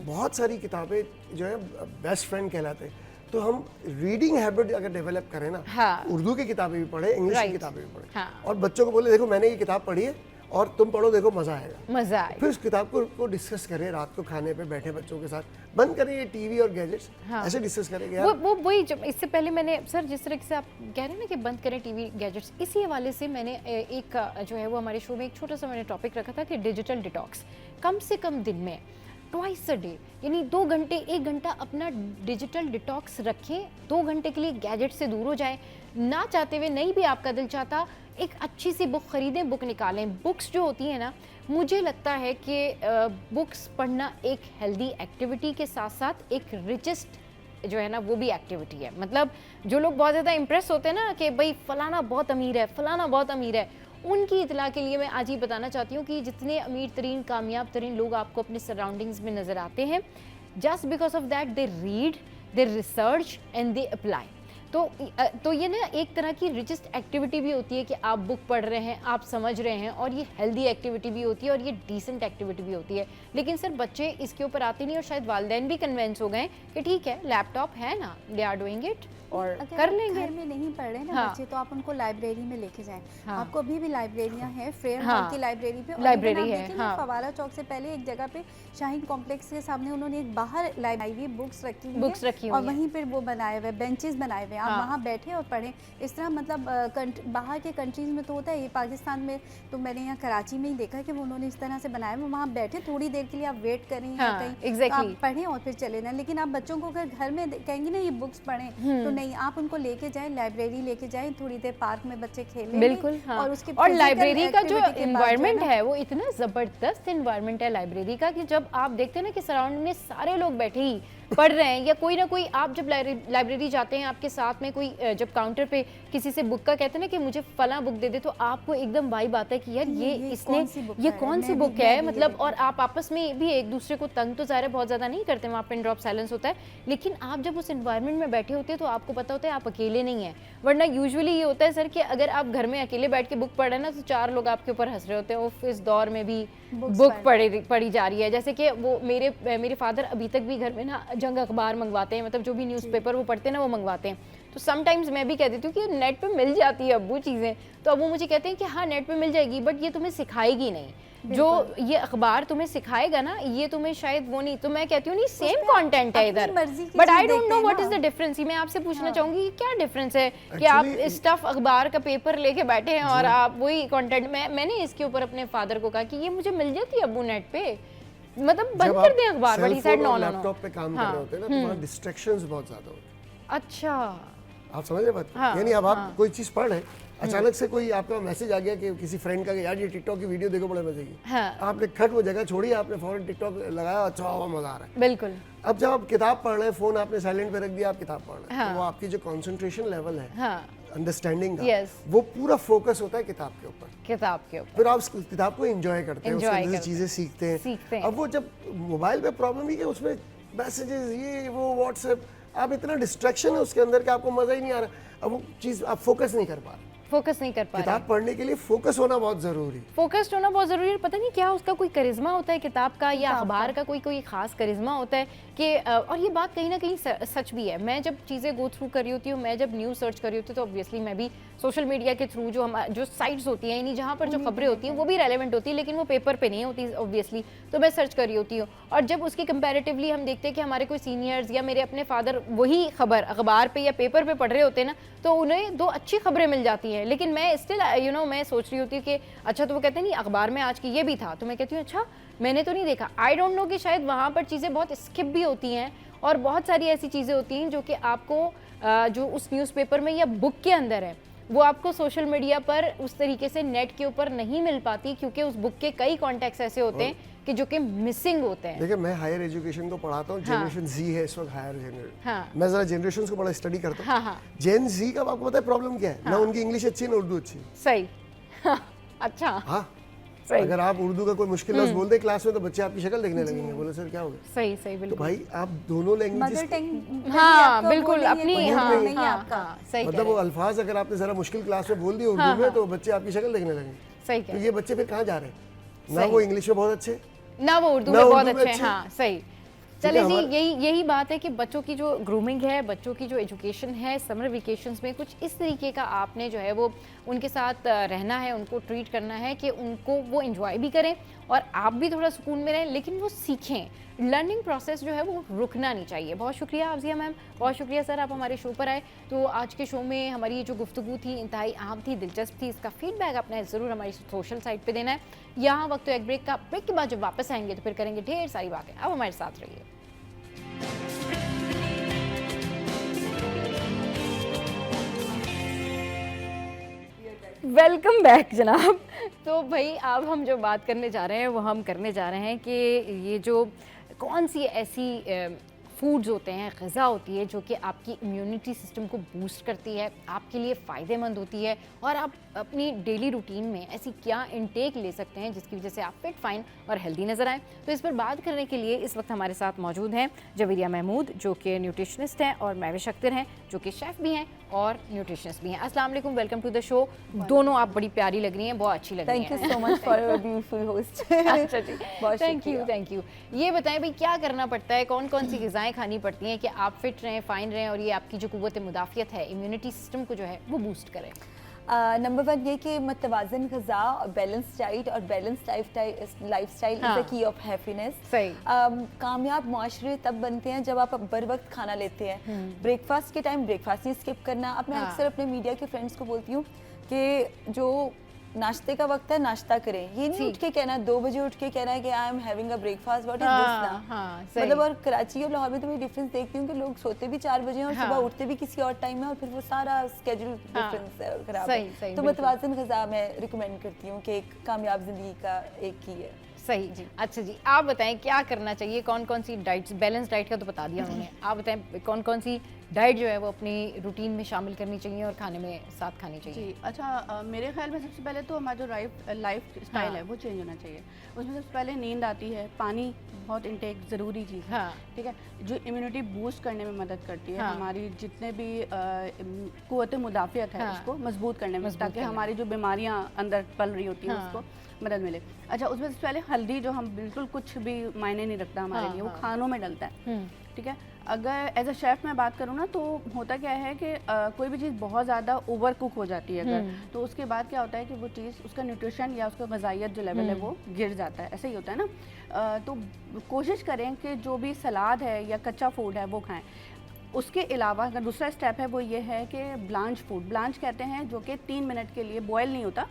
बहुत सारी किताबें जो है बेस्ट फ्रेंड कहलाते हैं। तो हम रीडिंग हैबिट अगर डेवलप करें ना, उर्दू की किताबें भी पढ़े, इंग्लिश की किताबें भी पढ़े, और बच्चों को बोले देखो मैंने ये किताब पढ़ी है और तुम पढ़ो, देखो मजा आएगा। फिर उस किताब को डिस्कस करें, रात को खाने पे बैठे बच्चों के साथ, बंद करें ये टीवी और गैजेट्स, ऐसे डिस्कस करेंगे यार। वो वही जब इससे पहले मैंने सर जिस तरह से आप कह रहे हैं ना कि बंद करें टीवी गैजेट्स, इसी हवाले से मैंने एक जो है वो हमारे शो में एक छोटा सा मैंने टॉपिक रखा था कि डिजिटल डिटॉक्स। कम से कम दिन में ट्वाइस अ डे, यानी 2 घंटे 1 घंटा अपना डिजिटल डिटॉक्स रखें। 2 घंटे के लिए गैजेट से दूर हो जाएं। ना चाहते हुए, नहीं भी आपका दिल चाहता, एक अच्छी सी बुक ख़रीदें, बुक निकालें। बुक्स जो होती हैं ना, मुझे लगता है कि बुक्स पढ़ना एक हेल्दी एक्टिविटी के साथ साथ एक रिचेस्ट जो है ना वो भी एक्टिविटी है। मतलब जो लोग बहुत ज़्यादा इम्प्रेस होते हैं ना कि भाई फ़लाना बहुत अमीर है, फ़लाना बहुत अमीर है, उनकी इतला के लिए मैं आज ही बताना चाहती हूँ कि जितने अमीर तरीन कामयाब तरीन लोग आपको अपने सराउंडिंग्स में नज़र आते हैं, just because of that they read, they research and they apply. तो ये ना एक तरह की रिचेस्ट एक्टिविटी भी होती है कि आप बुक पढ़ रहे हैं, आप समझ रहे हैं, और ये हेल्दी एक्टिविटी भी होती है और ये डिसेंट एक्टिविटी भी होती है। लेकिन सर बच्चे इसके ऊपर आते नहीं, और शायद वालिदैन भी कन्विंस हो गए कि ठीक है लैपटॉप है ना, दे आर डूइंग इट और कर लेंगे। घर में नहीं पढ़ रहे ना बच्चे, तो आप उनको लाइब्रेरी में लेके जाएं। आपको अभी भी लाइब्रेरियां हैं, फेयर हॉल की लाइब्रेरी पे लाइब्रेरी है। फवारा चौक से पहले एक जगह पे शाहीन कॉम्प्लेक्स के सामने उन्होंने एक बाहर लाइब्रेरी बुक्स रखी हुई और वहीं पर वो बनाए हुए बेंचेस बनाए हुए, आप वहाँ बैठे और पढ़ें। इस तरह मतलब बाहर के कंट्रीज में तो होता है, ये पाकिस्तान में तो मैंने यहाँ कराची में ही देखा कि वो उन्होंने इस तरह से बनाया, वो वहाँ बैठे थोड़ी देर के लिए आप वेट करें कहीं, आप पढ़ें और फिर चले जाएं। लेकिन आप बच्चों को अगर घर में कहेंगे ना ये बुक्स पढ़ें, तो नहीं, आप उनको लेके जाएं, लाइब्रेरी लेके जाएं, थोड़ी देर पार्क में बच्चे खेलें। बिल्कुल, और उसके और लाइब्रेरी का जो एनवायरनमेंट है वो इतना जबरदस्त एनवायरनमेंट है लाइब्रेरी का कि जब आप देखते हैं ना कि सराउंडिंग में सारे लोग बैठे ही पढ़ रहे हैं, या कोई ना कोई, आप जब लाइब्रेरी जाते हैं आपके साथ में कोई जब काउंटर पे किसी से बुक का कहते हैं ना कि मुझे फला बुक दे दे, तो आपको एकदम वाइब आता है कि यार ये इसने ये कौन सी बुक है, मतलब, और आप आपस में भी एक दूसरे को तंग तो ज़ाहिर बहुत ज़्यादा नहीं करते, वहाँ पिन ड्रॉप साइलेंस होता है, लेकिन आप जब उस एनवायरनमेंट में बैठे होते हैं तो आपको पता होता है आप अकेले नहीं हैं। वरना यूजुअली ये होता है सर कि अगर आप घर में अकेले बैठ के बुक पढ़ रहे हैं ना तो 4 लोग आपके ऊपर हंस रहे होते हैं, उफ इस दौर में भी बुक पढ़ी जा रही है। जैसे कि वो मेरे फादर अभी तक भी घर में ना जंग अखबार मंगवाते हैं, मतलब जो भी न्यूज़पेपर वो पढ़ते हैं ना वो मंगवाते हैं। तो समटाइम्स मैं भी कह देती हूँ कि नेट पे मिल जाती है अब्बू चीज़ें, तो अब वो मुझे कहते हैं कि हाँ नेट पे मिल जाएगी, बट ये तुम्हें सिखाएगी नहीं, जो ये अखबार तुम्हें सिखाएगा ना ये तुम्हें शायद वो नहीं। तो मैं कहती हूँ नहीं, सेम कंटेंट है इधर, but I don't know what is the difference. मैं आपसे पूछना चाहूंगी कि क्या डिफरेंस है कि आप स्टफ अखबार का पेपर लेके बैठे हैं और आप वही कंटेंट। मैंने इसके ऊपर अपने फादर को कहा कि ये मुझे मिल जाती है अब्बू नेट पे, मतलब बंद कर दें अखबार, but he said no no. Laptop पे काम कर रहे होते हैं ना तो वहाँ डिस्ट्रैक्शंस बहुत ज्यादा होते हैं। अच्छा, आप समझ रहे बात? यानी अब आप कोई चीज पढ़ रहे, अचानक से कोई आपका मैसेज आ गया कि किसी फ्रेंड का कि यार ये टिकटॉक की वीडियो देखो बड़े मजे की, आपने खट वो जगह छोड़ी, आपने फौरन टिकटॉक लगाया, अच्छा हुआ, मजा आ रहा है। बिल्कुल। अब जब आप किताब पढ़ रहे हैं, फोन आपने साइलेंट पे रख दिया, आप किताब पढ़ रहे हैं, तो वो आपकी जो कंसंट्रेशन लेवल है, अंडरस्टैंडिंग का, वो पूरा फोकस होता है किताब के ऊपर। फिर आप किताब को एंजॉय करते हैं, उसके अंदर चीजें सीखते हैं। अब वो जब मोबाइल पे प्रॉब्लम ही है, उसमें मैसेजेस ये वो व्हाट्सएप, आप इतना डिस्ट्रैक्शन है उसके अंदर कि आपको मजा ही नहीं आ रहा। अब वो चीज आप फोकस नहीं कर पा रहे। किताब पढ़ने के लिए फोकस होना बहुत जरूरी, फोकस्ड होना बहुत जरूरी है। पता नहीं क्या उसका कोई करिश्मा होता है किताब का या अखबार का, कोई खास करिश्मा होता है कि और ये बात कहीं ना कहीं सच भी है। मैं जब चीज़ें गो थ्रू कर रही होती हूँ, मैं जब न्यूज़ सर्च कर रही होती हूँ, तो ऑब्वियसली मैं भी सोशल मीडिया के थ्रू जो साइट्स होती हैं, यानी जहाँ पर जो खबरें होती हैं वो भी रेलेवेंट होती है, लेकिन वो पेपर पे नहीं होती ऑब्वियसली, तो मैं सर्च कर रही होती हूँ। और जब उसकी कंपैरेटिवली हम देखते हैं कि हमारे कोई सीनियर्स या मेरे अपने फादर वही खबर अखबार पे या पेपर पे पढ़ रहे होते हैं ना, तो उन्हें 2 अच्छी खबरें मिल जाती हैं। लेकिन मैं स्टिल मैं सोच रही होती हूँ कि अच्छा, तो वो कहते हैं नहीं अखबार में आज की ये भी था, तो मैं कहती हूँ अच्छा मैंने तो नहीं देखा। आई डोंट नो कि शायद वहाँ पर चीज़ें बहुत स्किप भी होती हैं, और बहुत सारी ऐसी चीज़ें होती हैं जो कि आपको जो उस न्यूज़पेपर में या बुक के अंदर है वो आपको सोशल मीडिया पर उस तरीके से नेट के ऊपर नहीं मिल पाती, क्योंकि उस बुक के कई कॉन्टेक्स्ट ऐसे होते हैं कि जो कि मिसिंग होते हैं। देखिए मैं हायर एजुकेशन को पढ़ाता हूँ, जनरेशन जी है इस वक्त, हायर जनरेशन। मैं जरा जनरेशन को बड़ा स्टडी करता हूँ। जेन जी का आपको पता है प्रॉब्लम क्या है? ना उनकी इंग्लिश अच्छी है ना उर्दू अच्छी। सही। अच्छा। हाँ, अगर आप उर्दू का कोई मुश्किल लफ्ज बोल दे क्लास में तो बच्चे आपकी शक्ल देखने लगेंगे, बोले सर क्या हो गया। सही बिल्कुल। तो भाई आप दोनों लैंग्वेजेस, बिल्कुल अपनी, सही, मतलब वो अल्फाज अगर आपने जरा मुश्किल क्लास में बोल दिए उर्दू में तो बच्चे आपकी शक्ल देखने लगेंगे। सही। तो ये बच्चे फिर कहाँ जा रहे हैं? ना वो इंग्लिश में बहुत अच्छे, ना वो उर्दू में बहुत अच्छे हैं। हाँ सही। चलिए जी, यही बात है कि बच्चों की जो ग्रूमिंग है, बच्चों की जो एजुकेशन है, समर वेकेशंस में कुछ इस तरीके का आपने जो है वो उनके साथ रहना है, उनको ट्रीट करना है कि उनको वो एंजॉय भी करें और आप भी थोड़ा सुकून में रहें, लेकिन वो सीखें। लर्निंग प्रोसेस जो है वो रुकना नहीं चाहिए। बहुत शुक्रिया आफजिया मैम, बहुत शुक्रिया सर, आप हमारे शो पर आए। तो आज के शो में हमारी ये जो गुफ्तगू थी इंतहाई अहम थी, दिलचस्प थी। इसका फीडबैक आपने ज़रूर हमारी सोशल साइट पे देना है। यहाँ वक्त तो एक ब्रेक का, ब्रेक के बाद जब वापस आएंगे तो फिर करेंगे ढेर सारी बातें। अब हमारे साथ रहिए। वेलकम बैक जनाब। तो भाई अब हम जो बात करने जा रहे हैं वो हम करने जा रहे हैं कि ये जो कौन सी ऐसी फूड्स होते हैं, ग़िज़ा होती है जो कि आपकी इम्यूनिटी सिस्टम को बूस्ट करती है, आपके लिए फ़ायदेमंद होती है, और आप अपनी डेली रूटीन में ऐसी क्या इनटेक ले सकते हैं जिसकी वजह से आप फिट, फाइन और हेल्दी नज़र आएँ। तो इस पर बात करने के लिए इस वक्त हमारे साथ मौजूद हैं जवेरिया महमूद जो कि न्यूट्रिशनिस्ट हैं, और महविश अख्तर हैं जो कि शेफ़ भी हैं और न्यूट्रिशनिस्ट भी हैं। अस्सलाम वालेकुम, वेलकम टू द शो। दोनों आप बड़ी प्यारी लग रही हैं, बहुत अच्छी लग रही हैं। Thank you so much for a beautiful host. अच्छा जी, थैंक यू। ये बताएं भाई, क्या करना पड़ता है, कौन कौन सी ग़िज़ाएँ खानी पड़ती हैं कि आप फिट रहें, फाइन रहें और ये आपकी जो क़ुव्वत मुदाफ़ियत है, इम्यूनिटी सिस्टम को जो है वो बूस्ट करें? नंबर 1 ये कि मतवाज़न ग़िज़ा और बैलेंस डाइट और balance lifestyle is the key of happiness. सही। कामयाब मुआशरे तब बनते हैं जब आप बर वक्त खाना लेते हैं। ब्रेकफास्ट के टाइम ब्रेकफास्ट नहीं स्किप करना। अब मैं अक्सर अपने मीडिया के फ्रेंड्स को बोलती हूँ कि जो नाश्ते का वक्त है नाश्ता करें, ये नहीं उठ के कहना 2 बजे उठ के कहना है कि I am having a breakfast, what is this ना। मतलब और कराची और लाहौर में तो मैं डिफरेंस देखती हूँ कि लोग सोते भी 4 बजे हैं और सुबह उठते भी किसी और टाइम में, और फिर वो सारा स्केड्यूल डिफरेंस है और खराब है। तो मतवाज़न ग़िज़ा मैं रिकमेंड करती हूँ कि एक कामयाब जिंदगी का एक ही है। सही जी। अच्छा जी, आप बताएं क्या करना चाहिए, कौन कौन सी डाइट्स, बैलेंस डाइट का तो बता दिया उन्होंने, आप बताएं कौन कौन सी डाइट जो है वो अपनी रूटीन में शामिल करनी चाहिए और खाने में साथ खानी चाहिए? जी अच्छा, मेरे ख्याल में सबसे पहले तो हमारा जो लाइफ स्टाइल है वो चेंज होना चाहिए। उसमें सबसे पहले नींद आती है, पानी बहुत इंटेक ज़रूरी चीज़ है। ठीक है, जो इम्यूनिटी बूस्ट करने में मदद करती है, हमारी जितने भी क़ुव्वत मुदाफ़ियत है उसको मजबूत करने में, ताकि हमारी जो बीमारियाँ अंदर पल रही होती हैं उसको मदद मिले। अच्छा, उसमें सबसे पहले हल्दी, जो हम बिल्कुल कुछ भी मायने नहीं रखता हमारे लिए, वो खानों में डलता है। ठीक है, अगर एज अ शेफ़ मैं बात करूँ ना, तो होता क्या है कि कोई भी चीज़ बहुत ज़्यादा ओवर कुक हो जाती है अगर, तो उसके बाद क्या होता है कि वो चीज़, उसका न्यूट्रिशन या उसका ग़िज़ाइयत जो लेवल है वो गिर जाता है। ऐसा ही होता है ना। तो कोशिश करें कि जो भी सलाद है या कच्चा फूड है वो खाएं। उसके अलावा अगर दूसरा स्टेप है वो ये है कि ब्लांच फूड, ब्लांच कहते हैं जो कि 3 मिनट के लिए बॉयल नहीं होता,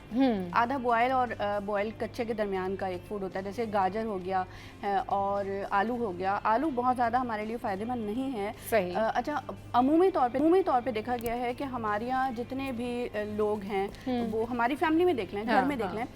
आधा बॉयल और बॉयल कच्चे के दरमियान का एक फूड होता है। जैसे गाजर हो गया और आलू हो गया। आलू बहुत ज़्यादा हमारे लिए फ़ायदेमंद नहीं है। सही। अच्छा, अमूमी तौर पे देखा गया है कि हमारे यहाँ जितने भी लोग हैं, वो हमारी फैमिली में देख लें, घर में देख लें,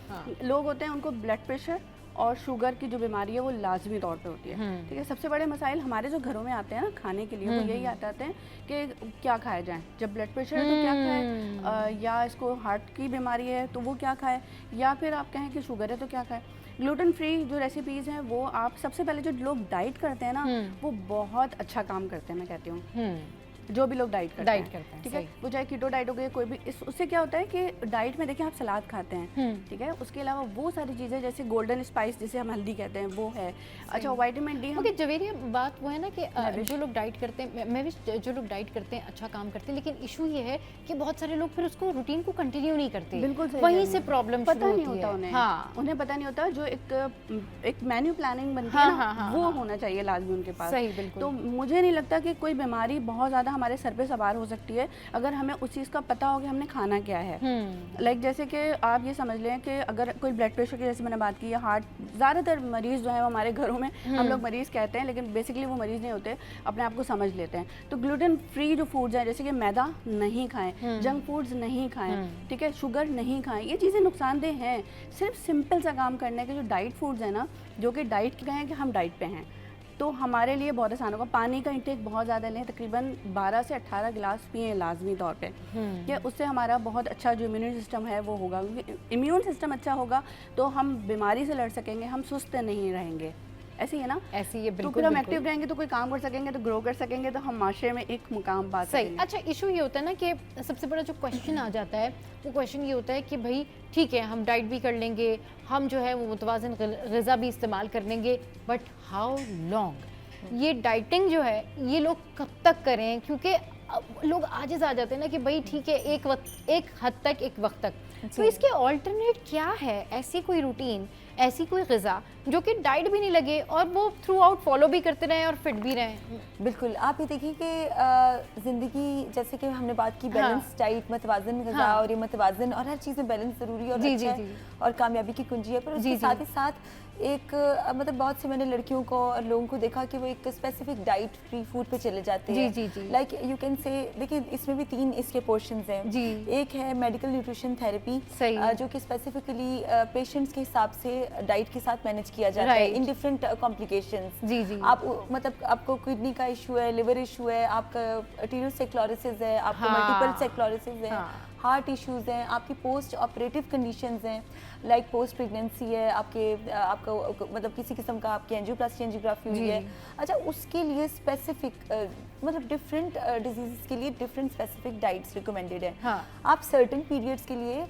लोग होते हैं उनको ब्लड प्रेशर और शुगर की जो बीमारी है वो लाजमी तौर पे होती है। ठीक है, सबसे बड़े मसाइल हमारे जो घरों में आते हैं ना खाने के लिए, वो यही आते हैं कि क्या खाया जाए। जब ब्लड प्रेशर है तो क्या खाएं, या इसको हार्ट की बीमारी है तो वो क्या खाए, या फिर आप कहें कि शुगर है तो क्या खाए। ग्लूटेन फ्री जो रेसिपीज़ हैं वो आप सबसे पहले, जो लोग डाइट करते हैं ना, वो बहुत अच्छा काम करते हैं, मैं कहती हूँ। जो भी लोग डाइट करते हैं, ठीक है, वो चाहे कीटो डाइट हो गई कोई भी, उससे क्या होता है कि डाइट में देखिए आप सलाद खाते हैं, ठीक है, उसके अलावा वो सारी चीज़ें जैसे गोल्डन स्पाइस जिसे हम हल्दी कहते हैं वो है। अच्छा, विटामिन डी। ओके जवेरिया, बात वो है ना कि जो लोग डाइट करते हैं, मैं भी जो लोग डाइट करते हैं अच्छा काम करते हैं, लेकिन इशू ये है कि बहुत सारे लोग फिर उसको रूटीन को कंटिन्यू नहीं करते। बिल्कुल, वहीं से प्रॉब्लम पता नहीं होता उन्हें। हाँ, उन्हें पता नहीं होता। जो एक मेन्यू प्लानिंग बनती है ना, वो होना चाहिए लाजमी उनके पास। सही, बिल्कुल। तो मुझे नहीं लगता कि कोई बीमारी बहुत ज़्यादा हमारे सर पे सवार हो सकती है अगर हमें उस चीज़ का पता हो कि हमने खाना क्या है। लाइक जैसे कि आप ये समझ लें कि अगर कोई ब्लड प्रेशर की, जैसे मैंने बात की, या हार्ट, ज़्यादातर मरीज़ जो है हमारे घरों में, हम लोग मरीज़ कहते हैं लेकिन बेसिकली वो मरीज़ नहीं होते, अपने आप को समझ लेते हैं। तो ग्लूटेन फ्री जो फूड्स हैं, जैसे कि मैदा नहीं खाएं, जंक फूड्स नहीं खाएं, ठीक है, शुगर नहीं खाएं, ये चीज़ें नुकसानदेह हैं। सिर्फ सिंपल सा काम करने के जो डाइट फूड्स हैं ना, जो कि डाइट के कहें कि हम डाइट पे हैं, तो हमारे लिए बहुत आसान होगा। पानी का इंटेक बहुत ज़्यादा लें, तकरीबन 12 से 18 गिलास पिए लाजमी तौर पे, कि उससे हमारा बहुत अच्छा जो इम्यून सिस्टम है वो होगा। इम्यून सिस्टम अच्छा होगा तो हम बीमारी से लड़ सकेंगे, हम सुस्त नहीं रहेंगे। ऐसे ही है ना, ऐसे ही बिल्कुल। तो फिर हम एक्टिव रहेंगे तो कोई काम कर सकेंगे, तो ग्रो कर सकेंगे, तो हम माशरे में एक मुकाम पा सकेंगे। अच्छा, इशू ये होता है ना कि सबसे बड़ा जो क्वेश्चन आ जाता है, वो क्वेश्चन ये होता है कि भाई ठीक है, हम डाइट भी कर लेंगे, हम जो है वो मुतवाज़िन ग़िज़ा भी इस्तेमाल कर लेंगे, बट हाउ लॉन्ग? ये डाइटिंग जो है ये लोग कब तक करें? क्योंकि लोग आजिज़ आ जाते हैं ना कि भाई ठीक है, एक हद तक, एक वक्त तक, तो इसके ऑल्टरनेट क्या है? ऐसी कोई रूटीन, ऐसी कोई ग़िज़ा जो कि डाइट भी नहीं लगे और वो थ्रू आउट फॉलो भी करते रहें और फिट भी रहें? बिल्कुल, आप ये देखिए कि ज़िंदगी, जैसे कि हमने बात की बैलेंस डाइट, मतवाज़न ग़िज़ा, और ये मतवाज़न और हर चीज़ में बैलेंस ज़रूरी और अच्छा है और कामयाबी की कुंजी है। पर उसके साथ ही साथ एक मतलब बहुत से मैंने लड़कियों को और लोगों को देखा कि वो एक स्पेसिफिक डाइट फ्री फूड पे चले जाते हैं। लाइक यू कैन से, देखिए इसमें भी 3 इसके पोर्शंस हैं जी। एक है मेडिकल न्यूट्रिशन थेरेपी, जो कि स्पेसिफिकली पेशेंट्स के हिसाब से डाइट के साथ मैनेज किया जाता है इन डिफरेंट कॉम्प्लिकेशंस। जी जी। आप मतलब आपको किडनी का इशू है, लिवर इशू है, आपका आर्टेरियोस्क्लेरोसिस है, आपको मल्टीपल स्क्लेरोसिस है, हार्ट इश्यूज हैं, आपकी पोस्ट ऑपरेटिव कंडीशंस हैं, लाइक पोस्ट प्रेगनेंसी है, आपका मतलब किसी किस्म का आपकी एंजियोप्लास्टी एंजियोग्राफी हुई है। अच्छा, उसके लिए स्पेसिफिक मतलब डिफरेंट डिजीज़ के लिए डिफरेंट स्पेसिफिक डाइट्स रिकमेंडेड है। आप सर्टेन पीरियड्स के लिए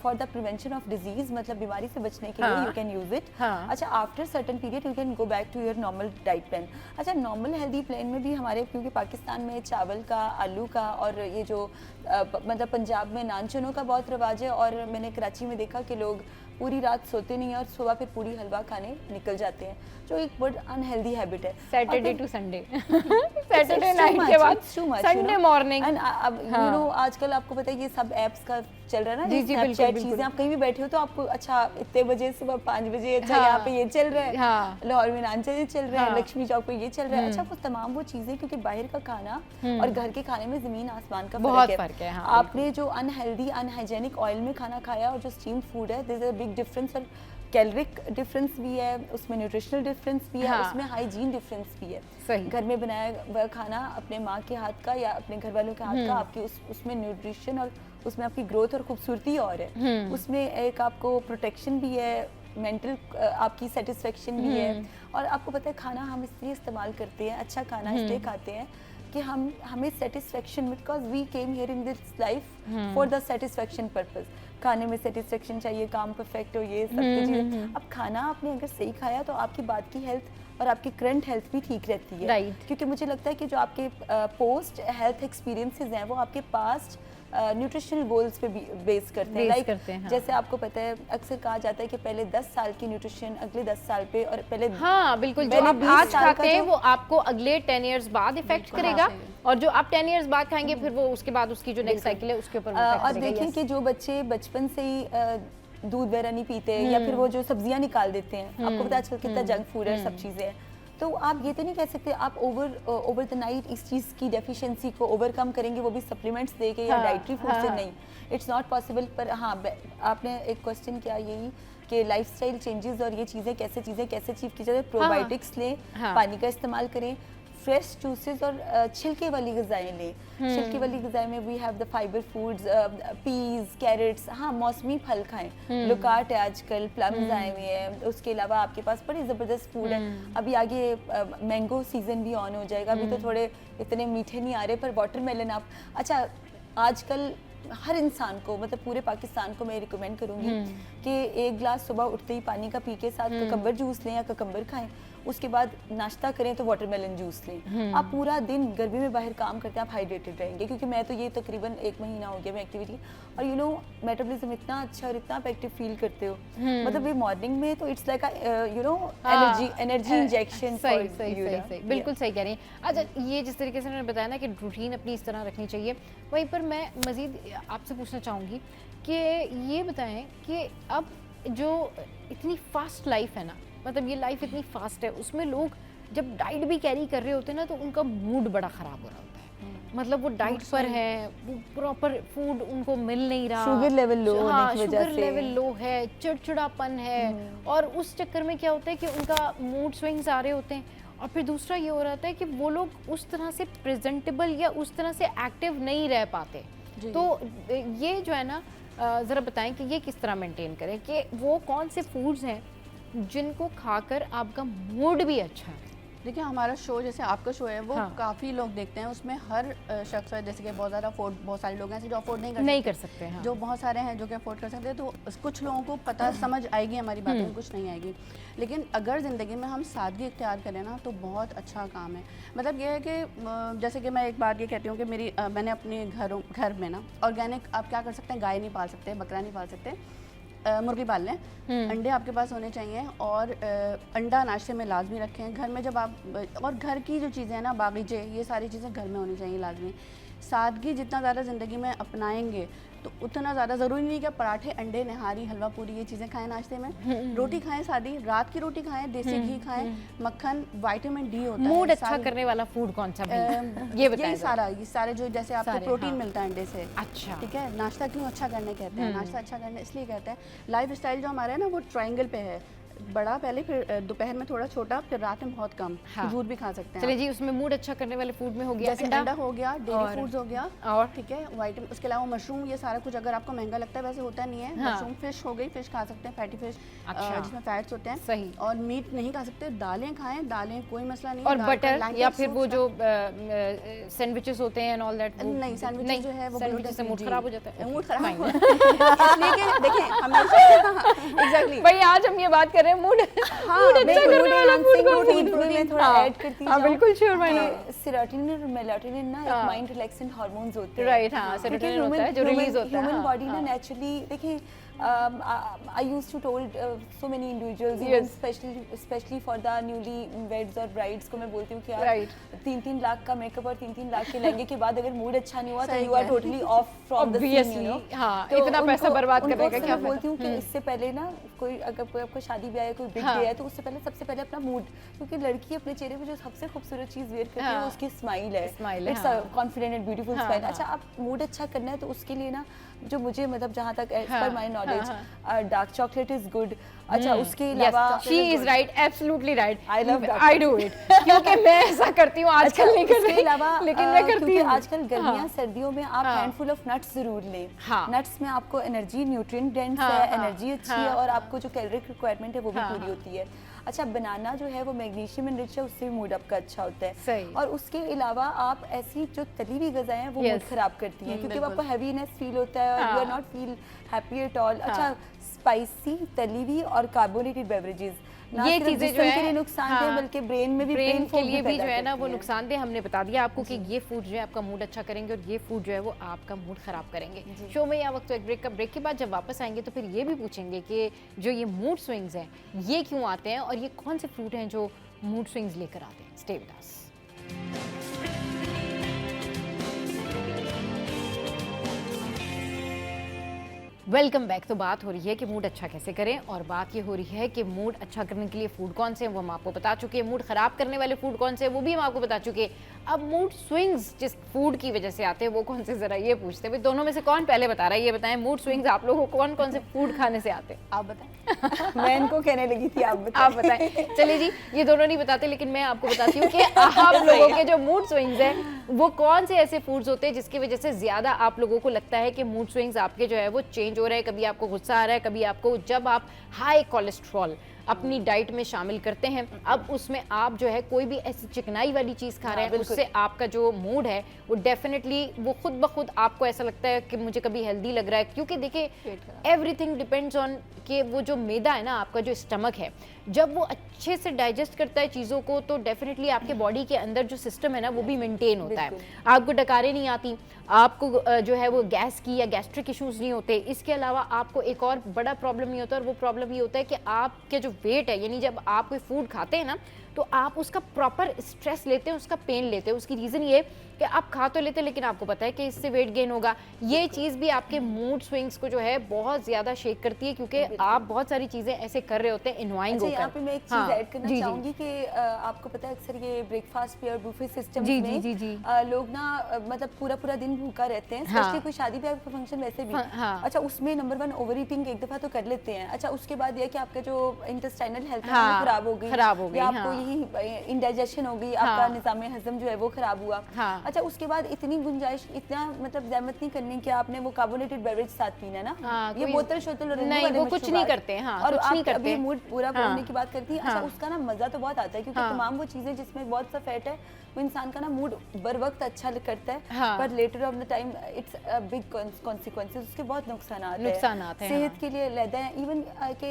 for the prevention of disease, मतलब बीमारी से बचने के लिए यू कैन यूज इट। अच्छा, after certain period you can go back to your normal diet plan. अच्छा, नॉर्मल हेल्दी प्लान में भी हमारे, क्योंकि पाकिस्तान में चावल का, आलू का और ये जो मतलब पंजाब में नान चनों का बहुत रिवाज है, और मैंने कराची में देखा कि लोग पूरी रात सोते नहीं है और सुबह फिर पूरी हलवा खाने निकल जाते हैं, जो एक बहुत अनहेल्दी हैबिट है। Saturday to Sunday, Saturday night के बाद संडे मॉर्निंग। एंड अब यू नो आजकल आपको पता है ये सब एप्स का चल रहा है ना, स्नैपचैट चीजें, आप कहीं भी बैठे हो तो आपको अच्छा इतने बजे सुबह 5 बजे अच्छा यहाँ पे ये चल रहा है, लाहौर में नान चल रहा है, लक्ष्मी चौक पे ये चल रहा है। अच्छा, वो तमाम वो चीजें, क्योंकि बाहर का खाना और घर के खाने में जमीन आसमान का फर्क है। आपने जो अनहेल्दी अनहाइजेनिक ऑयल में खाना खाया और जो स्टीम फूड है, there is a big difference. और कैलोरिक डिफरेंस भी है उसमें, न्यूट्रिशनल डिफरेंस भी है उसमें, हाइजीन डिफरेंस भी है। सही। घर में बनाया हुआ खाना अपने माँ के हाथ का या अपने घर वालों के हाथ का, आपकी उसमें न्यूट्रिशन और उसमें आपकी ग्रोथ और खूबसूरती और है, उसमें एक आपको प्रोटेक्शन भी है, मेंटल आपकी सेटिस्फेक्शन भी है। और आपको पता है खाना हम इसलिए इस्तेमाल करते हैं, अच्छा खाना इसलिए खाते हैं कि हमें satisfaction, because we came here in this life for the satisfaction purpose. खाने में सेटिस्फेक्शन चाहिए, काम परफेक्ट हो, ये सब चीज़ें। अब खाना आपने अगर सही खाया तो आपकी बाद की हेल्थ और आपकी करंट हेल्थ भी ठीक रहती है, क्योंकि मुझे लगता है कि जो आपके पोस्ट हेल्थ एक्सपीरियंसेस हैं वो आपके पास्ट न्यूट्रिशनल गोल्स पे बेस करते हैं। लाइक जैसे आपको पता है अक्सर कहा जाता है कि पहले 10 साल की न्यूट्रिशन अगले 10 साल पे, और पहले बिल्कुल जो आप आज खाते हैं वो आपको अगले 10 इयर्स बाद इफेक्ट करेगा, और जो आप 10 इयर्स बाद खाएंगे फिर वो उसके बाद उसकी जो नेक्स्ट साइकिल है उसके ऊपर। और देखिए कि जो बच्चे बचपन से ही दूध वगैरह नहीं पीते या फिर वो जो सब्जियां निकाल देते हैं, आपको पता है आजकल कितना जंक फूड है, सब चीज़ें हैं, तो आप ये तो नहीं कह सकते आप ओवर द नाइट इस चीज़ की डेफिशिएंसी को ओवरकम करेंगे, वो भी सप्लीमेंट्स देके या डाइटरी फूड से नहीं, इट्स नॉट पॉसिबल। पर हाँ, आपने एक क्वेश्चन किया यही कि लाइफस्टाइल चेंजेस और ये चीज़ें कैसे अचीव की जाए। प्रोबायोटिक्स लें, पानी का इस्तेमाल करें, फ्रेश जूसेस और छिलके वाली ग़िज़ाएँ लें। छिलके वाली ग़िज़ाएँ में we have the fibre foods, peas, carrots, हाँ मौसमी फल खाएं, लुकाट है आजकल, प्लम्स आए हुए हैं, उसके अलावा आपके पास बड़ी ज़बरदस्त फूड है। अभी आगे मैंगो सीज़न भी ऑन हो जाएगा, अभी तो थोड़े इतने मीठे नहीं आ रहे, पर वाटरमेलन आप, अच्छा आजकल हर इंसान को, मतलब पूरे पाकिस्तान को मैं रिकमेंड करूँगी कि 1 गिलास सुबह उठते ही पानी का पी के साथ ककम्बर जूस लें या ककम्बर खाएं, उसके बाद नाश्ता करें तो वाटरमेलन जूस लें। आप पूरा दिन गर्मी में बाहर काम करते हैं, आप हाइड्रेटेड रहेंगे, क्योंकि मैं तो ये तकरीबन 1 महीना हो गया मैं एक्टिविटी, और यू नो मेटाबॉलिज्म इतना अच्छा और इतना आप एक्टिव फील करते हो, मतलब ये मॉर्निंग में तो it's like you know energy injection. सही, बिल्कुल सही कह रही हैं। अच्छा, ये जिस तरीके से उन्होंने बताया ना कि रूटीन अपनी इस तरह रखनी चाहिए, वहीं पर मैं मज़ीद आपसे पूछना चाहूँगी कि ये बताएं कि अब जो इतनी फास्ट लाइफ है ना, मतलब ये लाइफ इतनी फास्ट है, उसमें लोग जब डाइट भी कैरी कर रहे होते हैं ना तो उनका मूड बड़ा ख़राब हो रहा होता है, मतलब वो डाइट पर है, वो प्रॉपर फूड उनको मिल नहीं रहा, sugar level low, sugar level low है, चिड़चिड़ापन है, और उस चक्कर में क्या होता है कि उनका मूड स्विंग्स आ रहे होते हैं, और फिर दूसरा ये हो रहा है कि वो लोग उस तरह से प्रेजेंटेबल या उस तरह से एक्टिव नहीं रह पाते। तो ये जो है ना, ज़रा बताएं कि ये किस तरह मेंटेन करें, कि वो कौन से फूड्स हैं जिनको खाकर आपका मूड भी अच्छा है। देखिए, हमारा शो जैसे आपका शो है वो काफ़ी लोग देखते हैं, उसमें हर शख्स है, जैसे कि बहुत सारे लोग हैं जो अफोर्ड नहीं कर सकते हैं, जो बहुत सारे हैं जो कि अफोर्ड कर सकते हैं, तो कुछ लोगों को पता समझ आएगी हमारी बातें, कुछ नहीं आएगी। लेकिन अगर ज़िंदगी में हम सादगी इख्तियार करें ना तो बहुत अच्छा काम है। मतलब ये है कि जैसे कि मैं एक बात ये कहती हूँ कि मैंने अपने घर में ना ऑर्गेनिक, आप क्या कर सकते हैं, गाय नहीं पाल सकते, बकरा नहीं पाल सकते, मुर्गी पाल लें, अंडे आपके पास होने चाहिए, और अंडा नाश्ते में लाजमी रखें घर में। जब आप, और घर की जो चीज़ें हैं ना, बागीचे, ये सारी चीज़ें घर में होनी चाहिए लाजमी। सादगी जितना ज़्यादा ज़िंदगी में अपनाएंगे तो उतना ज़्यादा ज़रूरी नहीं कि पराठे, अंडे, निहारी, हलवा पूरी ये चीज़ें खाएं नाश्ते में, रोटी खाएं सादी, रात की रोटी खाएं, देसी घी खाएं, मक्खन, विटामिन डी होता है। मूड अच्छा करने वाला फूड कौन सा ये बताइए। ये सारे जो जैसे आपको प्रोटीन मिलता है अंडे से, अच्छा ठीक है। नाश्ता क्यों अच्छा करने कहते हैं, नाश्ता अच्छा करने इसलिए कहते हैं, लाइफ स्टाइल जो हमारा है ना वो ट्रायंगल पे है, बड़ा पहले, फिर दोपहर में थोड़ा छोटा, फिर रात में बहुत कम। दूध भी खा सकते हैं। चलिए जी, उसमें मूड अच्छा करने वाले फूड में हो गया जैसे अंडा हो गया, डेयरी फूड्स हो गया, और ठीक है वाइटमिन, उसके अलावा मशरूम, ये सारा कुछ अगर आपको महंगा लगता है, वैसे होता नहीं है। मशरूम, फिश हो गई, फिश खा सकते हैं, फैटी फिश जिसमें फैट्स होते हैं। सही। और मीट नहीं खा सकते, दालें खाएं, दालें कोई मसला नहीं। और बटर या फिर वो जो सैंडविचेस होते हैं एंड ऑल दैट, नहीं सैंडविच जो है वो सैंडविच से मूड खराब हो जाता है। मूड खराब लेकिन देखिए हमेशा एग्जैक्टली भाई आज हम ये बात कर रहे हैं मूड, मूड अच्छा करने वाला फूड में थोड़ा ऐड करती हूं। हां बिल्कुल श्योर भाई। सेरोटोनिन और मेलाटोनिन ना एक माइंड रिलैक्सिंग हार्मोन्स होते हैं। राइट, हां सेरोटोनिन होता है जो रिलीज होता है। ह्यूमन बॉडी ना नेचुरली, देखिए I used to told so many individuals, even especially for the newly weds or brides को मैं बोलती हूँ कि यार 3-3 लाख का मेकअप और 3-3 लाख के लहंगे के बाद अगर मूड अच्छा नहीं हुआ तो you are totally off from the scene, you know। हाँ, इतना पैसा बर्बाद करने का क्या? मैं बोलती हूँ कि इससे पहले ना कोई अगर कोई आपका शादी ब्याह है, कोई बिग डे है, तो उससे पहले सबसे पहले अपना मूड, क्योंकि लड़की अपने चेहरे पे जो सबसे खूबसूरत चीज वेयर करती है वो उसकी स्माइल है। It's confident and beautiful smile. अच्छा, आप मूड अच्छा करना है तो उसके लिए ना, जो मुझे मतलब जहाँ तक as per my knowledge, dark chocolate is good. अच्छा, उसके अलावा she is right, absolutely right, I do it, क्योंकि मैं ऐसा करती हूँ आजकल नहीं कर रही, लेकिन मैं करती हूँ। आजकल गर्मियाँ सर्दियों में आप हैंडफुल ऑफ नट्स जरूर लें। नट्स में आपको एनर्जी, न्यूट्रिएंट डेंस है, एनर्जी अच्छी है, और आपको जो कैलोरिक रिक्वायरमेंट है वो भी पूरी होती है। अच्छा, बनाना जो है वो मैग्नीशियम एनरिच है, उससे भी मूड आपका अच्छा होता है। सही। और उसके अलावा आप ऐसी जो तली हुई ग़िज़ाएं हैं वो मूड खराब करती हैं, क्योंकि आपको हैवीनेस फील होता है और you are not feel happy at all. अच्छा, स्पाइसी, तली हुई और कार्बोनेटेड बेवरेजेस, ये चीजें जो है नुकसान है, बल्कि ब्रेन में भी, ब्रेन के लिए भी जो है ना वो नुकसानदेह। हमने बता दिया आपको कि ये फूड जो है आपका मूड अच्छा करेंगे और ये फूड जो है वो आपका मूड खराब करेंगे। शो में या वक्त तो एक ब्रेक का, ब्रेक के बाद जब वापस आएंगे तो फिर ये भी पूछेंगे कि जो ये मूड स्विंग्स हैं ये क्यों आते हैं और ये कौन से फूड हैं जो मूड स्विंग्स लेकर आते हैं। Stay with us. Welcome back. तो बात हो रही है कि मूड अच्छा कैसे करें, और बात ये हो रही है कि मूड अच्छा करने के लिए फूड कौन से हैं वो हम आपको बता चुके हैं, मूड ख़राब करने वाले फूड कौन से हैं वो भी हम आपको बता चुके हैं। अब मूड स्विंग्स जिस फूड की वजह से आते हैं वो कौन से, ज़रा ये पूछते हैं भाई दोनों में से कौन पहले बता रहा है, ये बताएं मूड स्विंग्स आप लोगों को कौन कौन से फूड खाने से आते हैं, आप बताएं। मैं इनको कहने लगी थी, आप बताएं। चलिए जी, ये दोनों नहीं बताते, लेकिन मैं आपको बताती हूँ कि आप लोगों के जो मूड स्विंग्स हैं वो कौन से ऐसे फूड्स होते हैं जिसकी वजह से ज़्यादा आप लोगों को लगता है कि मूड स्विंग्स आपके जो है वो चेंज हो रहे हैं। कभी आपको गुस्सा आ रहा है, कभी आपको, जब आप हाई कोलेस्ट्रॉल अपनी डाइट में शामिल करते हैं, अब उसमें आप जो है कोई भी ऐसी चिकनाई वाली चीज़ खा रहे हैं, उससे आपका जो मूड है वो डेफिनेटली वो खुद ब खुद आपको ऐसा लगता है कि मुझे कभी हेल्दी लग रहा है। क्योंकि देखिए एवरीथिंग डिपेंड्स ऑन कि वो जो मैदा है ना, आपका जो स्टमक है, जब वो अच्छे से डाइजेस्ट करता है चीज़ों को तो डेफिनेटली आपके बॉडी के अंदर जो सिस्टम है ना वो भी मेंटेन होता है, आपको डकारें नहीं आती, आपको जो है वो गैस की या गैस्ट्रिक इश्यूज नहीं होते। इसके अलावा आपको एक और बड़ा प्रॉब्लम नहीं होता, और वो प्रॉब्लम ये होता है कि आपके जो वेट है, यानी जब आप कोई फूड खाते हैं ना तो आप उसका प्रॉपर स्ट्रेस लेते हैं, उसका पेन लेते हैं। उसकी रीज़न ये कि आप खा तो लेते हैं लेकिन आपको पता है कि इससे वेट गेन होगा। ये चीज़ भी आपके मूड स्विंग्स को जो है बहुत ज़्यादा शेक करती है, क्योंकि आप बहुत सारी चीज़ें ऐसे कर रहे होते हैं इन्वाइंग होकर। यहाँ पे मैं एक चीज़ ऐड करना चाहूँगी कि आपको पता है अक्सर ये ब्रेकफास्ट पे और बुफे सिस्टम में लोग ना मतलब पूरा दिन भूखा रहते हैं, स्पेशली कोई शादी ब्याह का फंक्शन वैसे भी। अच्छा, उसमें नंबर 1 ओवर ईटिंग एक दफ़ा तो कर लेते हैं। अच्छा, उसके बाद यह कि आपका जो इंटेस्टाइनल हेल्थ है वो खराब हो गई, आपको यही इंडाइजेशन हो गई, आपका निज़ाम हज़म जो है वो खराब हुआ। अच्छा, उसके बाद इतनी गुंजाइश, इतना मतलब जहमत नहीं करनी कि आपने वो कार्बोनेटेड बेवरेज साथ पीना ना, ये बोतल शोतल नहीं, वो कुछ नहीं करते हैं। और आप अभी मूड पूरा करने की बात करती है। अच्छा, उसका ना मजा तो बहुत आता है, क्योंकि तमाम वो चीजें जिसमें बहुत सा फैट है वो इंसान का ना मूड बर वक्त अच्छा करता है, पर later of the time it's big consequences, उसके बहुत नुकसान आते हैं सेहत के लिए लेदा है। इवन के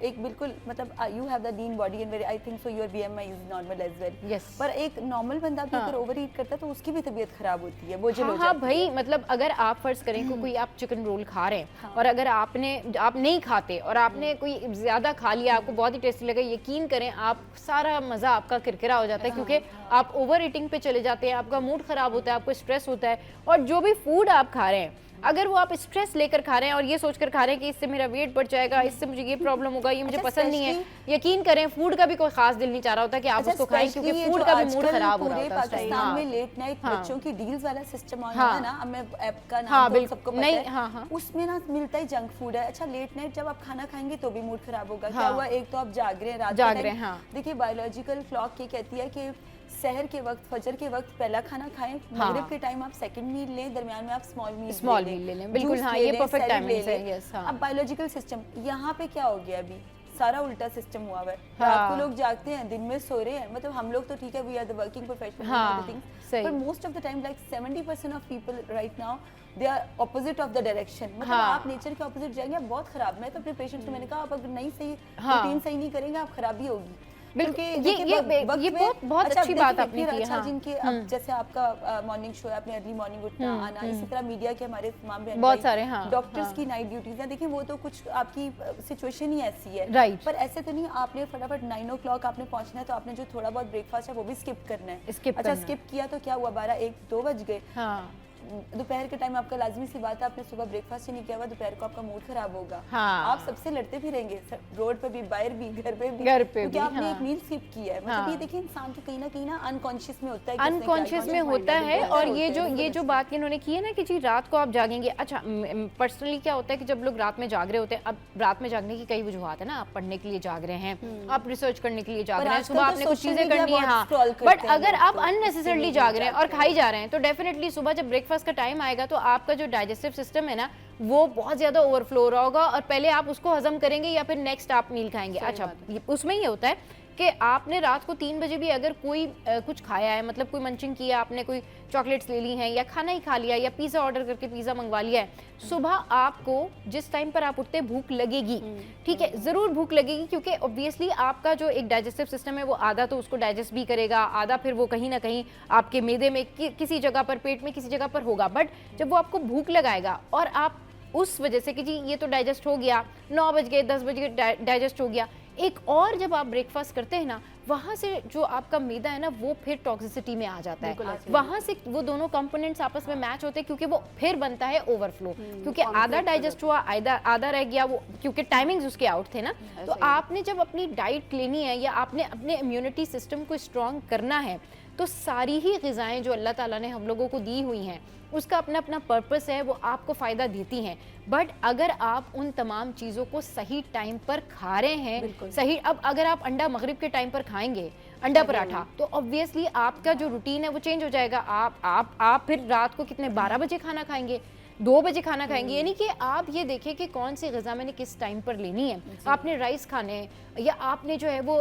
एक बिल्कुल मतलब you have the lean body and I think so your BMI is normal as well, पर एक नॉर्मल बंदा भी अगर ओवर ईट करता है तो उसकी भी तबीयत खराब होती है, बोझिल हो जाती है। भाई मतलब अगर आप फर्ज करें कोई आप चिकन रोल खा रहे हैं और अगर आप नहीं खाते और आपने कोई ज्यादा खा लिया, आपको बहुत ही टेस्टी लगा, यकीन करें आप सारा मजा आपका किरकिरा हो जाता है, क्योंकि आप ओवर ईटिंग पे चले जाते हैं, आपका मूड खराब होता है, आपको स्ट्रेस होता है। और जो भी फूड आप खा रहे हैं, अगर वो आप स्ट्रेस लेकर खा रहे हैं और ये सोचकर खा रहे हैं कि इससे मेरा वेट बढ़ जाएगा, इससे मुझे ये प्रॉब्लम होगा, ये मुझे पसंद नहीं है, यकीन करें फूड का भी कोई खास दिल नहीं चाह रहा होता कि आप उसको खाएं, क्योंकि फूड का भी मूड खराब हो रहा होता है पाकिस्तान में लेट नाइट बच्चों की डील्स वाला सिस्टम ऑन है ना, हमें ऐप का नाम तो सबको पता है, उसमें ना मिलता ही जंक फूड है। अच्छा लेट नाइट जब आप खाना खाएंगे तो भी मूड खराब होगा। क्या हुआ, एक तो आप जाग रहे हैं रात, देखिए बायोलॉजिकल क्लॉक ये कहती है कि सहर के वक्त, फजर के वक्त पहला खाना खाएं, मगरिब के टाइम आप सेकंड मील लें, दरमियान में आप स्मॉल मील ले लें। बिल्कुल हाँ, ये परफेक्ट टाइमिंग है। यस हाँ। अब बायोलॉजिकल सिस्टम यहाँ पे क्या हो गया, अभी सारा उल्टा सिस्टम हुआ है। रात को लोग जागते हैं, दिन में सो रहे हैं। मतलब हम लोग तो ठीक है, we are the working professional, but most of the time like 70% of people right now they are opposite of the direction. मतलब आप नेचर के ऑपोजिट जाएंगे, आप बहुत खराब। मैं तो अपने पेशेंट्स को मैंने कहा, आप अगर नहीं सही रूटीन सही नहीं करेंगे, आप खराबी होगी। बिल्कुल, ये बहुत अच्छी बात आपने की। अच्छा जिनके अब जैसे आपका मॉर्निंग शो है, आपने अर्ली मॉर्निंग उठना आना, इसी तरह मीडिया के हमारे तमाम बहुत सारे डॉक्टर्स की नाइट ड्यूटीज हैं। देखिए वो तो कुछ आपकी सिचुएशन ही ऐसी है, राइट। पर ऐसे तो नहीं आपने फटाफट 9 o'clock आपने पहुंचना है, तो आपने जो थोड़ा बहुत ब्रेकफास्ट है वो भी स्किप करना है। अच्छा स्किप किया तो क्या हुआ, 12-1-2 बज गए। दोपहर के टाइम आपका लाजमी सी बात है, आपने सुबह ब्रेकफास्ट ही नहीं किया हुआ, दोपहर को आपका मूड खराब होगा। आप सबसे लड़ते भी रहेंगे, रोड पे भी, बाहर भी, घर पे भी, क्योंकि आपने एक मील स्किप किया है। मतलब ये देखिए इंसान के कहीं ना अनकॉन्शियस में होता है, अनकॉन्शियस में होता है। और ये जो बात इन्होंने की है ना कि जी रात को आप जागेंगे। अच्छा पर्सनली क्या होता है कि जब लोग रात में जाग रहे होते हैं, अब रात में जागने की कई वजूहत है ना, आप पढ़ने के लिए जाग रहे हैं, आप रिसर्च करने के लिए जाग रहे हैं, सुबह आपने कुछ चीजें करनी है, हाँ, बट अगर आप अननेसेसरली जाग रहे हैं और खाई जा रहे हैं, तो डेफिनेटली सुबह जब ब्रेकफास्ट का टाइम आएगा तो आपका जो डाइजेस्टिव सिस्टम है ना, वो बहुत ज्यादा ओवरफ्लो हो रहा होगा, और पहले आप उसको हजम करेंगे या फिर नेक्स्ट आप मील खाएंगे। अच्छा उसमें ये होता है कि आपने रात को 3 बजे भी अगर कोई कुछ खाया है, मतलब कोई मंचिंग किया, आपने कोई चॉकलेट्स ले ली हैं या खाना ही खा लिया या पिज़्ज़ा ऑर्डर करके पिज़्ज़ा मंगवा लिया है, सुबह आपको जिस टाइम पर आप उठते भूख लगेगी, ठीक है, ज़रूर भूख लगेगी, क्योंकि ऑब्वियसली आपका जो एक डाइजेस्टिव सिस्टम है वो आधा तो उसको डाइजेस्ट भी करेगा, आधा फिर वो कहीं ना कहीं आपके मैदे में किसी जगह पर, पेट में किसी जगह पर होगा। बट जब वो आपको भूख लगाएगा और आप उस वजह से कि जी ये तो डाइजेस्ट हो गया, 9 बज गए 10 बज गए डाइजेस्ट हो गया, एक और जब आप ब्रेकफास्ट करते हैं ना, वहाँ से जो आपका मैदा है ना वो फिर टॉक्सिसिटी में आ जाता है, वहाँ से वो दोनों कंपोनेंट्स आपस में मैच होते हैं, क्योंकि वो फिर बनता है ओवरफ्लो, क्योंकि आधा डाइजेस्ट हुआ, आधा रह गया, वो क्योंकि टाइमिंग्स उसके आउट थे ना। तो आपने जब अपनी डाइट लेनी है या आपने अपने इम्यूनिटी सिस्टम को स्ट्रॉन्ग करना है, तो सारी ही ग़िज़ाएँ जो अल्लाह ताला ने हम लोगों को दी हुई हैं उसका अपना अपना पर्पस है, वो आपको फ़ायदा देती हैं। बट अगर आप उन तमाम चीज़ों को सही टाइम पर खा रहे हैं, सही, अब अगर आप अंडा मगरिब के टाइम पर खाएंगे, अंडा पराठा, तो ऑब्वियसली आपका जो रूटीन है वो चेंज हो जाएगा। आप फिर रात को कितने 12 बजे खाना खाएंगे, 2 बजे खाना खाएंगे, यानी कि आप ये देखें कि कौन सी ग़िज़ा मैंने किस टाइम पर लेनी है। आपने राइस खाने हैं या आपने जो है वो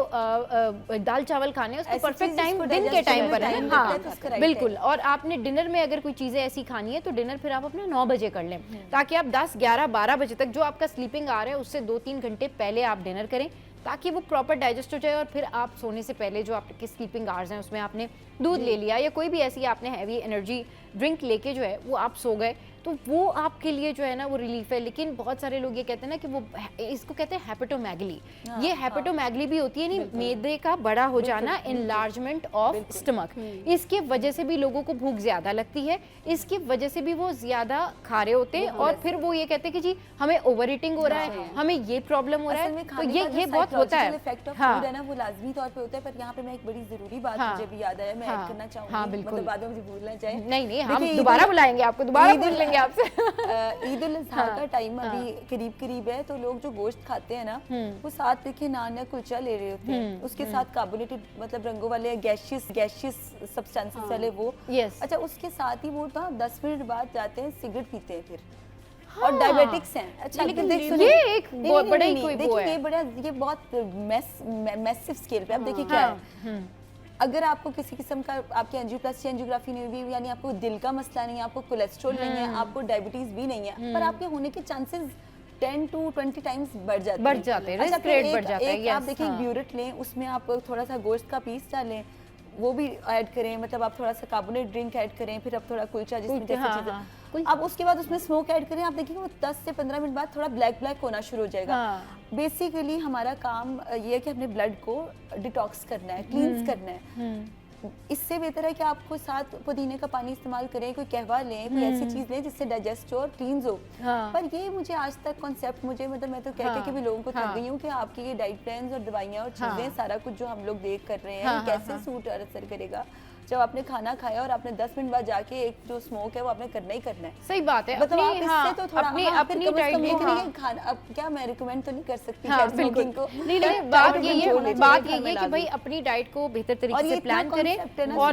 दाल चावल खाने हैं, उसको परफेक्ट टाइम दिन के टाइम पर है, हाँ बिल्कुल। और आपने डिनर में अगर कोई चीज़ें ऐसी खानी है तो डिनर फिर आप अपना 9 बजे कर लें, ताकि आप 10, 11, 12 बजे तक जो आपका स्लीपिंग आवर है उससे 2-3 घंटे पहले आप डिनर करें, ताकि वो प्रॉपर डाइजेस्ट हो जाए। और फिर आप सोने से पहले जो आपके स्लीपिंग आवर्स हैं उसमें आपने दूध ले लिया या कोई भी ऐसी आपने हैवी एनर्जी ड्रिंक लेके जो है वो आप सो गए, तो वो आपके लिए जो है ना वो रिलीफ है। लेकिन बहुत सारे लोग ये कहते हैं ना कि वो इसको कहते हैं हेपेटोमेगली, ये हेपेटोमेगली भी होती है नहीं, मैदे का बड़ा हो जाना, इनलार्जमेंट ऑफ स्टमक, इसके वजह से भी लोगों को भूख ज्यादा लगती है, इसकी वजह से भी वो ज्यादा खा रहे होते हैं, और फिर वो ये कहते हैं कि जी हमें ओवर ईटिंग हो रहा है, हमें ये प्रॉब्लम हो रहा है। तो ये बहुत होता है, इफेक्ट ऑफ फूड है ना, वो लाजमी तौर पे होता है। पर यहाँ पे मैं एक बड़ी जरूरी बात मुझे भी याद आया, मैं ऐड करना चाहूंगी, मतलब बाद में मुझे भूलना चाहिए। नहीं, हम दोबारा बुलाएंगे आपको, दोबारा बोल लेंगे आपसे। ईद उल अज़हा का टाइम अभी करीब है, तो लोग जो गोश्त खाते हैं ना वो साथ देखिए नान या कुलचा ले रहे होते हैं, उसके साथ कार्बोनेटेड मतलब रंगों वाले गैशियस सब्सटेंसेस वाले वो। अच्छा उसके साथ ही वो 10 मिनट बाद जाते हैं सिगरेट पीते हैं फिर, और डायबिटिक्स हैं। अच्छा लेकिन ये एक बहुत बड़ा ही कोई वो है, ये बहुत मैसिव स्केल पे। अब देखिए क्या है, अगर आपको किसी किस्म का आपकी एंजियोप्लास्टी एंजियोग्राफी नहीं हुई, यानी आपको दिल का मसला नहीं है, आपको कोलेस्ट्रॉल नहीं है, आपको डायबिटीज भी नहीं है, पर आपके होने के चांसेस 10 to 20 टाइम्स बढ़ जाते हैं। रिस्क रेट बढ़ जाता है। आप देखिए ब्यूरेट लें, उसमें आप थोड़ा सा गोश्त का पीस डालें, वो भी ऐड करें, मतलब आप थोड़ा सा कार्बोनेट ड्रिंक ऐड करें, फिर आप थोड़ा कुलचा जिसमें जैसे चीज़ें, अब उसके बाद उसमें स्मोक ऐड करें, आप देखिए वो 10 से 15 मिनट बाद थोड़ा ब्लैक होना शुरू हो जाएगा। बेसिकली हमारा काम ये है कि अपने ब्लड को डिटॉक्स करना है, क्लींस करना है। इससे बेहतर है कि आप खुद साथ पुदीने का पानी इस्तेमाल करें, कोई कहवा लें, कोई ऐसी चीज लें जिससे डाइजेस्ट हो और क्लींस हो। पर ये मुझे आज तक कॉन्सेप्ट मुझे मतलब मैं तो कह के भी लोगों को थक गई हूँ कि आपकी ये डाइट प्लान्स और दवाइयाँ और चीजें सारा कुछ जो हम लोग देख कर रहे हैं कैसे सूट और असर करेगा। जब आपने खाना खाया और आपने 10 मिनट बाद जाके एक जो स्मोक है वो आपने करना ही करना है। सही बात है। मतलब आप इससे तो थोड़ा अपनी डाइट में खाना अब क्या मैं रिकमेंड तो नहीं कर सकती स्मोकिंग को। नहीं, बात यही है कि भाई अपनी डाइट को बेहतर तरीके से प्लान करें और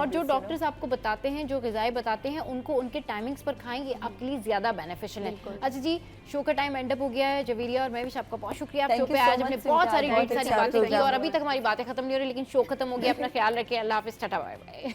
जो डॉक्टर्स आपको बताते हैं, जो ग़िज़ाएं बताते हैं, उनको उनके टाइमिंग्स पर खाएं, ये आपके लिए ज्यादा बेनिफिशियल है। अच्छा जी, शो का टाइम एंड अप हो गया है। जवेरिया और महविश, आपका बहुत शुक्रिया, आप शो पे आज हमने बहुत सारी बातें की और अभी तक हमारी बातें खत्म नहीं हो रही, लेकिन शो खत्म हो गया। अपना ख्याल रखिए, अल्लाह हाफिज़, टाटा बाय बाय।